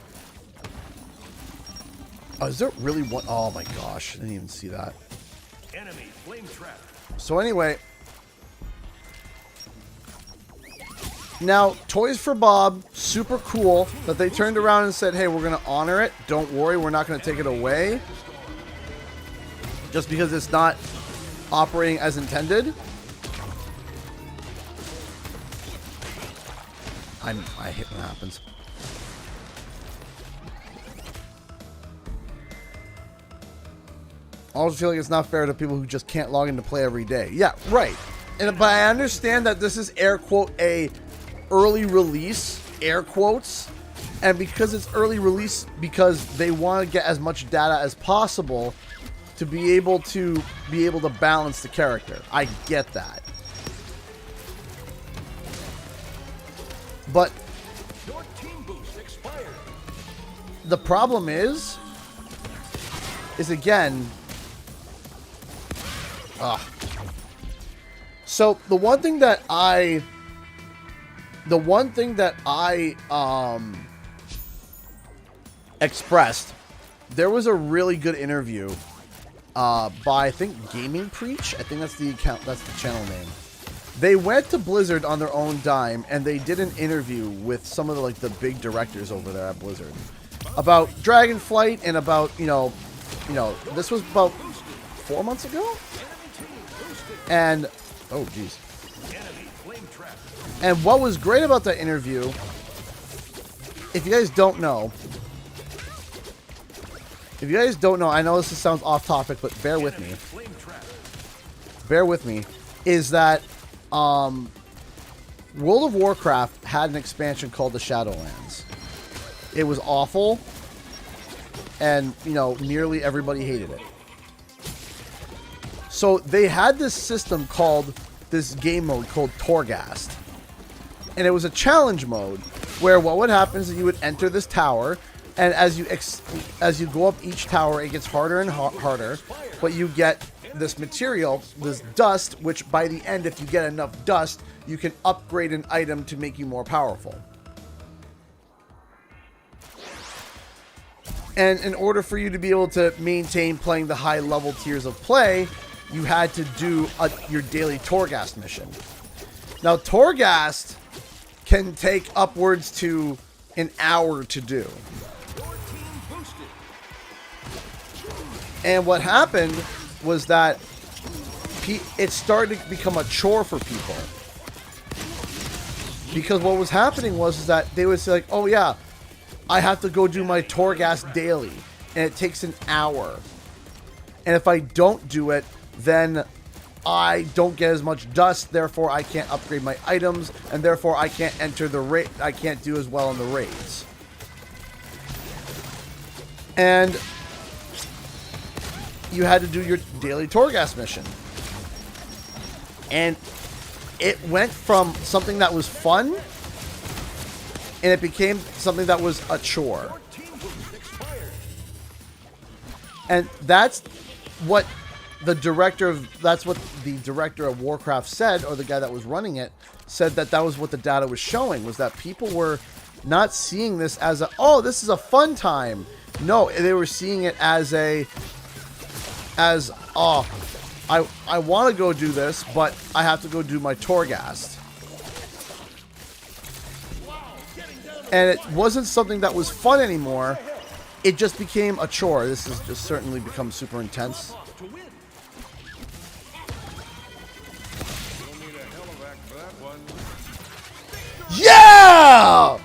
Oh, is there really one? Oh my gosh, I didn't even see that. Enemy flame trap. So anyway, now Toys for Bob, super cool that they turned around and said, hey, we're going to honor it. Don't worry, we're not going to take it away. Just because it's not operating as intended. I hate when that happens. I also feel like it's not fair to people who just can't log in to play every day. Yeah, right. But I understand that this is air quote a early release, air quotes, and because it's early release, because they want to get as much data as possible to be able to balance the character. I get that. But Your team boost expired. the problem is again, so the one thing that I expressed, there was a really good interview by, I think, Gaming Preach. I think that's the account, that's the channel name. They went to Blizzard on their own dime and they did an interview with some of the big directors over there at Blizzard about Dragonflight and about, you know, you know, this was about 4 months ago, and oh geez. And what was great about that interview, if you guys don't know, I know this sounds off topic, but bear with me. Bear with me. Is that World of Warcraft had an expansion called the Shadowlands. It was awful, and you know, nearly everybody hated it. So they had this system called this game mode called Torghast. And it was a challenge mode where what would happen is that you would enter this tower, and as you go up each tower, it gets harder and harder, but you get this material, this dust, which by the end, if you get enough dust, you can upgrade an item to make you more powerful. And in order for you to be able to maintain playing the high level tiers of play, you had to do your daily Torghast mission. Now, Torghast can take upwards to an hour to do. And what happened was that it started to become a chore for people. Because what was happening was that they would say like, oh yeah, I have to go do my Torghast daily, and it takes an hour. And if I don't do it, then I don't get as much dust, therefore I can't upgrade my items, and therefore I can't enter the raid. I can't do as well in the raids. And you had to do your daily Torghast mission. And it went from something that was fun, and it became something that was a chore. And that's what the director of Warcraft said, or the guy that was running it said, that was what the data was showing, was that people were not seeing this as oh, this is a fun time. No, they were seeing it as oh, I want to go do this, but I have to go do my Torghast. And it wasn't something that was fun anymore. It just became a chore. This has just certainly become super intense. Yeah! An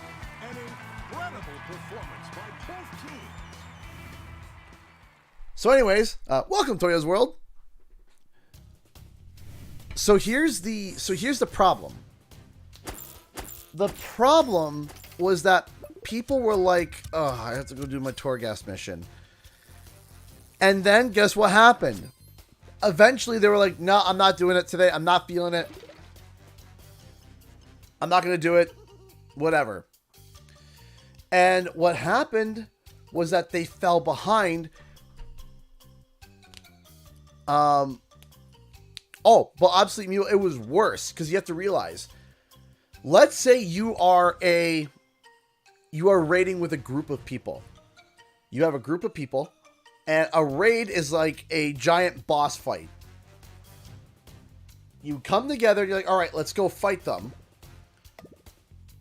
incredible performance by both teams. So anyways, welcome to Toyo's World. So here's the problem. The problem was that people were like, oh, I have to go do my Torghast mission. And then guess what happened? Eventually they were like, no, I'm not doing it today. I'm not feeling it. I'm not going to do it. Whatever. And what happened was that they fell behind. Oh, but obviously, it was worse, because you have to realize, let's say you are raiding with a group of people. You have a group of people, and a raid is like a giant boss fight. You come together, you're like, all right, let's go fight them.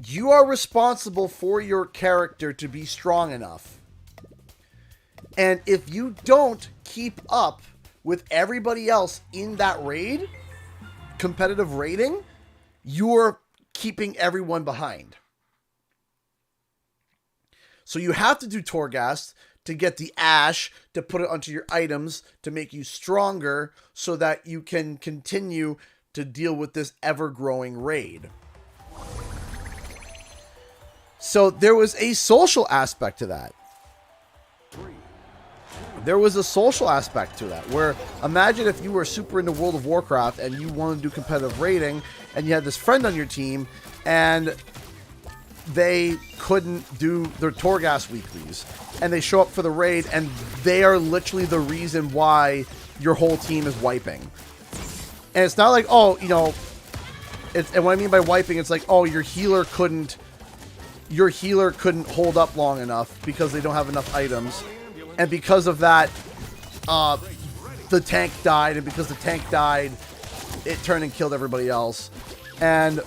You are responsible for your character to be strong enough. And if you don't keep up with everybody else in that raid, competitive raiding, you're keeping everyone behind. So you have to do Torghast to get the ash, to put it onto your items, to make you stronger, so that you can continue to deal with this ever-growing raid. So there was a social aspect to that. There was a social aspect to that, where imagine if you were super into World of Warcraft and you wanted to do competitive raiding, and you had this friend on your team, and they couldn't do their Torghast weeklies, and they show up for the raid, and they are literally the reason why your whole team is wiping. And it's not like, oh, you know, and what I mean by wiping, it's like, oh, your healer couldn't hold up long enough because they don't have enough items. And because of that, the tank died. And because the tank died, it turned and killed everybody else. And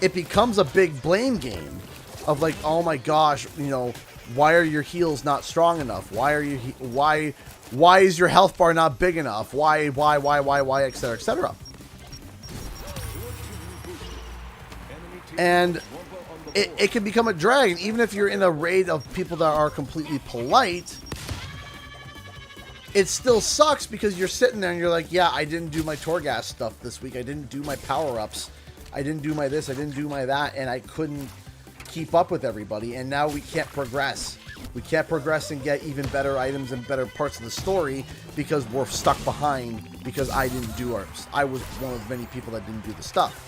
it becomes a big blame game of like, oh my gosh, you know, Why are your heals not strong enough? Why are you why is your health bar not big enough? Why, etc., etc. And it can become a drag. And even if you're in a raid of people that are completely polite, it still sucks because you're sitting there and you're like, yeah, I didn't do my Torghast stuff this week. I didn't do my power-ups. I didn't do my this. I didn't do my that. And I couldn't keep up with everybody. And now we can't progress. We can't progress and get even better items and better parts of the story because we're stuck behind because I didn't do ours. I was one of many people that didn't do the stuff.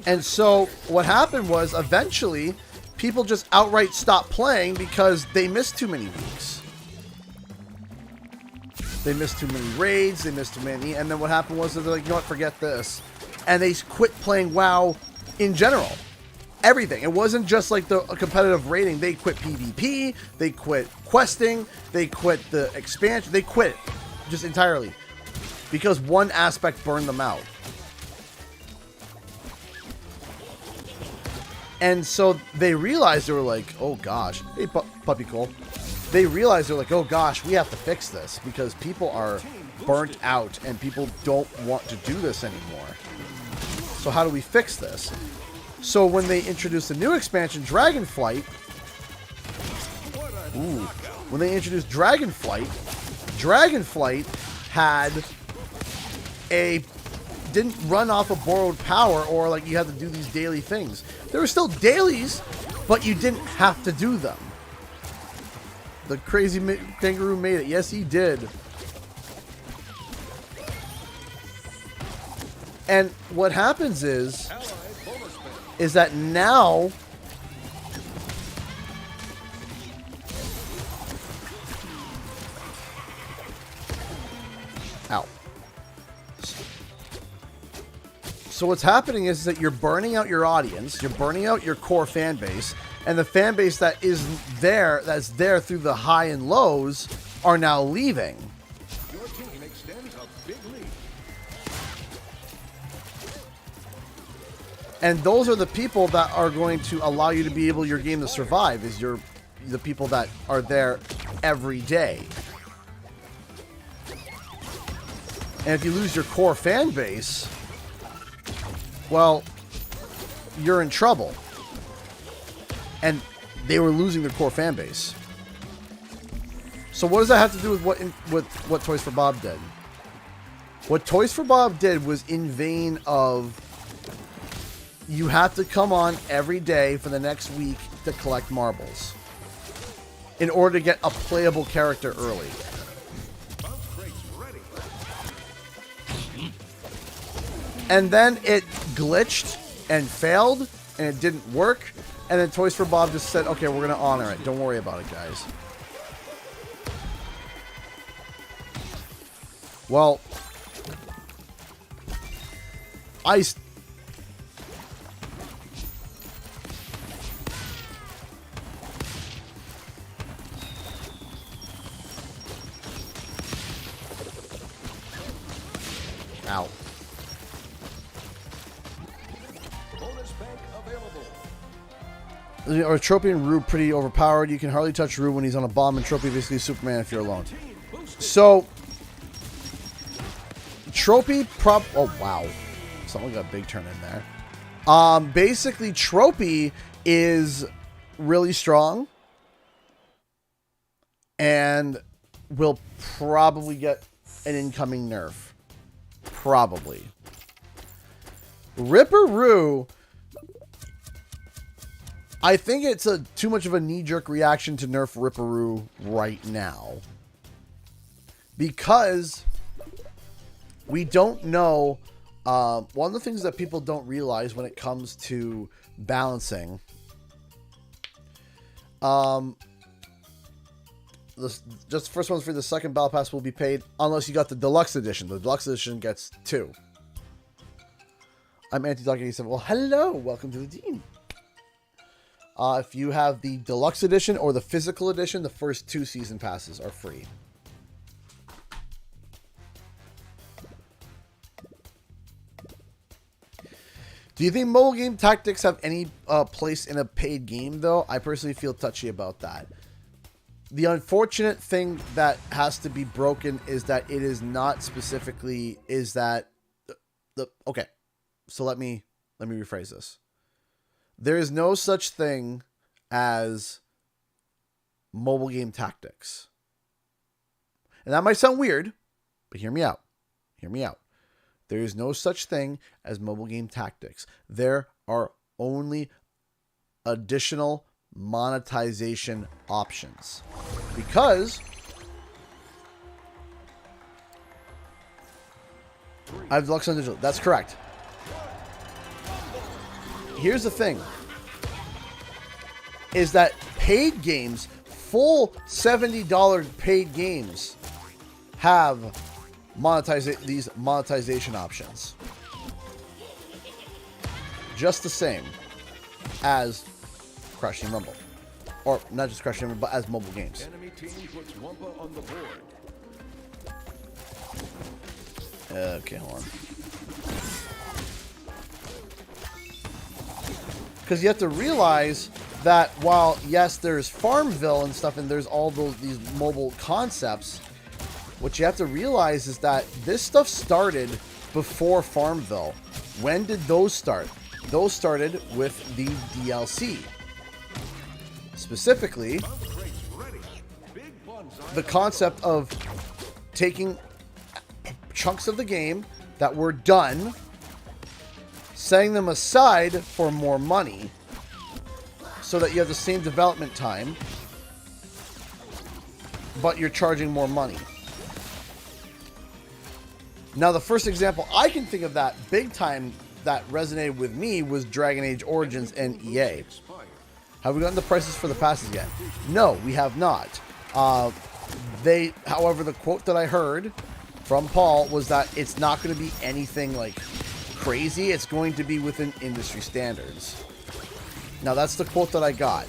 And so what happened was eventually people just outright stopped playing because they missed too many weeks. They missed too many raids, they missed too many, and then what happened was they're like, you know what, forget this. And they quit playing WoW in general. Everything. It wasn't just like the competitive raiding. They quit PvP, they quit questing, they quit the expansion, they quit it just entirely. Because one aspect burned them out. And so they realized, they were like, oh gosh, hey Puppy Cole. They realized, they're like, oh gosh, we have to fix this because people are burnt out and people don't want to do this anymore. So how do we fix this? So when they introduced the new expansion, Dragonflight, when they introduced Dragonflight had didn't run off of borrowed power or like you had to do these daily things. There were still dailies, but you didn't have to do them. The crazy kangaroo made it. Yes, he did. And what happens is that now so what's happening is that you're burning out your audience, you're burning out your core fan base, and the fan base that is there, that's there through the high and lows, are now leaving. Your team extends a big lead. And those are the people that are going to allow you to be able your game to survive, is the people that are there every day. And if you lose your core fan base, well, you're in trouble. And they were losing their core fan base. So what does that have to do with what Toys for Bob did? What Toys for Bob did was in vein of you have to come on every day for the next week to collect marbles in order to get a playable character early. And then it glitched and failed, and it didn't work. And then Toys for Bob just said, okay, we're going to honor it. Don't worry about it, guys. Well, Ow. Or Trophy and Roo pretty overpowered. You can hardly touch Roo when he's on a bomb, and Trophy basically Superman if you're alone. So, Trophy oh wow. Someone got a big turn in there. Basically, Trophy is really strong. And will probably get an incoming nerf. Probably. Ripper Roo, I think it's too much of a knee-jerk reaction to nerf Ripper Roo right now. Because we don't know. One of the things that people don't realize when it comes to balancing. Just the first one's free. The second battle pass will be paid unless you got the deluxe edition. The deluxe edition gets 2. I'm Anti-Dog 87. Well, hello. Welcome to the team. If you have the deluxe edition or the physical edition, the first 2 season passes are free. Do you think mobile game tactics have any place in a paid game, though? I personally feel touchy about that. The unfortunate thing that has to be broken is that it is not specifically, is that okay. So let me rephrase this. There is no such thing as mobile game tactics. And that might sound weird, but hear me out. Hear me out. There is no such thing as mobile game tactics. There are only additional monetization options. Because I have deluxe on digital. That's correct. Here's the thing. Is that paid games, full $70 paid games, have these monetization options. Just the same as Crash Team Rumble. Or not just Crash Team Rumble, but as mobile games. Enemy team puts Wumpa on the board. Okay, hold on. Because you have to realize that while, yes, there's Farmville and stuff, and there's all these mobile concepts, what you have to realize is that this stuff started before Farmville. When did those start? Those started with the DLC. Specifically, the concept of taking chunks of the game that were done, setting them aside for more money, so that you have the same development time, but you're charging more money. Now, the first example I can think of that big time that resonated with me was Dragon Age Origins and EA. Have we gotten the prices for the passes yet? No, we have not. However, the quote that I heard from Paul was that it's not going to be anything like crazy. It's going to be within industry standards. Now, that's the quote that I got.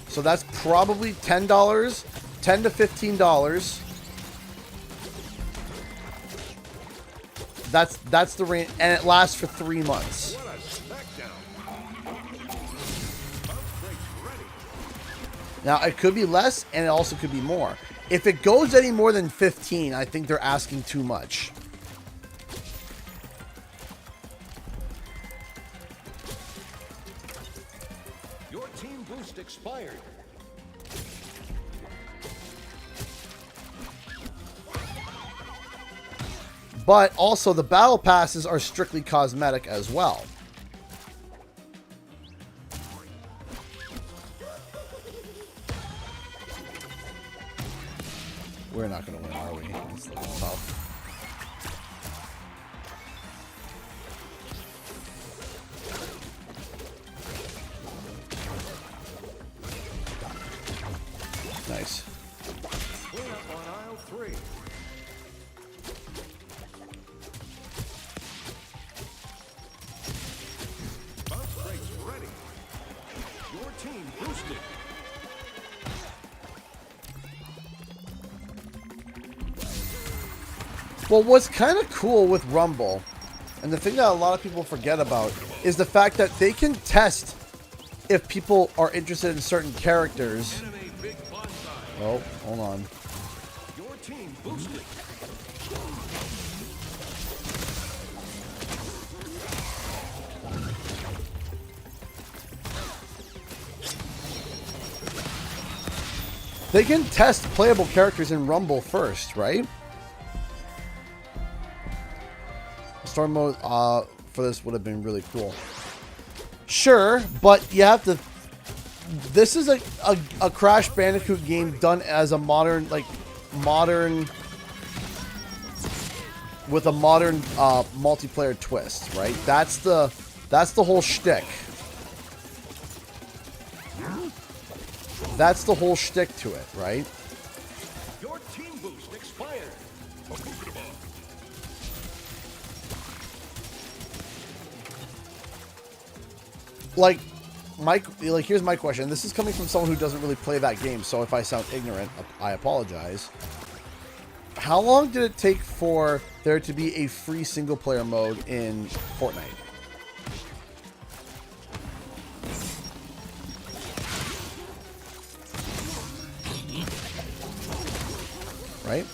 So that's probably $10, $10 to $15. That's the range, and it lasts for 3 months. Now, it could be less, and it also could be more. If it goes any more than 15, I think they're asking too much. Your team boost expired. But also, the battle passes are strictly cosmetic as well. We're not going to win, are we? It's a little tough. Nice. Clean up on aisle 3. Bounce breaks ready. Your team boosted. Well, what's kind of cool with Rumble, and the thing that a lot of people forget about, is the fact that they can test if people are interested in certain characters. Oh, hold on. Your team boosted. They can test playable characters in Rumble first, right? Storm mode for this would have been really cool. Sure, but you have to... This is a Crash Bandicoot game done as a modern... with a modern multiplayer twist, right? That's the whole shtick. That's the whole shtick to it, right? Your team boost expired. here's my question. This is coming from someone who doesn't really play that game, so if I sound ignorant, I apologize. How long did it take for there to be a free single-player mode in Fortnite? Right?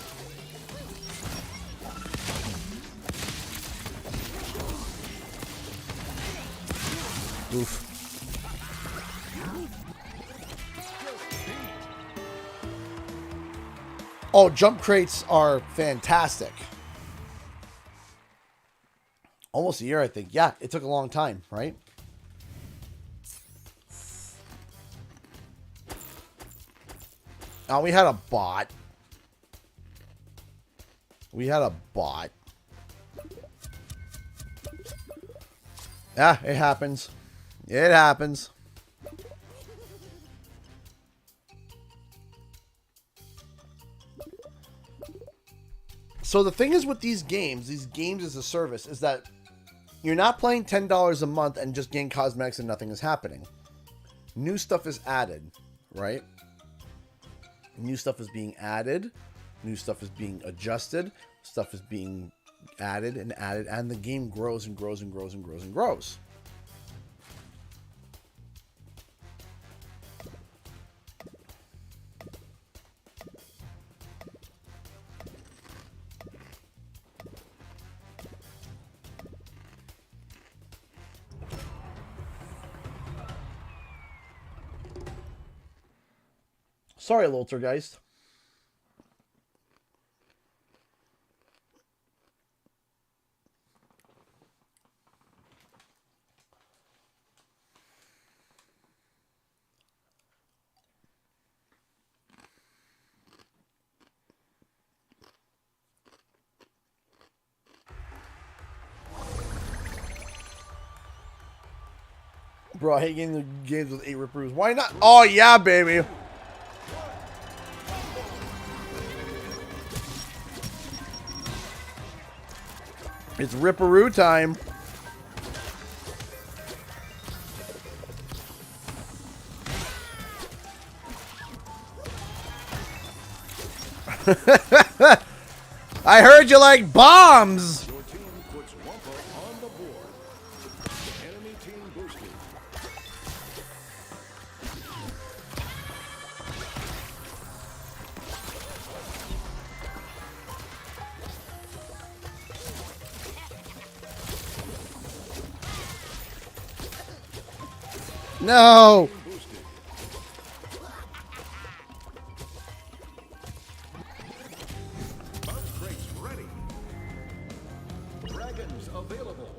Oof. Oh, jump crates are fantastic. Almost a year, I think. Yeah, it took a long time, right? Oh, we had a bot. We had a bot. Yeah, it happens. It happens. So the thing is with these games as a service, is that you're not playing $10 a month and just getting cosmetics and nothing is happening. New stuff is added, right? New stuff is being added. New stuff is being adjusted. Stuff is being added, and the game grows and grows and grows and grows and grows. Sorry, Loltergeist. Bro, I hate getting the games with 8 Ripper Roos. Why not? Oh, yeah, baby. It's Ripper Roo time. I heard you like bombs. Your team puts Wampa on the board. Enemy team boosted. No. Boosted. Bounce breaks ready. Dragons available.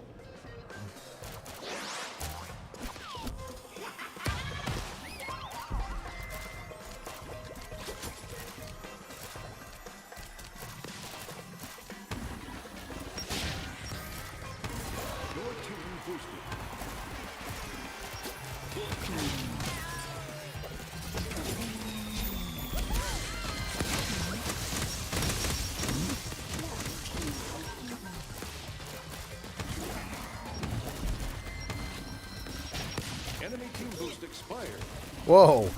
Your team boosted. Enemy team boost expired. Whoa.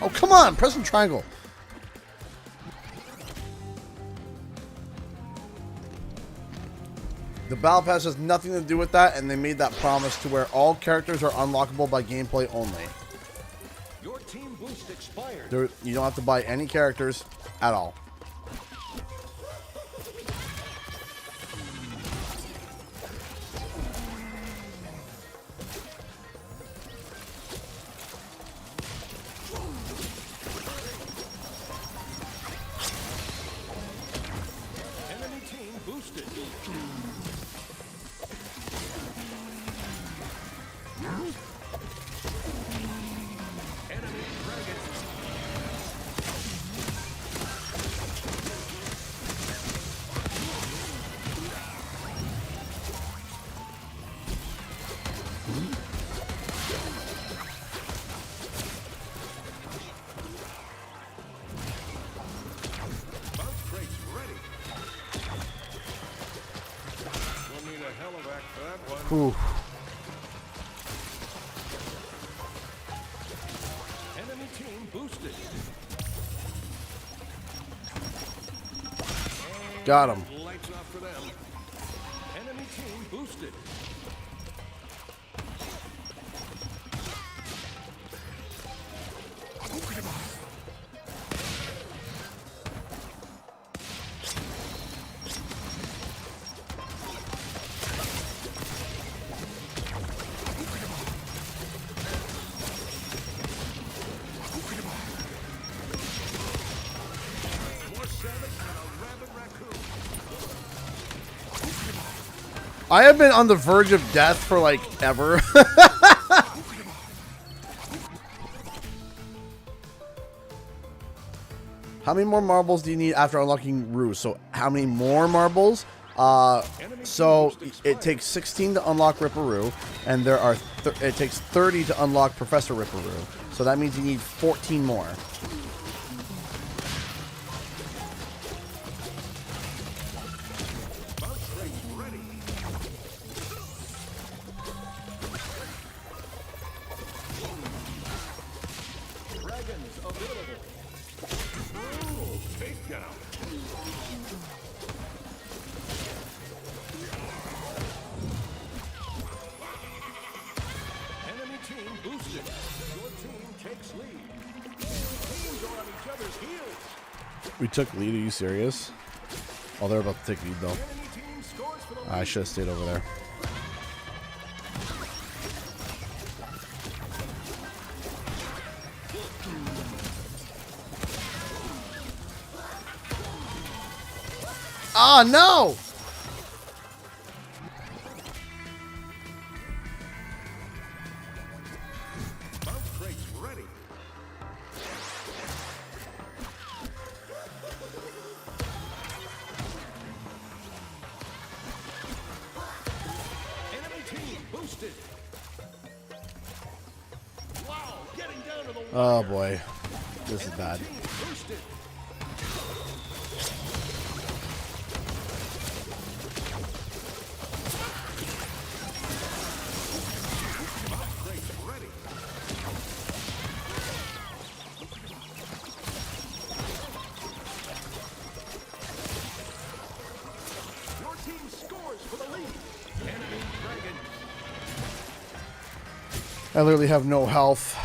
Oh, come on. Press the triangle. The Battle Pass has nothing to do with that, and they made that promise to where all characters are unlockable by gameplay only. Your team boost expired. You don't have to buy any characters at all. Enemy team boosted. Enemy dragons. Ooh. Enemy team boosted. Got him. Lights off for them. Enemy team boosted. I have been on the verge of death for like ever. How many more marbles do you need after unlocking Roo? So how many more marbles? So it takes 16 to unlock Ripper Roo, and there are it takes 30 to unlock Professor Ripper Roo. So that means you need 14 more. We took lead. Are you serious? Oh, they're about to take lead though. I should have stayed over there. Oh no! Oh boy, this is bad. I literally have no health.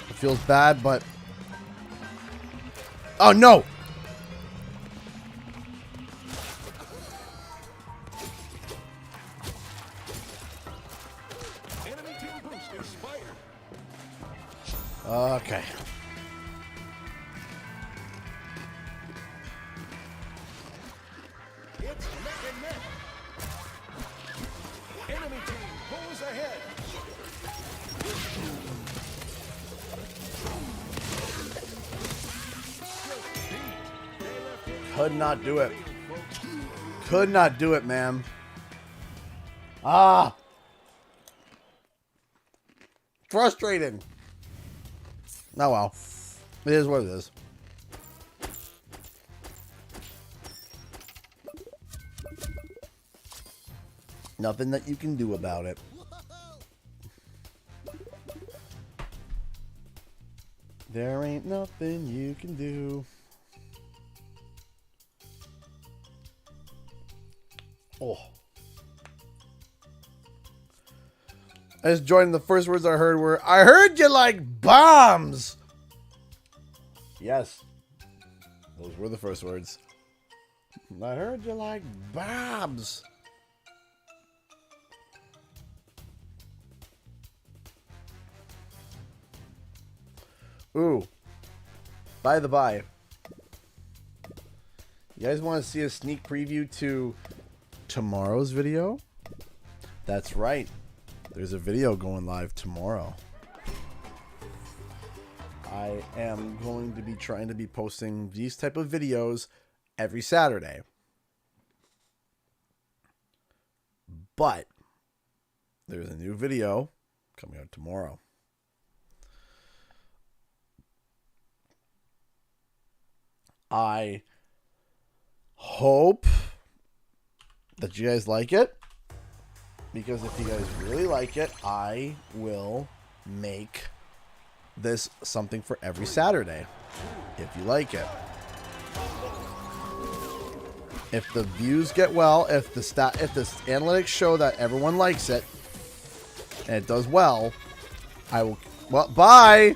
It feels bad, but... Oh, no! Okay. It's neck and neck. Enemy team pulls ahead. Could not do it. Could not do it, man. Ah! Frustrating. Oh well. It is what it is. Nothing that you can do about it. There ain't nothing you can do. Oh. I just joined. The first words I heard were, I heard you like bombs. Yes. Those were the first words. I heard you like bombs. Ooh. By the by. You guys want to see a sneak preview to tomorrow's video? That's right. There's a video going live tomorrow. I am going to be trying to be posting these type of videos every Saturday. But there's a new video coming out tomorrow. I hope that you guys like it. Because if you guys really like it, I will make this something for every Saturday. If you like it. If the views get well, if the analytics show that everyone likes it, and it does well, I will. Well, bye.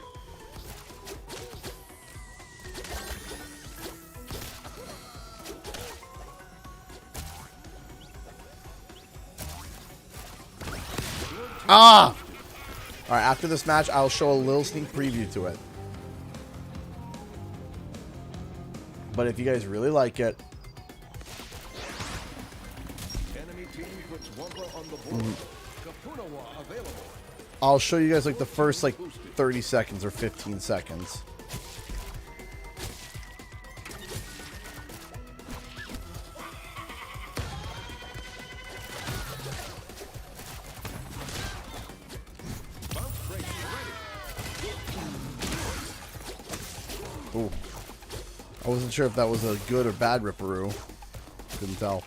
Ah! Alright, after this match, I'll show a little sneak preview to it. But if you guys really like it... Enemy team puts Wumpa on the board. Kapunawa available. I'll show you guys like the first like 30 seconds or 15 seconds. Ooh. I wasn't sure if that was a good or bad Ripper Roo. Couldn't tell.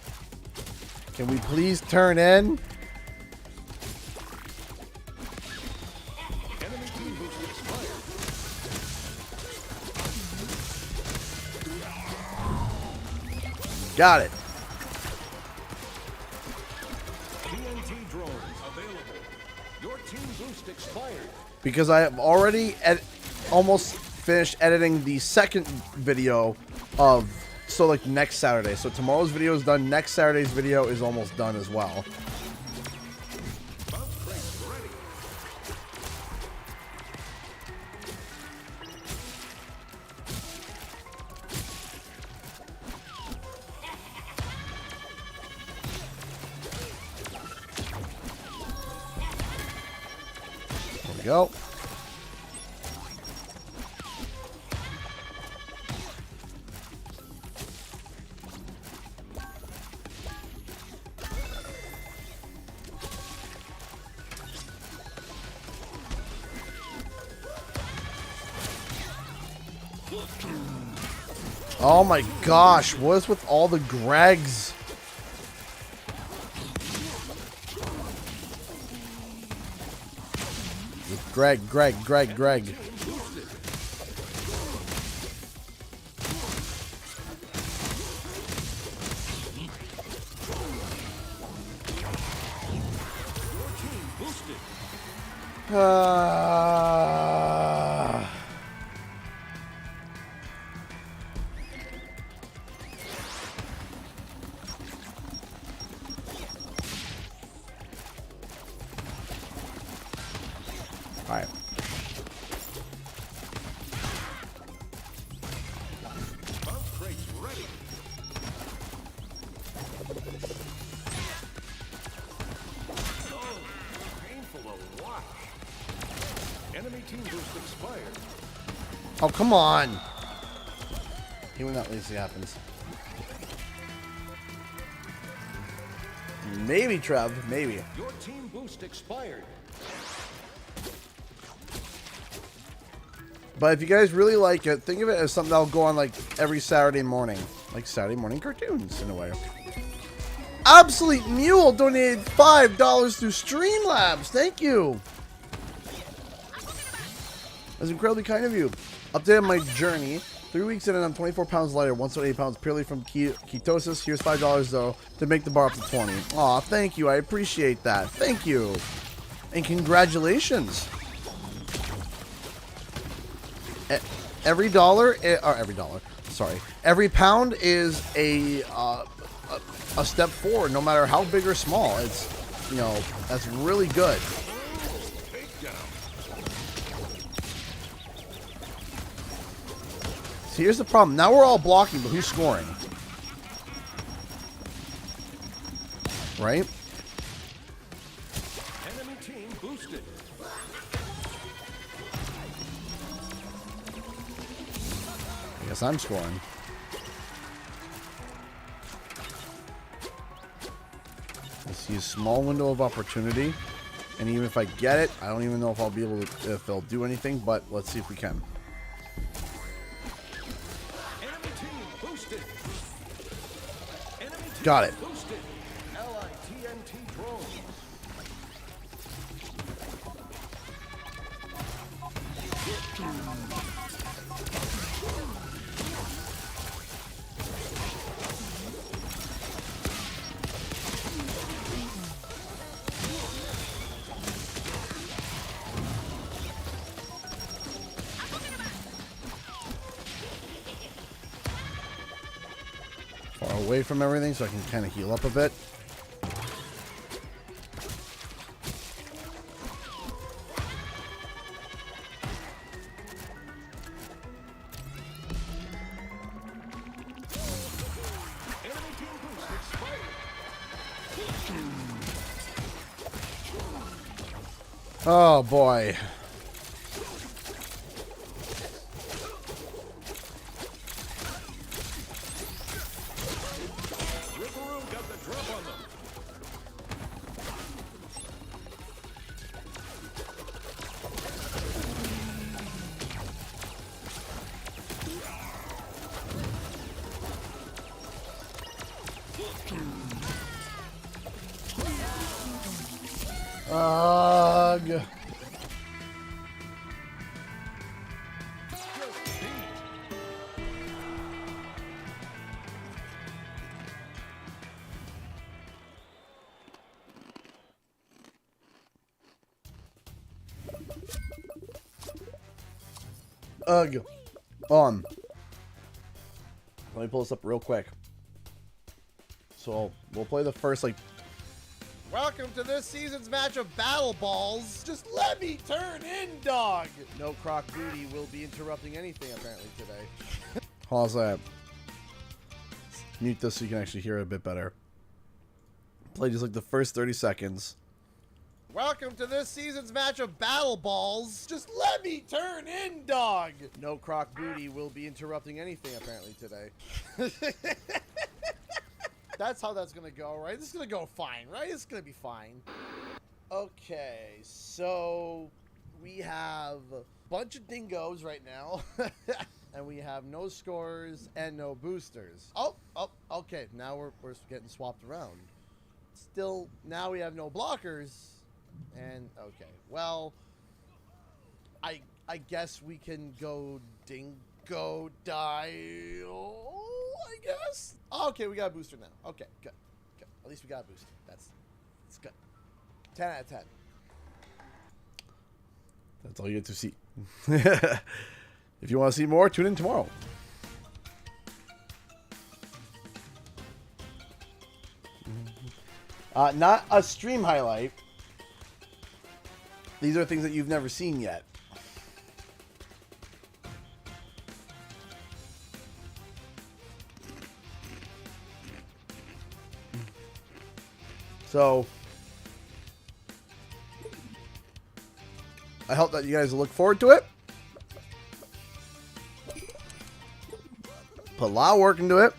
Can we please turn in? Enemy team boost expired. Got it. TNT drones available. Your team boost expired. Because I have already almost finished editing the second video of, so like next Saturday. So tomorrow's video is done. Next Saturday's video is almost done as well. Bounce break ready. There we go. Oh my gosh, what is with all the Gregs? Greg. Alright. Bounce breaks ready. Oh, painful to watch. Enemy team boost expired. Oh, come on. Hate when that lazy happens. Maybe, Trev. Maybe. Your team boost expired. But if you guys really like it, think of it as something that'll go on like every Saturday morning. Like Saturday morning cartoons, in a way. Obsolete Mule donated $5 through Streamlabs. Thank you. That's incredibly kind of you. Updated my journey. 3 weeks in and I'm 24 pounds lighter, 1.8 pounds purely from ketosis. Here's $5 though to make the bar up to 20. Aw, thank you. I appreciate that. Thank you. And congratulations. Every pound is a step forward, no matter how big or small. It's, you know, that's really good. See, here's the problem. Now we're all blocking, but who's scoring? Right? Enemy team boosted. I guess I'm scoring. I see a small window of opportunity, and even if I get it, I don't even know if I'll be able to, if they'll do anything, but let's see if we can. Enemy team boosted. Enemy team Got it. boosted. far away from everything so I can kind of heal up a bit. Oh boy. Ripper Roo got the drop on them. Ugh. Ugh. Let me pull this up real quick. So we'll play the first like. Welcome to this season's match of Battle Balls. Just let me turn in, dog. No croc booty will be interrupting anything apparently today. How's that? Mute this so you can actually hear it a bit better. Play just like the first 30 seconds. Welcome to this season's match of Battle Balls. Just let me turn in, dog. No croc booty will be interrupting anything apparently today. That's how that's gonna go, right? This is gonna go fine, right? It's gonna be fine. Okay, so we have a bunch of dingoes right now. And we have no scores and no boosters. Oh, okay. Now we're getting swapped around. Still, now we have no blockers. And, okay. Well, I guess we can go dingo dial, I guess. Okay, we got a booster now. Okay, good. At least we got a booster. That's good. 10 out of 10. That's all you get to see. If you want to see more, tune in tomorrow. Not a stream highlight. These are things that you've never seen yet. So, I hope that you guys look forward to it. Put a lot of work into it.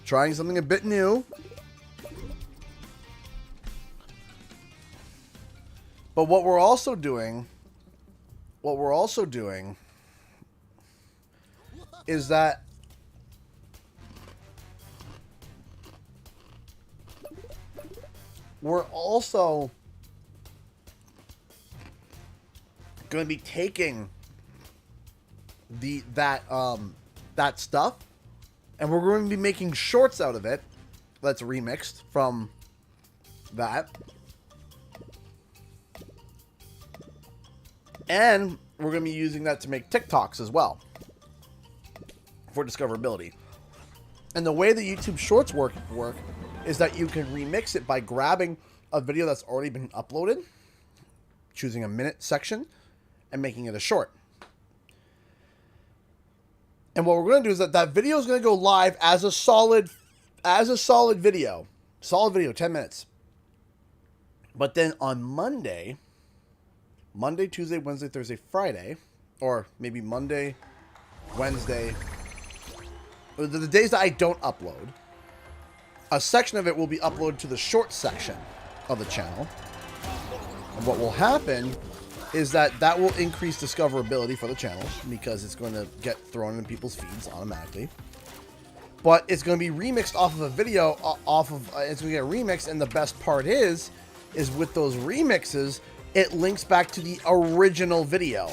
Trying something a bit new. But what we're also doing is that we're also going to be taking that stuff, and we're going to be making shorts out of it that's remixed from that. And we're going to be using that to make TikToks as well for discoverability. And the way the YouTube Shorts work is that you can remix it by grabbing a video that's already been uploaded, choosing a minute section, and making it a short. And what we're going to do is that video is going to go live as a solid video. Solid video, 10 minutes. But then on Monday, Tuesday, Wednesday, Thursday, Friday, or maybe Monday, Wednesday, the days that I don't upload, a section of it will be uploaded to the short section of the channel. And what will happen is that will increase discoverability for the channel because it's going to get thrown in people's feeds automatically. But it's going to be remixed off of a video, it's going to get remixed, and the best part is with those remixes, it links back to the original video.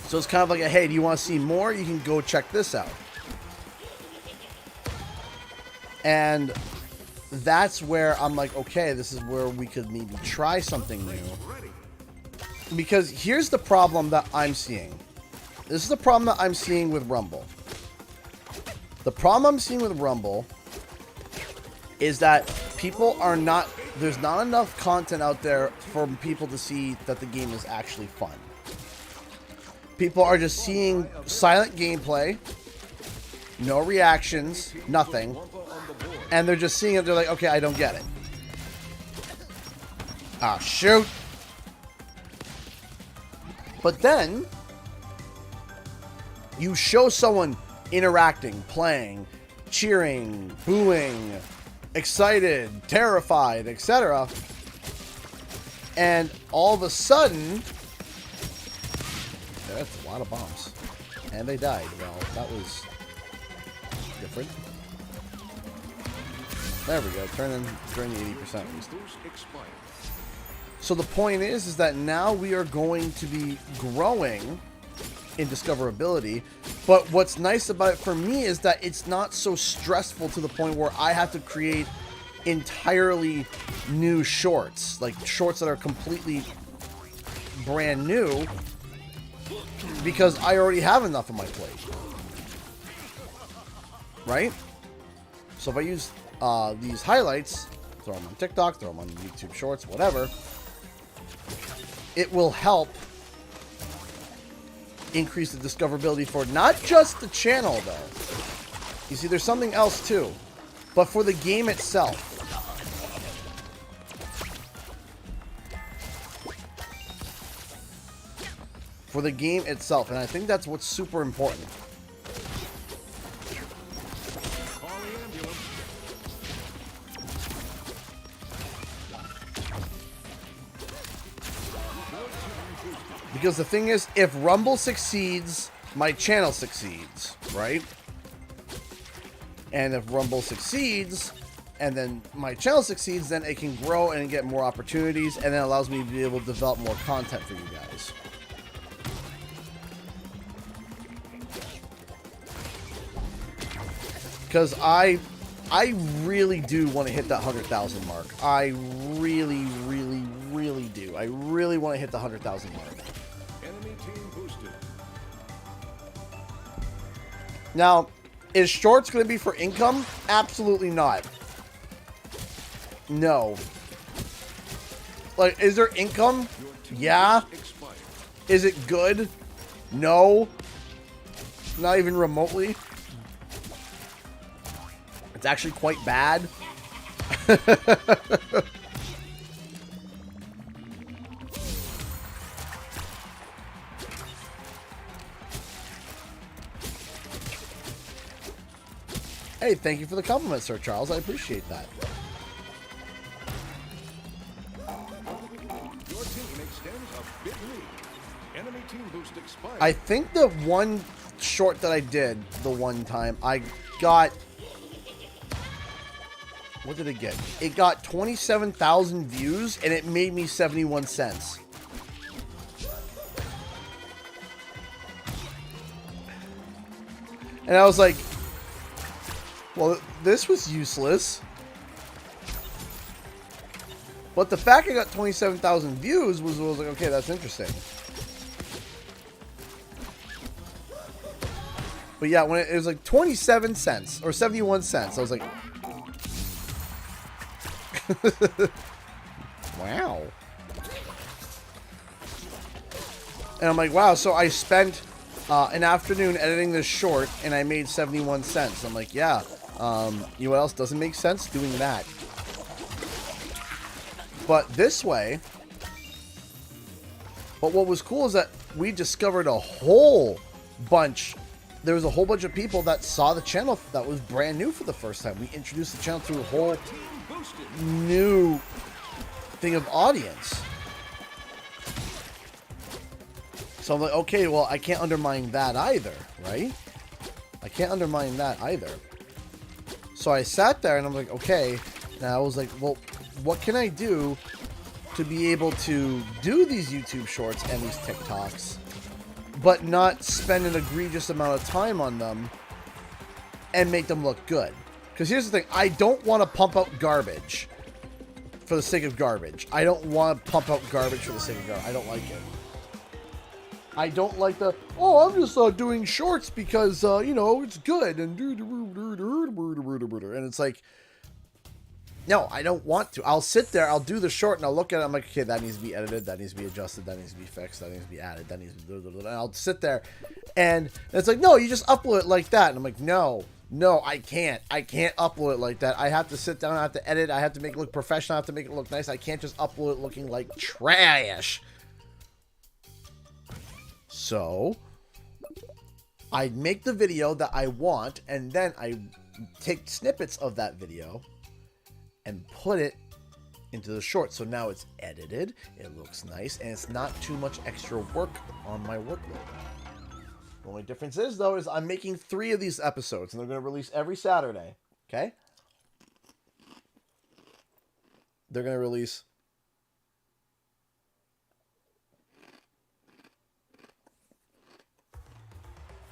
So it's kind of like a, hey, do you want to see more? You can go check this out. And that's where I'm like, okay, this is where we could maybe try something new. Because here's the problem that I'm seeing. This is the problem that I'm seeing with Rumble. The problem I'm seeing with Rumble is that people are not, there's not enough content out there for people to see that the game is actually fun. People are just seeing silent gameplay, no reactions, nothing, and they're just seeing it, they're like, okay, I don't get it. Ah, shoot. But then, you show someone interacting, playing, cheering, booing, excited, terrified, etc. And all of a sudden, that's a lot of bombs. And they died. Well, that was different. There we go. Turn in during the 80%. So the point is that now we are going to be growing in discoverability. But what's nice about it for me is that it's not so stressful to the point where I have to create entirely new shorts, like shorts that are completely brand new, because I already have enough on my plate, right? So if I use these highlights, throw them on TikTok, throw them on YouTube Shorts, whatever, it will help increase the discoverability for not just the channel, though. You see, there's something else too, but for the game itself. For the game itself, and I think that's what's super important. Because the thing is, if Rumble succeeds, my channel succeeds, right? And if Rumble succeeds, and then my channel succeeds, then it can grow and get more opportunities, and then allows me to be able to develop more content for you guys. Because I really do want to hit that 100,000 mark. I really, really, really do. I really want to hit the 100,000 mark. Enemy team boosted. Now, is Shorts going to be for income? Absolutely not. No. Like, is there income? Yeah. Is it good? No. Not even remotely. It's actually quite bad. Hey, thank you for the compliment, Sir Charles. I appreciate that. Your team extends a big lead. Enemy team boost expired. I think the one short that I did the one time, I got... What did it get? It got 27,000 views, and it made me 71 cents. And I was like, well, this was useless. But the fact I got 27,000 views was like, okay, that's interesting. But yeah, when it was like 27 cents or 71 cents, I was like, wow. And I'm like, wow, so I spent an afternoon editing this short and I made 71 cents. I'm like, yeah, you know what else doesn't make sense? Doing that. But this way, but what was cool is that we discovered a whole bunch. There was a whole bunch of people that saw the channel that was brand new for the first time. We introduced the channel to a whole new thing of audience. So I'm like, okay, well, I can't undermine that either, right? I can't undermine that either. So I sat there and I'm like, okay. Now I was like, well, what can I do to be able to do these YouTube shorts and these TikToks, but not spend an egregious amount of time on them and make them look good? Because here's the thing, I don't want to pump out garbage for the sake of garbage. I don't want to pump out garbage for the sake of garbage. I don't like it. I don't like the, oh, I'm just doing shorts because, you know, it's good. And it's like, no, I don't want to. I'll sit there, I'll do the short, and I'll look at it. I'm like, okay, that needs to be edited, that needs to be adjusted, that needs to be fixed, that needs to be added, that needs to be... And I'll sit there, and it's like, no, you just upload it like that. And I'm like, no, I can't. I can't upload it like that. I have to sit down, I have to edit, I have to make it look professional, I have to make it look nice. I can't just upload it looking like trash. So, I make the video that I want, and then I take snippets of that video and put it into the short. So now it's edited, it looks nice, and it's not too much extra work on my workload. The only difference is, though, is I'm making 3 of these episodes, and they're going to release every Saturday, okay? They're going to release...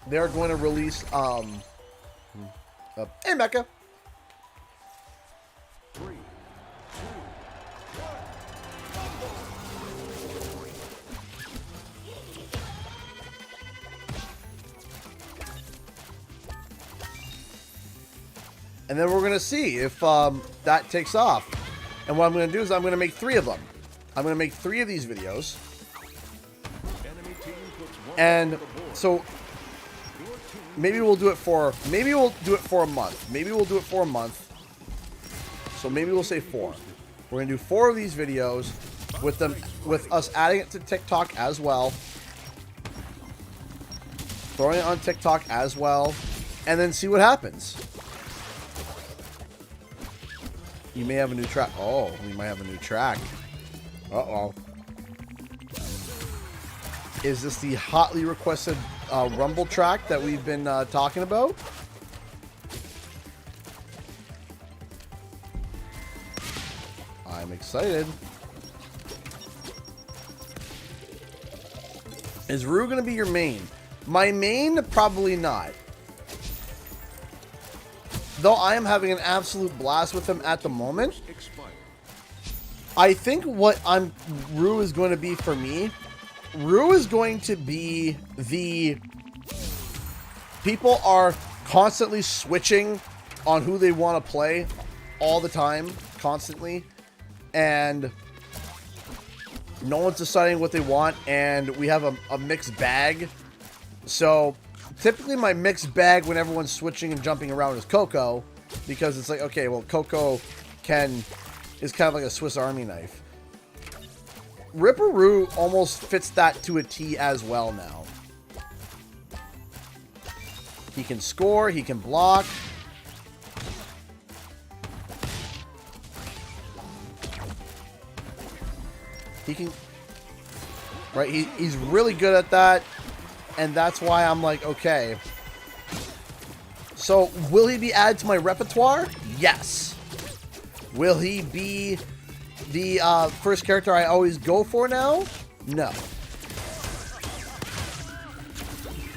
They're going to release, hey, Mecca. 3, 2, 1. And then we're going to see if that takes off. And what I'm going to do is I'm going to make 3 of them. I'm going to make 3 of these videos. And so maybe we'll do it for a month. Maybe we'll do it for a month. So maybe we'll say 4. We're going to do 4 of these videos with us adding it to TikTok as well. Throwing it on TikTok as well. And then see what happens. You may have a new track. Oh, we might have a new track. Uh-oh. Is this the hotly requested Rumble track that we've been talking about? I'm excited. Is Roo going to be your main? My main, probably not. Though I am having an absolute blast with him at the moment. I think what Roo is going to be for me, Roo is going to be the... People are constantly switching on who they want to play all the time, constantly. And no one's deciding what they want, and we have a mixed bag. So typically my mixed bag when everyone's switching and jumping around is Coco, because it's like, okay, well, Coco is kind of like a Swiss Army knife. Ripper Roo almost fits that to a T as well now. He can score, he can block. He can... Right, he's really good at that. And that's why I'm like, okay. So, will he be added to my repertoire? Yes. Will he be the first character I always go for now? No.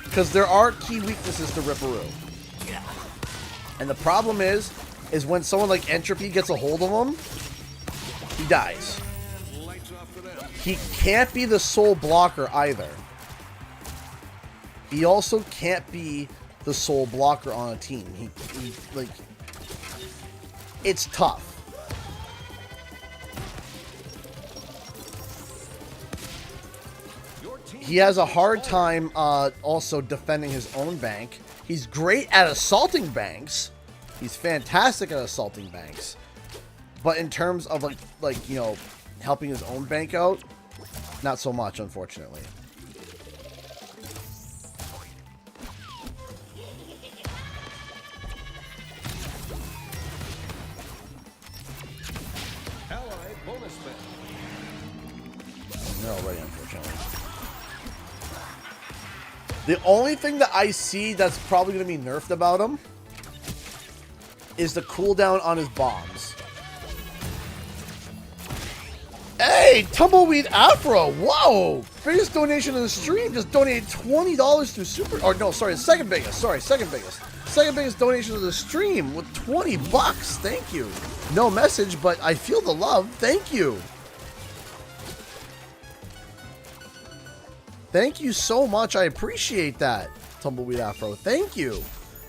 Because there are key weaknesses to Ripper Roo. And the problem is when someone like Entropy gets a hold of him, he dies. He can't be the sole blocker either. He also can't be the sole blocker on a team. He like, it's tough. He has a hard time also defending his own bank. He's great at assaulting banks. He's fantastic at assaulting banks. But in terms of like you know, helping his own bank out, not so much, unfortunately. They're already, unfortunately. The only thing that I see that's probably going to be nerfed about him is the cooldown on his bombs. Hey, Tumbleweed Afro! Whoa! Biggest donation in the stream. Just donated $20 through Super... Or no, sorry, second biggest. Sorry, second biggest. Second biggest donation of the stream with $20. Thank you. No message, but I feel the love. Thank you. Thank you so much. I appreciate that, Tumbleweed Afro. Thank you.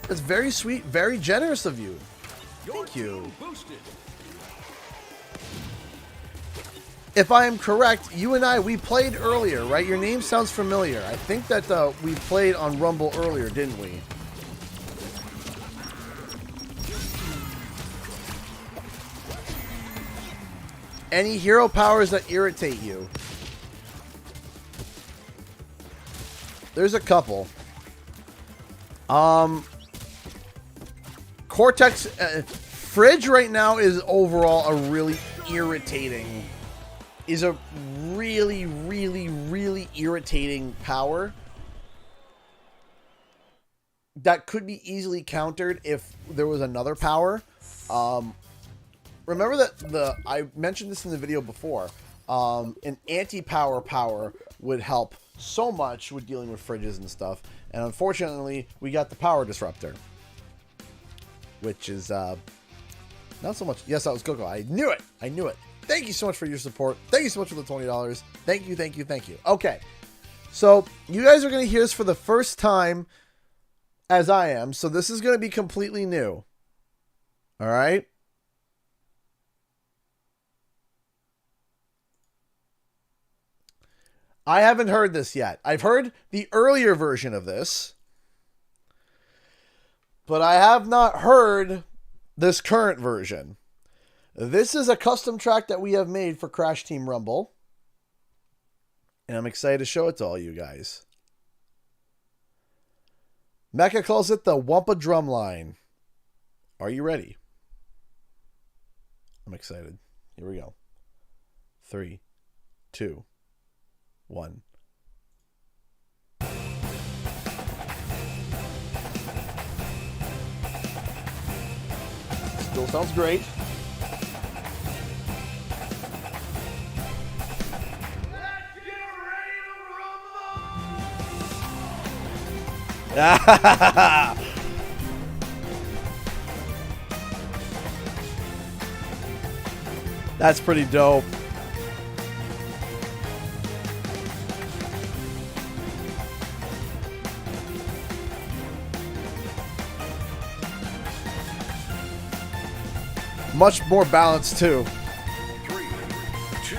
That's very sweet, very generous of you. Thank you. If I am correct, you and we played earlier, right? Your name sounds familiar. I think that we played on Rumble earlier, didn't we? Any hero powers that irritate you? There's a couple. Cortex Fridge right now is overall a really irritating. Is a really, really, really irritating power that could be easily countered if there was another power. Remember that I mentioned this in the video before. An anti-power power would help so much with dealing with fridges and stuff. And unfortunately, we got the power disruptor, which is not so much. Yes, that was Coco. I knew it. I knew it. Thank you so much for your support. Thank you so much for the $20. Thank you, thank you, thank you. Okay, so you guys are going to hear this for the first time as I am. So this is going to be completely new. All right. I haven't heard this yet. I've heard the earlier version of this, but I have not heard this current version. This is a custom track that we have made for Crash Team Rumble, and I'm excited to show it to all you guys. Mecha calls it the Wumpa drum line. Are you ready? I'm excited. Here we go. 3, 2, 1. Still sounds great. That's pretty dope. Much more balanced too. 3, 2,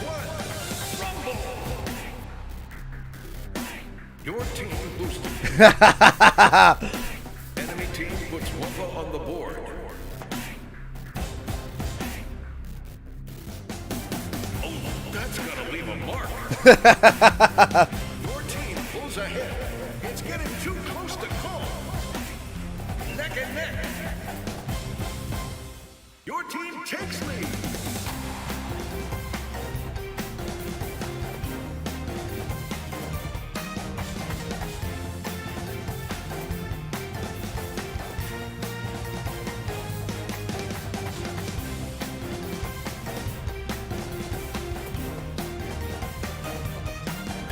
1, rumble! Your team boosted. Enemy team puts Wumpa on the board. Oh, that's gonna leave a mark. Your team pulls ahead. It's getting too close to call. Neck and neck. Your team takes lead.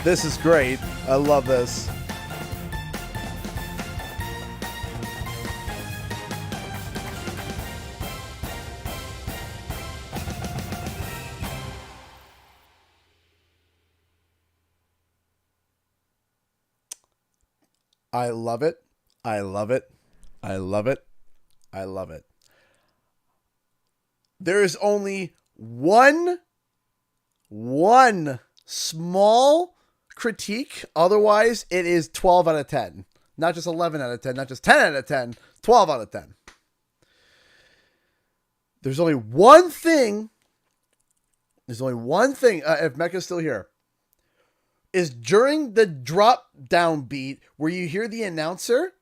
This is great. I love this. I love it. I love it. I love it. I love it. There is only one small critique. Otherwise, it is 12 out of 10. Not just 11 out of 10, not just 10 out of 10, 12 out of 10. There's only one thing. If Mecha's still here, is during the drop down beat where you hear the announcer.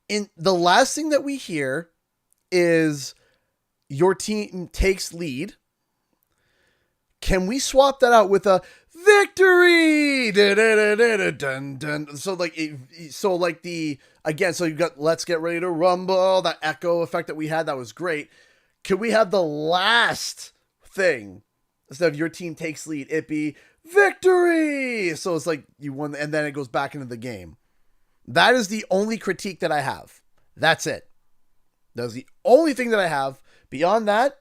In the last thing that we hear is your team takes lead. Can we swap that out with a victory? So you've got let's get ready to rumble, that echo effect that we had, that was great. Can we have the last thing, instead of your team takes lead, it be victory? So it's like you won, and then it goes back into the game. That is the only critique that I have. That's it. That's the only thing that I have. Beyond that,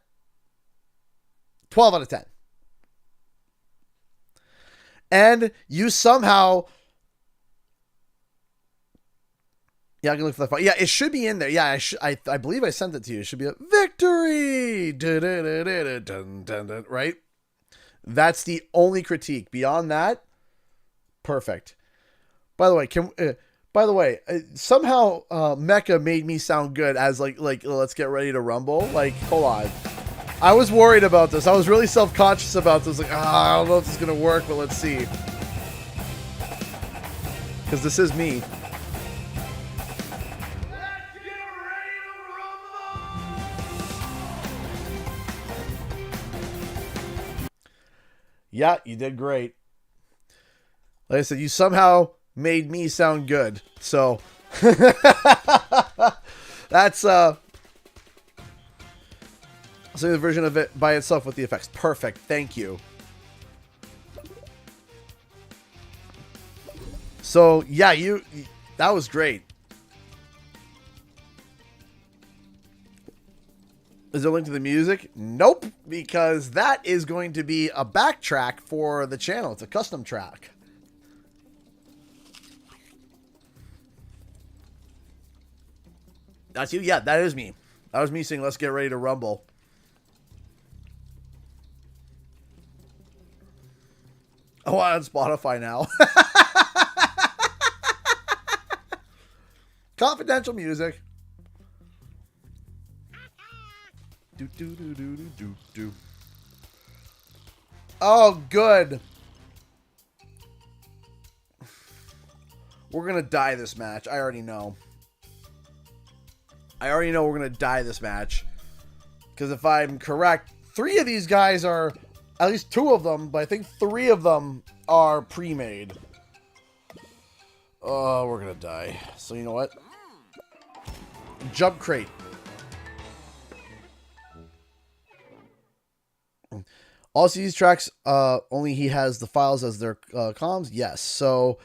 12 out of 10. And you somehow... Yeah, I can look for that file. Yeah, it should be in there. Yeah, I believe I sent it to you. It should be a victory! Right? That's the only critique. Beyond that, perfect. By the way, somehow Mecha made me sound good as like let's get ready to rumble. Like, hold on. I was worried about this. I was really self-conscious about this. Like, I don't know if this is gonna work, but let's see. Because this is me. Yeah, you did great. Like I said, you somehow made me sound good. So that's so the version of it by itself with the effects. Perfect. Thank you. So yeah, that was great. Is there a link to the music? Nope, because that is going to be a backtrack for the channel. It's a custom track. That's you? Yeah, that is me. That was me saying, let's get ready to rumble. Oh, I'm on Spotify now. Confidential music. Do. Oh, good. We're going to die this match. I already know. We're going to die this match. Because if I'm correct, 3 of these guys are, at least 2 of them, but I think 3 of them are pre-made. Oh, we're going to die. So you know what? Jump crate. Also, these tracks, only he has the files as their comms. Yes, so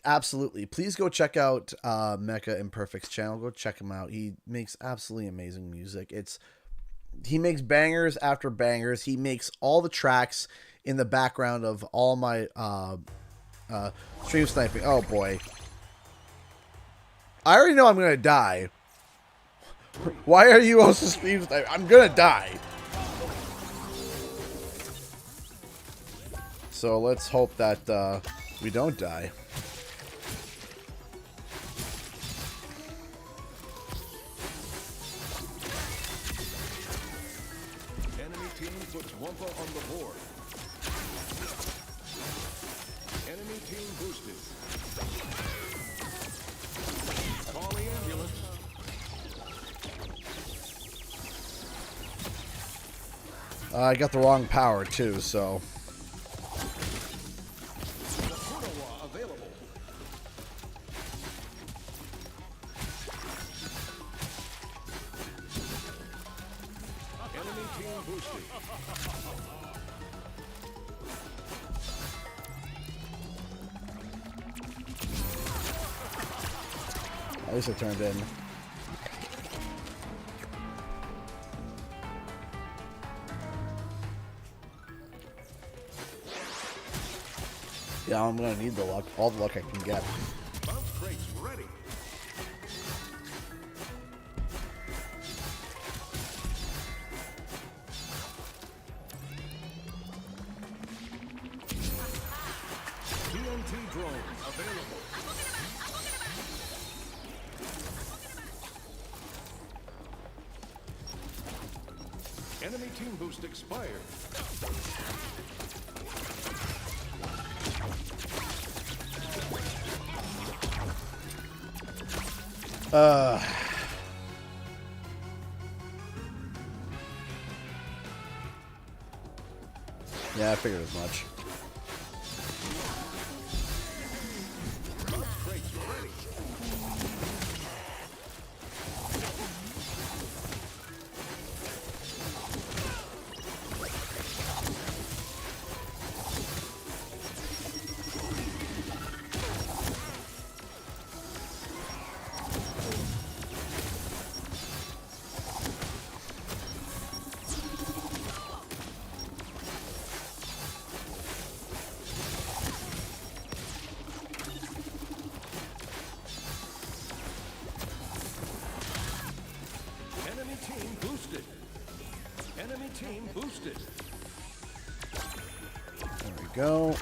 absolutely. Please go check out Mecha Imperfect's channel. Go check him out. He makes absolutely amazing music. He makes bangers after bangers. He makes all the tracks in the background of all my stream sniping. Oh boy, I already know I'm gonna die. Why are you also stream sniping? I'm gonna die. So let's hope that we don't die. Enemy team puts Wumpa on the board. Enemy team boosted. Call the ambulance. I got the wrong power too, so. At least I turned in. Yeah, I'm gonna need the luck, all the luck I can get. Bounce brakes ready. TNT drone available. Enemy team boost expired. Yeah, I figured as much. boosted. Enemy team boosted. There we go.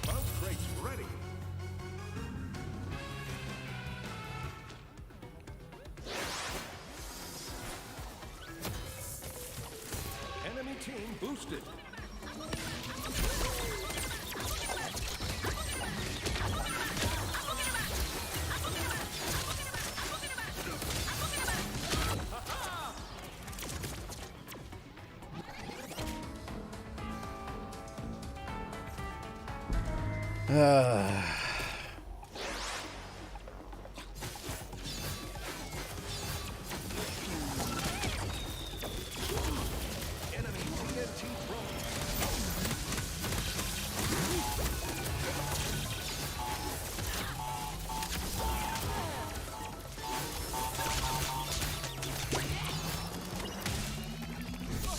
Bounce crates ready. Enemy team boosted. Enemy TNT thrown.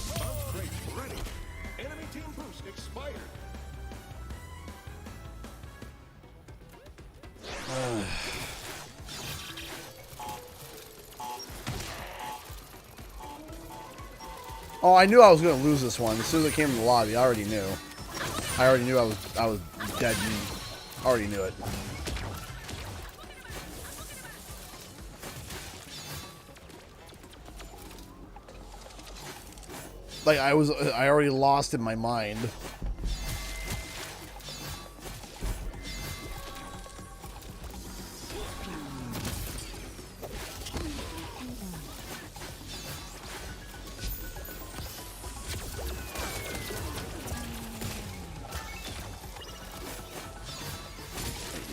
Bounce crates ready. Enemy team boost expired. Oh, I knew I was going to lose this one. As soon as I came in the lobby, I already knew. I already knew I was dead. Already knew it. Like I already lost in my mind.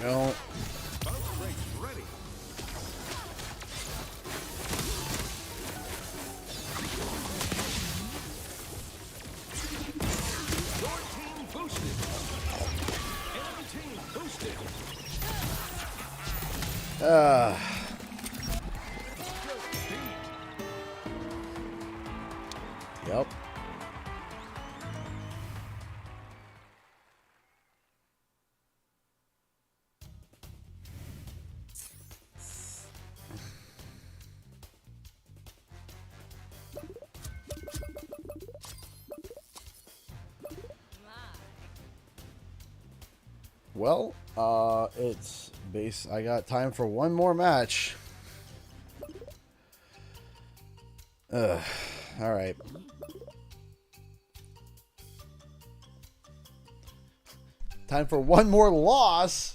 No. Bounce crates ready. Your team boosted. Enemy team boosted. Yep. Well, it's base. I got time for one more match. All right. Time for one more loss.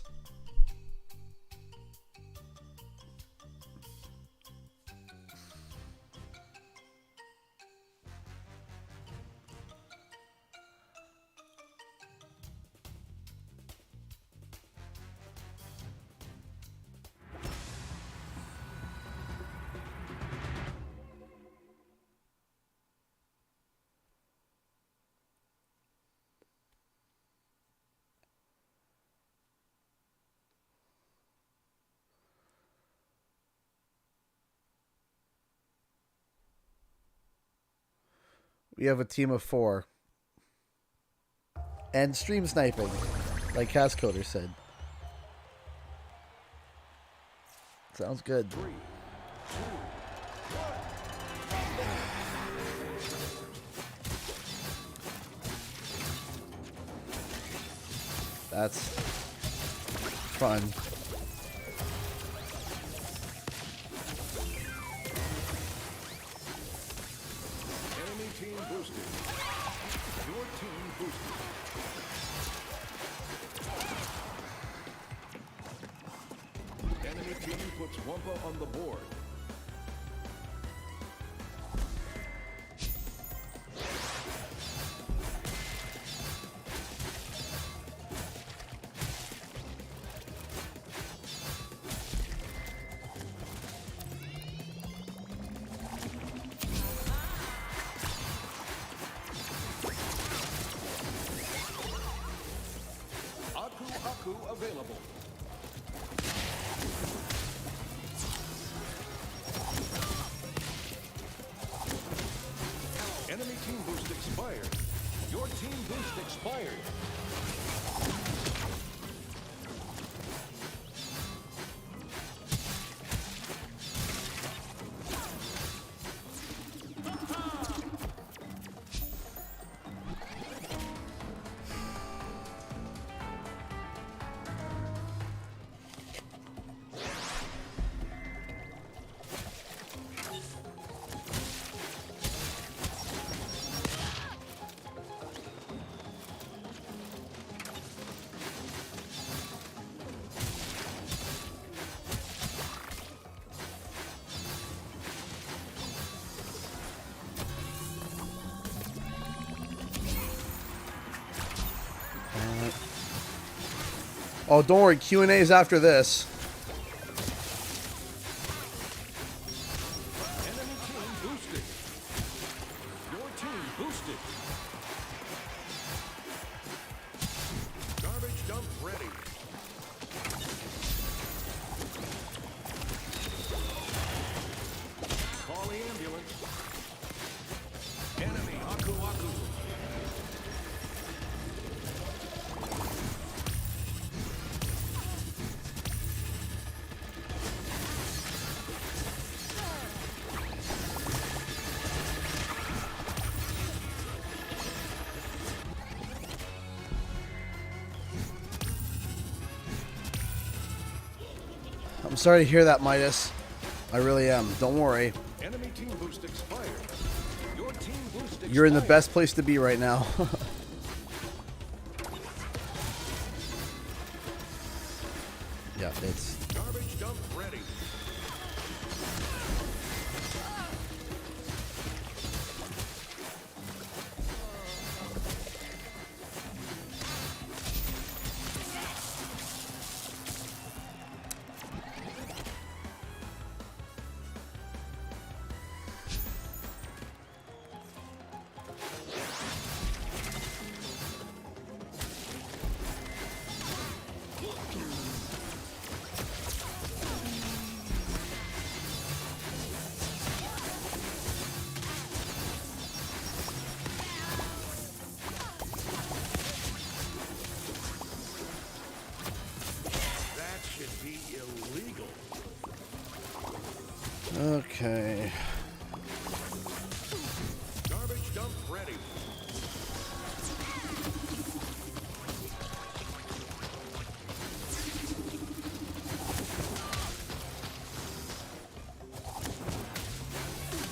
We have a team of 4. And stream sniping, like Cascoder said. Sounds good. 3, 2, That's fun. enemy team boosted. Your team boosted. Enemy team puts Wumpa on the board. Aku available. Enemy team boost expired. Your team boost expired. Oh, don't worry. Q&A is after this. Enemy team boosted. Your team boosted. Garbage dump ready. Call the ambulance. Enemy Aku Aku. I'm sorry to hear that, Midas. I really am. Don't worry. Enemy team boost expired. Your team boost expired. You're in the best place to be right now. Yeah, it's... Garbage dump ready. That should be illegal. Okay. Garbage dump ready.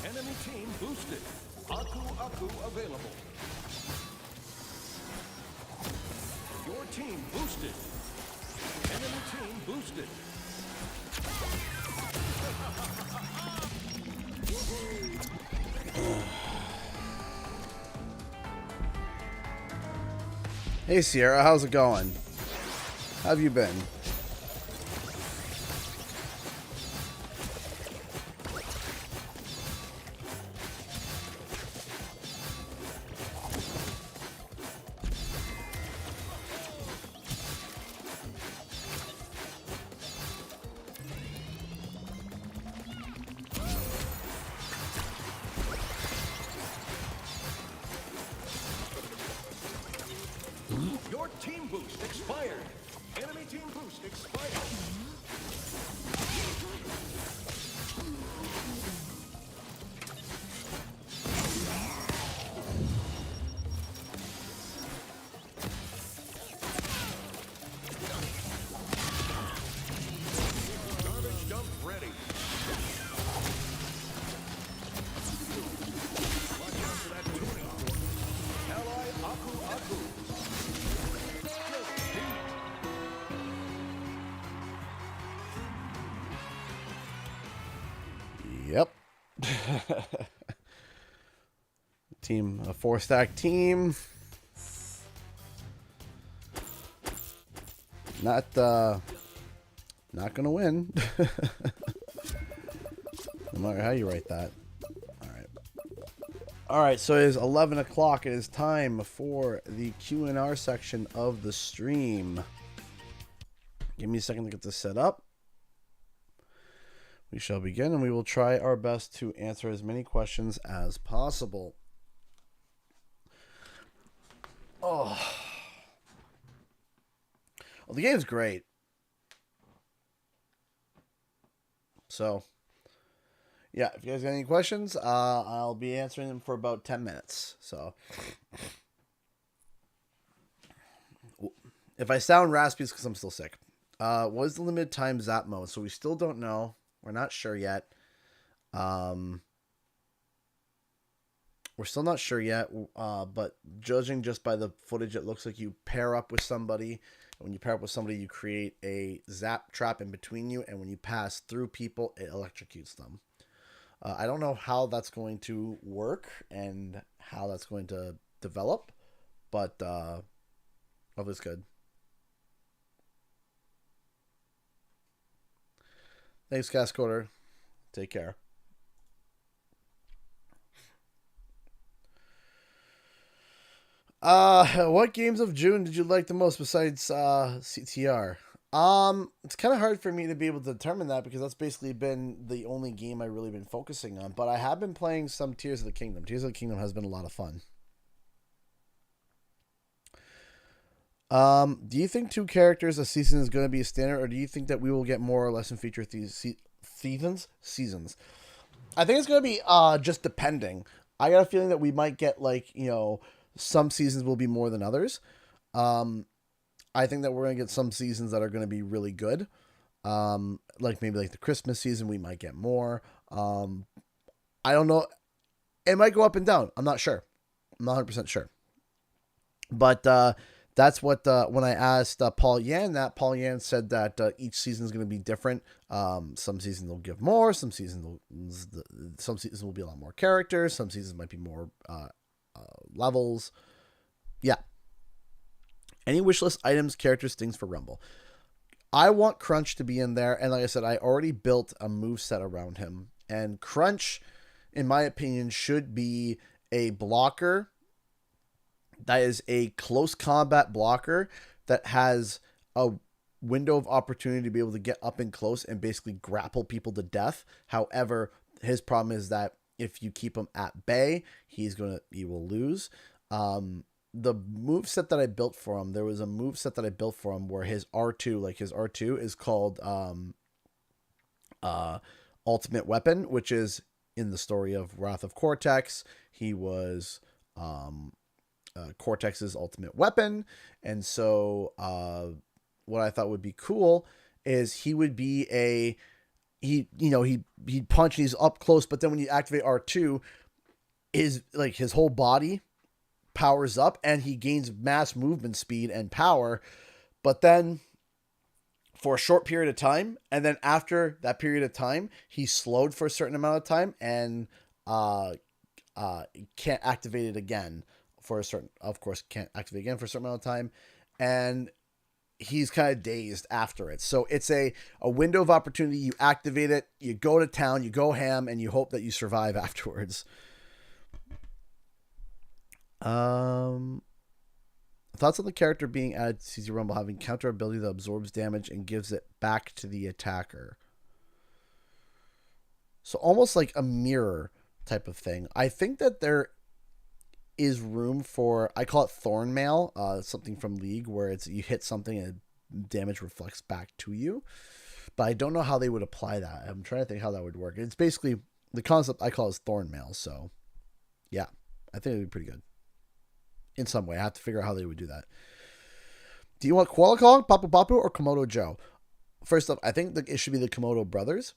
Enemy team boosted. Aku Aku available. Your team boosted. Enemy team boosted. Hey, Sierra. How's it going? How have you been? Your team boost expired. Enemy team boost expired. Garbage dump ready. Watch out for that tuning fork. Ally Aku Aku. Yep. Team, a 4-stack team. Not gonna win. No matter how you write that. All right, so it is 11 o'clock. It is time for the Q&R section of the stream. Give me a second to get this set up. We shall begin, and we will try our best to answer as many questions as possible. Oh, well, the game's great. So, yeah, if you guys got any questions, I'll be answering them for about 10 minutes. So, if I sound raspy, it's because I'm still sick. What is the limited time zap mode? So we still don't know. We're not sure yet. We're still not sure yet, but judging just by the footage, it looks like you pair up with somebody. When you pair up with somebody, you create a zap trap in between you, and when you pass through people, it electrocutes them. I don't know how that's going to work and how that's going to develop, but hopefully it's good. Thanks, Cascoder. Take care. What games of June did you like the most besides CTR? It's kind of hard for me to be able to determine that because that's basically been the only game I've really been focusing on. But I have been playing some Tears of the Kingdom. Tears of the Kingdom has been a lot of fun. Do you think 2 characters a season is going to be a standard, or do you think that we will get more or less in future seasons? I think it's going to be just depending. I got a feeling that we might get some seasons will be more than others. I think that we're going to get some seasons that are going to be really good. Maybe the Christmas season, we might get more. I don't know. It might go up and down. I'm not sure. I'm not 100% sure. But that's what, when I asked Paul Yan that, Paul Yan said that each season is going to be different. Some seasons will give more. Some seasons will be a lot more characters. Some seasons might be more levels. Yeah. Any wishlist items, characters, things for Rumble. I want Crunch to be in there. And like I said, I already built a moveset around him. And Crunch, in my opinion, should be a blocker that is a close combat blocker that has a window of opportunity to be able to get up and close and basically grapple people to death. However, his problem is that if you keep him at bay, he will lose. The moveset that I built for him, there was a moveset that I built for him where his R2 is called Ultimate Weapon, which is in the story of Wrath of Cortex. He was Cortex's ultimate weapon. And so what I thought would be cool is he would be he'd punch and he's up close, but then when you activate R2, his whole body powers up and he gains mass movement speed and power, but then for a short period of time, and then after that period of time, he's slowed for a certain amount of time and can't activate it again for a certain amount of time, and he's kind of dazed after it. So it's a window of opportunity. You activate it, you go to town, you go ham, and you hope that you survive afterwards. Thoughts on the character being added to CZ Rumble having counter ability that absorbs damage and gives it back to the attacker. So almost like a mirror type of thing. I think that there is room for, I call it thorn mail, something from League where it's you hit something and damage reflects back to you. But I don't know how they would apply that. I'm trying to think how that would work. It's basically the concept I call is thorn mail. So yeah, I think it'd be pretty good. In some way, I have to figure out how they would do that. Do you want Koala Kong, Papu Papu, or Komodo Joe? First up, I think it should be the Komodo brothers.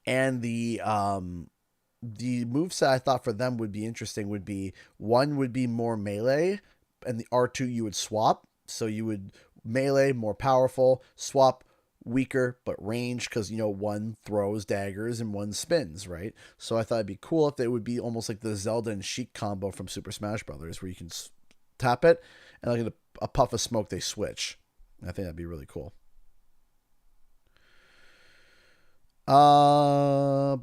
And the moveset I thought for them would be interesting would be, one would be more melee, and the R2 you would swap. So you would melee, more powerful, swap weaker but range, because one throws daggers and one spins, right? So I thought it'd be cool if they would be almost like the Zelda and Sheik combo from Super Smash Brothers, where you can tap it and like a puff of smoke they switch. I think that'd be really cool. I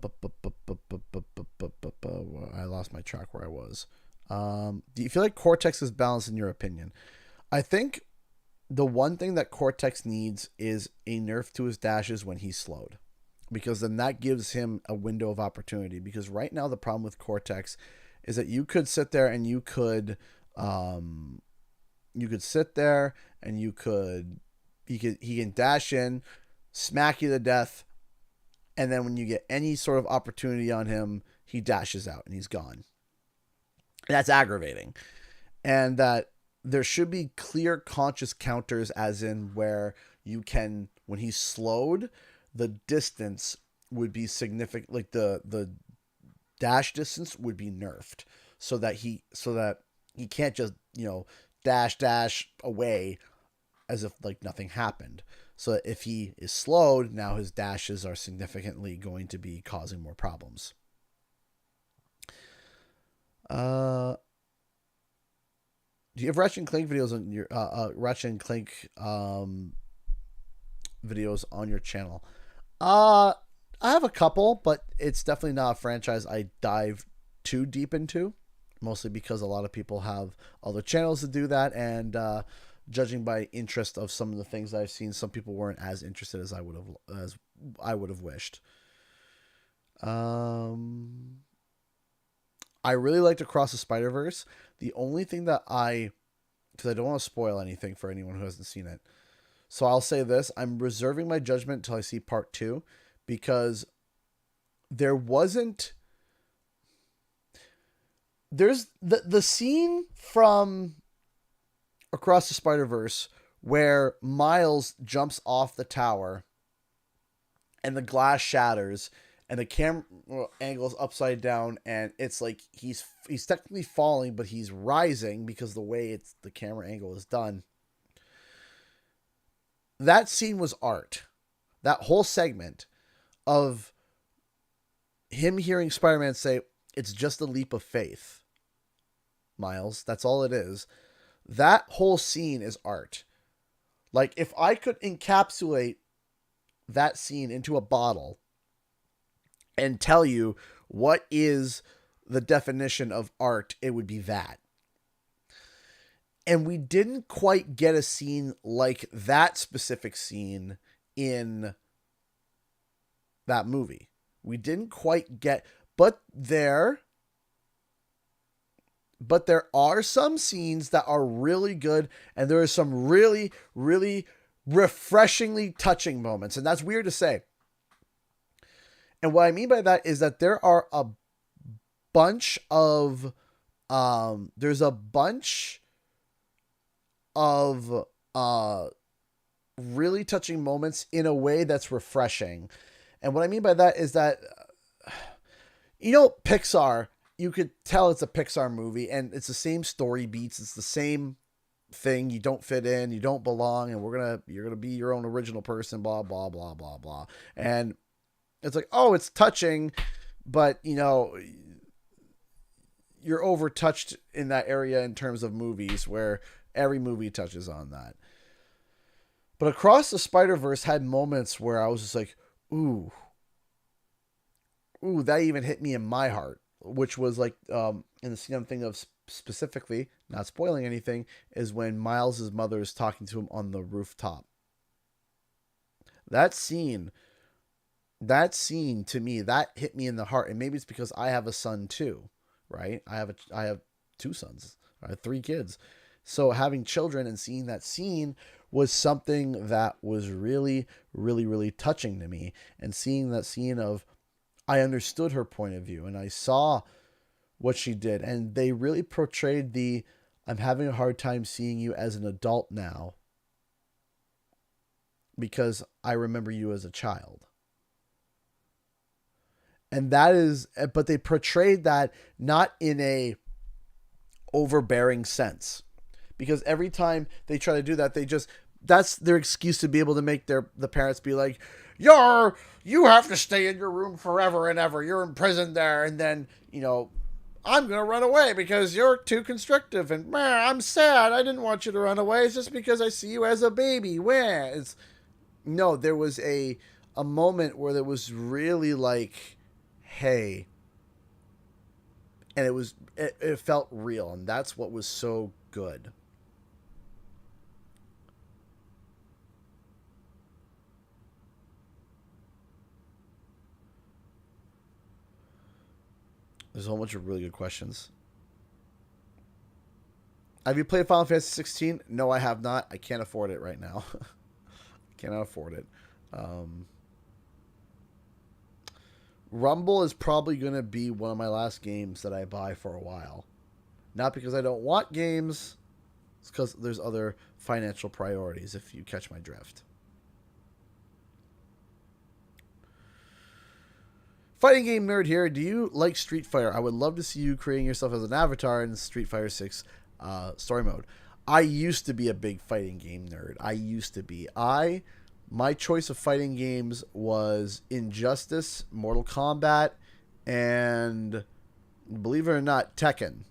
lost my track where I was. Do you feel like Cortex is balanced in your opinion? I think the one thing that Cortex needs is a nerf to his dashes when he's slowed, because then that gives him a window of opportunity. Because right now the problem with Cortex is that you could sit there and you could You could sit there and he can dash in, smack you to death, and then when you get any sort of opportunity on him, he dashes out and he's gone. And that's aggravating. And that there should be clear conscious counters, as in where you can, when he's slowed, the distance would be significant, like the dash distance would be nerfed so that he can't just, dash away as if like nothing happened. So if he is slowed, now his dashes are significantly going to be causing more problems. Do you have Ratchet and Clank videos on your Ratchet and Clank videos on your channel? I have a couple, but it's definitely not a franchise I dive too deep into, mostly because a lot of people have other channels to do that, and judging by interest of some of the things that I've seen, some people weren't as interested as I would have wished. I really liked Across the Spider-Verse. The only thing that because I don't want to spoil anything for anyone who hasn't seen it, so I'll say this: I'm reserving my judgment until I see part 2, because there's the scene from Across the Spider-Verse where Miles jumps off the tower and the glass shatters and the camera angle's upside down, and it's like he's technically falling, but he's rising because the way the camera angle is done. That scene was art. That whole segment of him hearing Spider-Man say, "It's just a leap of faith, Miles. That's all it is." That whole scene is art. Like, if I could encapsulate that scene into a bottle and tell you what is the definition of art, it would be that. And we didn't quite get a scene like that specific scene in that movie. We didn't quite get, but there are some scenes that are really good, and there are some really, really refreshingly touching moments. And that's weird to say. And what I mean by that is that there are a bunch of really touching moments in a way that's refreshing. And what I mean by that is that, Pixar, you could tell it's a Pixar movie, and it's the same story beats. It's the same thing. You don't fit in, you don't belong, and you're going to be your own original person, blah, blah, blah, blah, blah. And it's like, oh, it's touching, but you're overtouched in that area in terms of movies, where every movie touches on that. But Across the Spider-Verse had moments where I was just like, ooh, that even hit me in my heart, which was like, in the scene I'm thinking of specifically, not spoiling anything, is when Miles' mother is talking to him on the rooftop. That scene to me, that hit me in the heart. And maybe it's because I have a son too, right? I have 2 sons. I have 3 kids. So having children and seeing that scene was something that was really, really, really touching to me. And seeing that scene of, I understood her point of view and I saw what she did. And they really portrayed I'm having a hard time seeing you as an adult now because I remember you as a child. And but they portrayed that not in a overbearing sense, because every time they try to do that, that's their excuse to be able to make the parents be like, you have to stay in your room forever and ever. You're imprisoned there. And then, I'm going to run away because you're too constrictive. And man, I'm sad. I didn't want you to run away. It's just because I see you as a baby. No, there was a moment where there was really like, hey, and it felt real, and that's what was so good. There's a whole bunch of really good questions. Have you played Final Fantasy 16? No, I have not. I can't afford it right now. Cannot afford it. Rumble is probably going to be one of my last games that I buy for a while. Not because I don't want games. It's because there's other financial priorities, if you catch my drift. Fighting game nerd here. Do you like Street Fighter? I would love to see you creating yourself as an avatar in Street Fighter 6 story mode. I used to be a big fighting game nerd. I used to be. My choice of fighting games was Injustice, Mortal Kombat, and believe it or not, Tekken.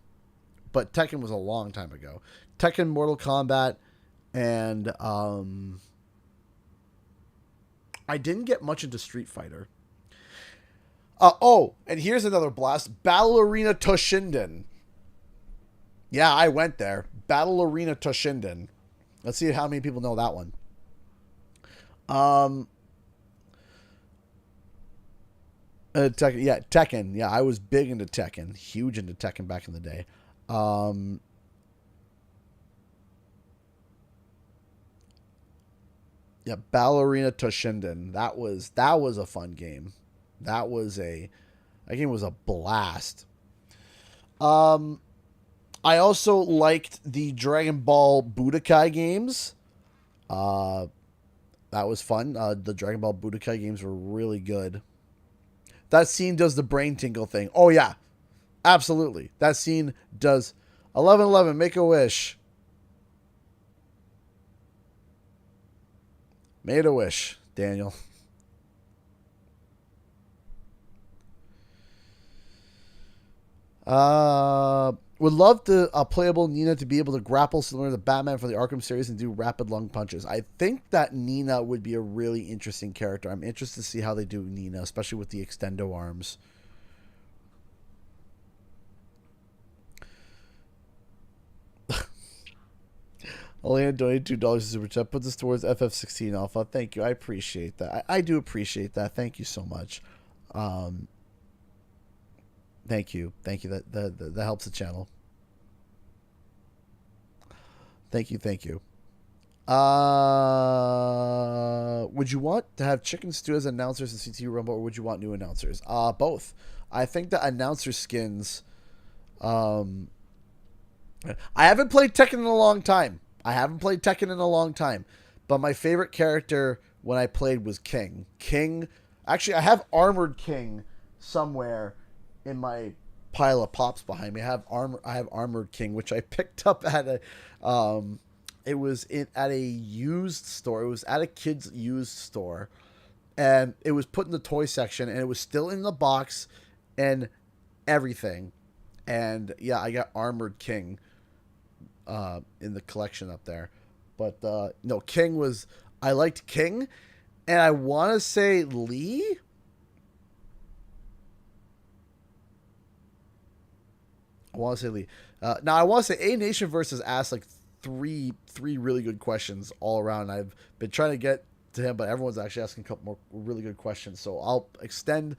But Tekken was a long time ago. Tekken, Mortal Kombat, and I didn't get much into Street Fighter. And here's another blast. Battle Arena Toshinden. Yeah, I went there. Battle Arena Toshinden. Let's see how many people know that one. Tekken. Yeah, I was big into Tekken. Huge into Tekken back in the day. Yeah, Battle Arena Toshinden. That was a fun game. That game was a blast. I also liked the Dragon Ball Budokai games. That was fun. The Dragon Ball Budokai games were really good. That scene does the brain tingle thing. Oh yeah, absolutely. That scene does 1111 make a wish. Made a wish, Daniel. Would love the playable Nina to be able to grapple similar to Batman from the Arkham series and do rapid lung punches. I think that Nina would be a really interesting character. I'm interested to see how they do Nina, especially with the extendo arms. Elena donated $2 to Super Chat. Put this towards FF16 Alpha. Thank you. I appreciate that. I do appreciate that. Thank you so much. Thank you. That helps the channel. Thank you. Would you want to have Chicken Stew as announcers in CTU Rumble, or would you want new announcers? Both. I think the announcer skins. I haven't played Tekken in a long time. But my favorite character when I played was King. Actually, I have Armored King somewhere in my pile of pops behind me. I have Armored King, which I picked up at a at a used store. It was at a kid's used store, and it was put in the toy section, and it was still in the box and everything. And yeah, I got Armored King in the collection up there. But no, I liked King, and I want to say Lee. Now I want to say A Nation versus asked like three really good questions all around. I've been trying to get to him, but everyone's actually asking a couple more really good questions. So I'll extend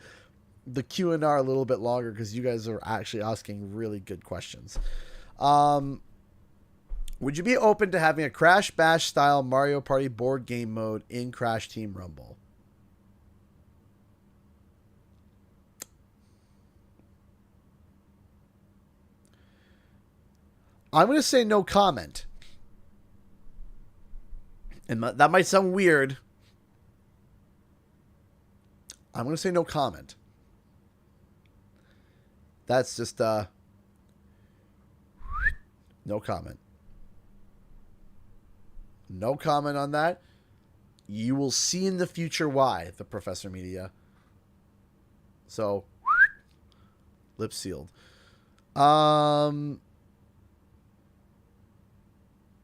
the Q&R a little bit longer because you guys are actually asking really good questions. Would you be open to having a Crash Bash style Mario Party board game mode in Crash Team Rumble? I'm going to say no comment. And that might sound weird. I'm going to say no comment. That's just no comment. No comment on that. You will see in the future why, the Professor Media. So, lips sealed.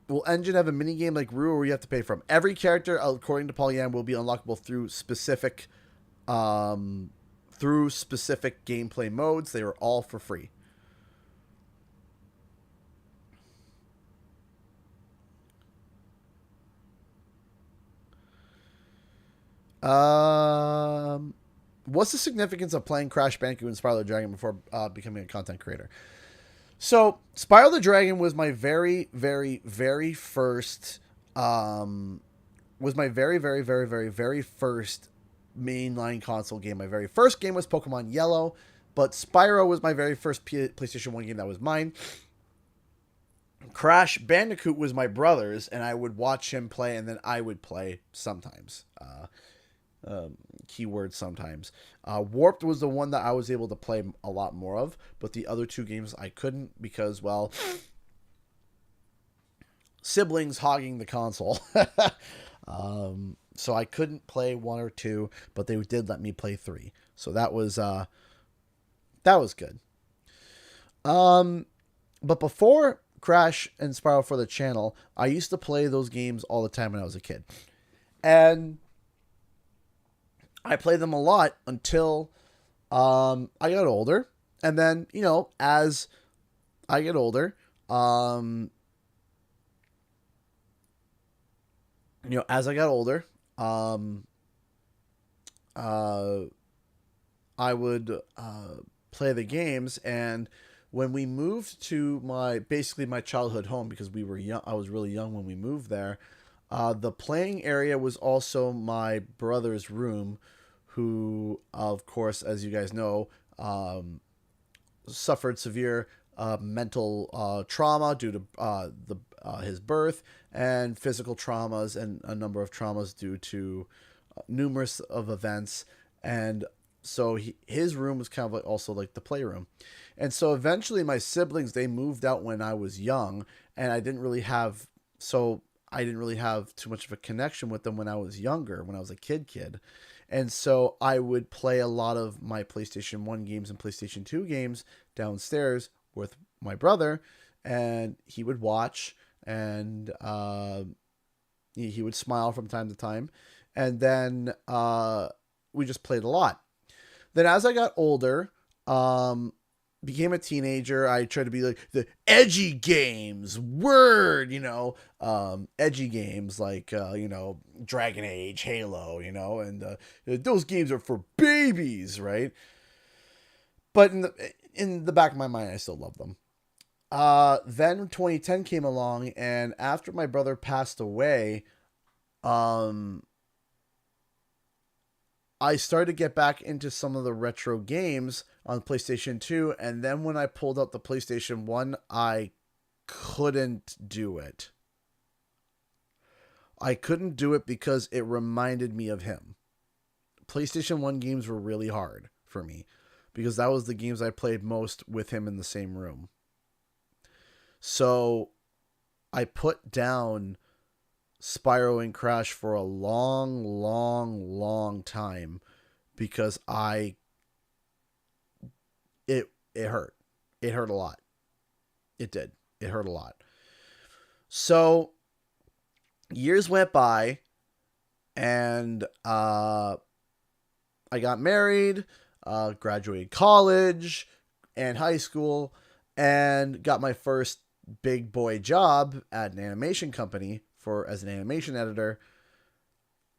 Will Engine have a mini game like Roo, or you have to pay for them? Every character, according to Paul Yan, will be unlockable through specific gameplay modes. They are all for free. What's the significance of playing Crash Bandicoot and Spyro the Dragon before becoming a content creator? So Spiral the Dragon was my very, very, very first. Was my very, very, very, very, very first mainline console game. My very first game was Pokemon Yellow, but Spyro was my very first PlayStation 1 game that was mine. Crash Bandicoot was my brother's, and I would watch him play, and then I would play sometimes. Keyword sometimes. Warped was the one that I was able to play a lot more of, but the other two games I couldn't because, well, siblings hogging the console. So I couldn't play 1 or 2, but they did let me play 3. So that was good. But before Crash and Spiral for the channel, I used to play those games all the time when I was a kid. And I played them a lot until I got older. And then, as I get older, as I got older, I would play the games, and when we moved to my childhood home, because we were young, I was really young when we moved there. The playing area was also my brother's room, who, of course, as you guys know, suffered severe mental trauma due to his birth, and physical traumas, and a number of traumas due to numerous of events. And so his room was kind of also like the playroom. And so eventually my siblings, they moved out when I was young, and I didn't really have too much of a connection with them when I was younger, when I was a kid. And so I would play a lot of my PlayStation 1 games and PlayStation 2 games downstairs with my brother, and he would watch, and he would smile from time to time. And then we just played a lot. Then as I got older, became a teenager, I tried to be like the edgy games, edgy games like, Dragon Age, Halo, and those games are for babies, right? But in the back of my mind, I still love them. Then 2010 came along, and after my brother passed away, I started to get back into some of the retro games on PlayStation 2, and then when I pulled out the PlayStation 1, I couldn't do it. I couldn't do it because it reminded me of him. PlayStation 1 games were really hard for me, because that was the games I played most with him in the same room. So I put down Spyro and Crash for a long, long, long time, because it hurt. It hurt a lot. It did. It hurt a lot. So years went by, and I got married, graduated college and high school, and got my first big boy job at an animation company as an animation editor.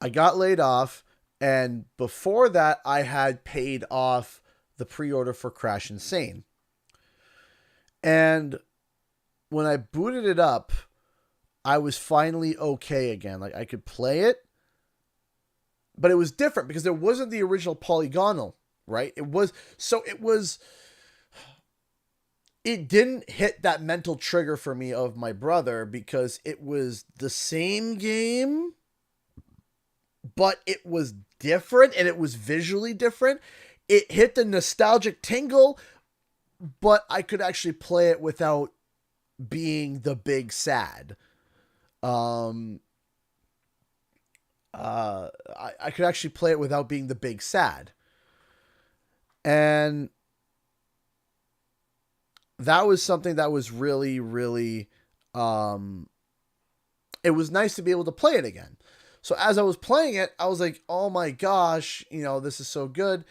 I got laid off, and before that, I had paid off the pre-order for Crash Insane. And when I booted it up, I was finally okay again. Like, I could play it, but it was different because it wasn't the original polygonal, right? It didn't hit that mental trigger for me of my brother, because it was the same game, but it was different, and it was visually different. It hit the nostalgic tingle, but I could actually play it without being the big sad. I could actually play it without being the big sad. And that was something that was really, really, it was nice to be able to play it again. So as I was playing it, I was like, oh my gosh, this is so good.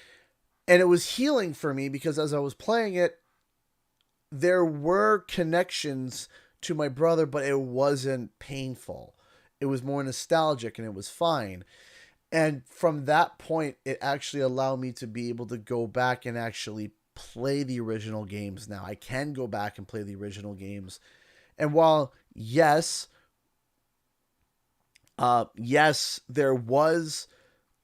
And it was healing for me, because as I was playing it, there were connections to my brother, but it wasn't painful. It was more nostalgic, and it was fine. And from that point, it actually allowed me to be able to go back and actually play the original games now. I can go back and play the original games. And while, yes, there was,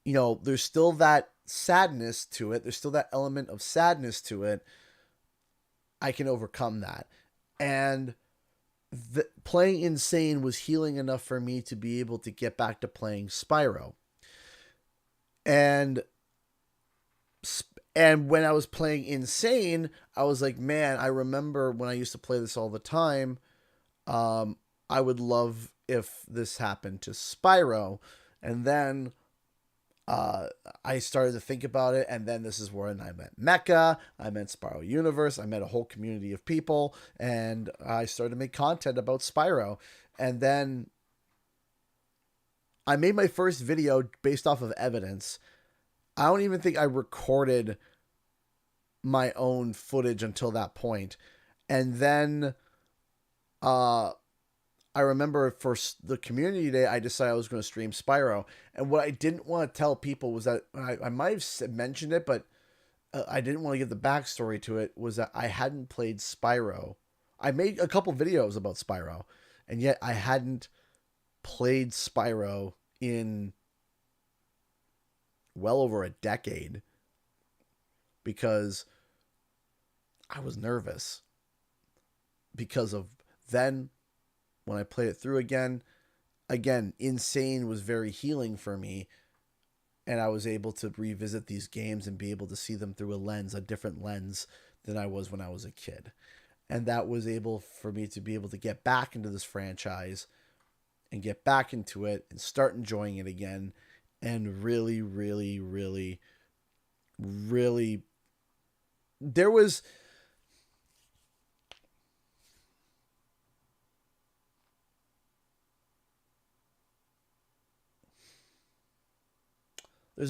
there's still that sadness to it. There's still that element of sadness to it. I can overcome that. And playing Insane was healing enough for me to be able to get back to playing Spyro. And when I was playing Insane, I was like, man, I remember when I used to play this all the time. I would love if this happened to Spyro. And then I started to think about it, and then this is where I met Mecha, I met Spyro Universe, I met a whole community of people, and I started to make content about Spyro. And then I made my first video based off of evidence. I don't even think I recorded my own footage until that point. And then I remember for the community day, I decided I was going to stream Spyro. And what I didn't want to tell people was that, I might have mentioned it, but I didn't want to give the backstory to it, was that I hadn't played Spyro. I made a couple videos about Spyro, and yet I hadn't played Spyro in well over a decade because I was nervous. Because of then, when I played it through again, Insane was very healing for me. And I was able to revisit these games and be able to see them through a different lens than I was when I was a kid. And that was able for me to be able to get back into this franchise and get back into it and start enjoying it again. And really, really, really, really, there's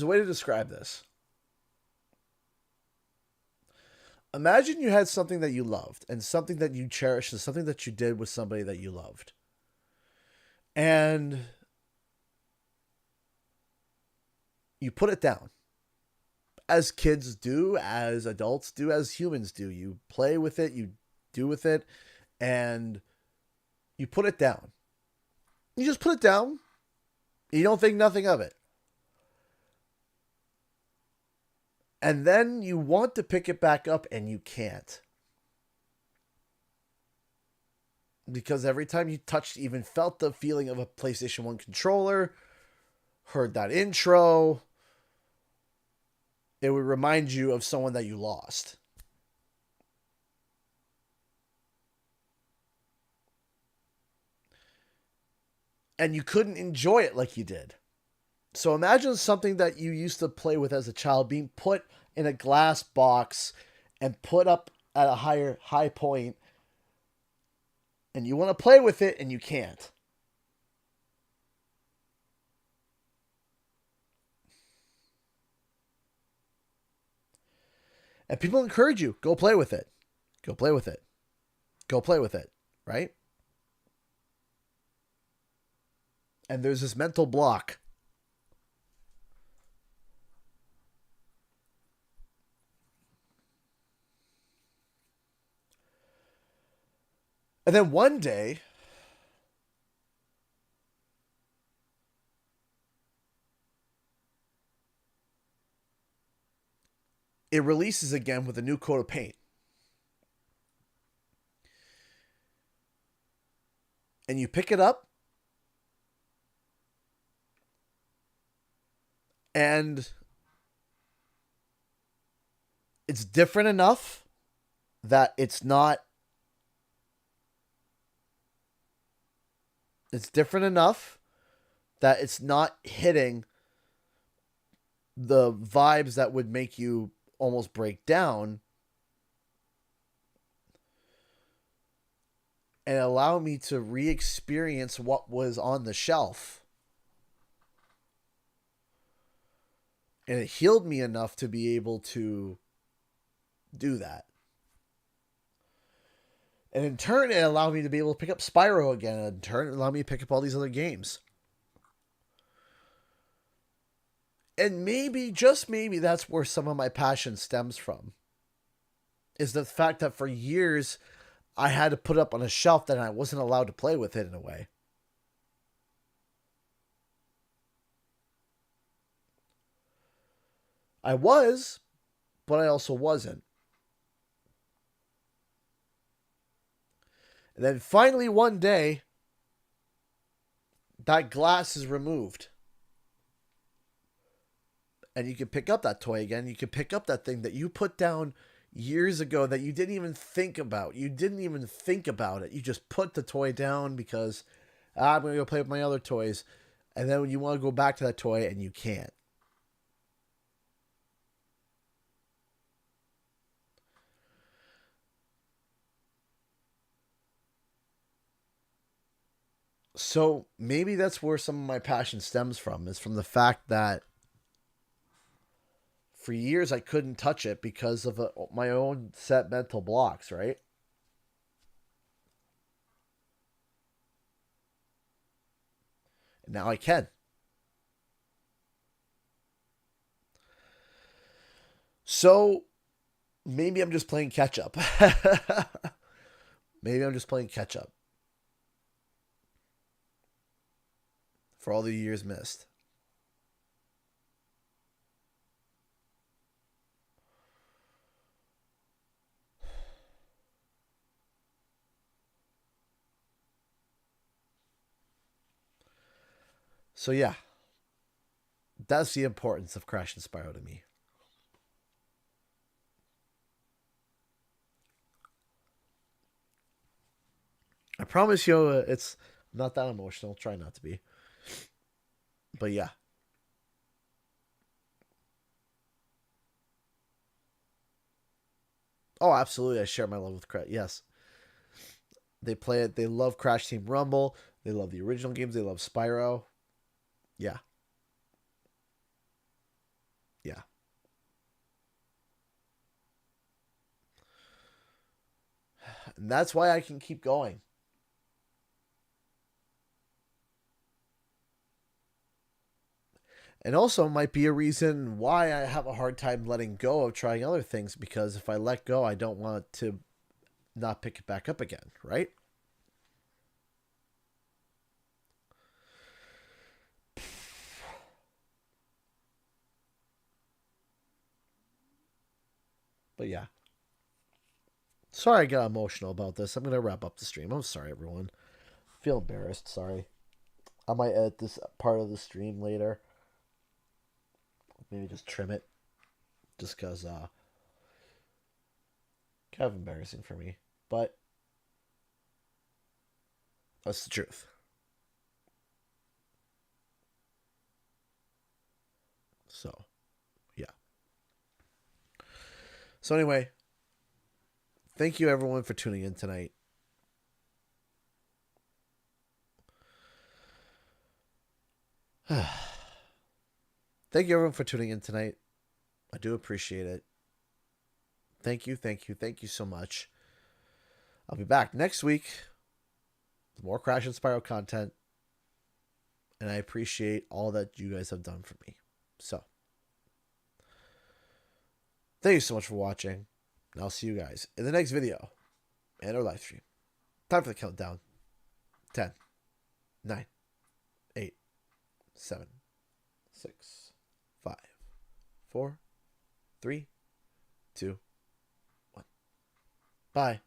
a way to describe this. Imagine you had something that you loved and something that you cherished and something that you did with somebody that you loved. And you put it down. As kids do, as adults do, as humans do. You play with it, you do with it, and you put it down. You just put it down. You don't think nothing of it. And then you want to pick it back up and you can't. Because every time you touched, even felt the feeling of a PlayStation 1 controller, heard that intro, it would remind you of someone that you lost. And you couldn't enjoy it like you did. So imagine something that you used to play with as a child being put in a glass box and put up at a high point, and you want to play with it and you can't. And people encourage you, go play with it. Go play with it. Go play with it, right? And there's this mental block. And then one day, it releases again with a new coat of paint. And you pick it up, and it's different enough that it's not. It's different enough that it's not hitting the vibes that would make you almost break down, and allow me to re-experience what was on the shelf. And it healed me enough to be able to do that. And in turn, it allowed me to be able to pick up Spyro again. And in turn, it allowed me to pick up all these other games. And maybe, just maybe, that's where some of my passion stems from. is the fact that for years I had to put it up on a shelf that I wasn't allowed to play with it in a way. I was, but I also wasn't. And then finally one day, that glass is removed. And you can pick up that toy again. You can pick up that thing that you put down years ago that you didn't even think about. You didn't even think about it. You just put the toy down because I'm going to go play with my other toys. And then when you want to go back to that toy and you can't. So maybe that's where some of my passion stems from, is from the fact that for years I couldn't touch it because of my own set mental blocks, right? And now I can. So maybe I'm just playing catch up. Maybe I'm just playing catch up for all the years missed. So yeah, that's the importance of Crash and Spyro to me. I promise you, it's not that emotional. Try not to be. But yeah. Oh, absolutely. I share my love with Crash. Yes. They play it. They love Crash Team Rumble. They love the original games. They love Spyro. Yeah. Yeah. And that's why I can keep going. And also might be a reason why I have a hard time letting go of trying other things, because if I let go, I don't want to not pick it back up again, right? But yeah. Sorry I got emotional about this. I'm going to wrap up the stream. I'm sorry, everyone. I feel embarrassed. Sorry. I might edit this part of the stream later. Maybe just trim it. Just because, kind of embarrassing for me. But that's the truth. So, yeah. So anyway, thank you everyone for tuning in tonight. Thank you everyone for tuning in tonight. I do appreciate it. Thank you, thank you, thank you so much. I'll be back next week with more Crash and Spyro content. And I appreciate all that you guys have done for me. So, thank you so much for watching. And I'll see you guys in the next video and our live stream. Time for the countdown. 10, 9, 8, 7, 6, 5, 4, 3, 2, 1. Bye.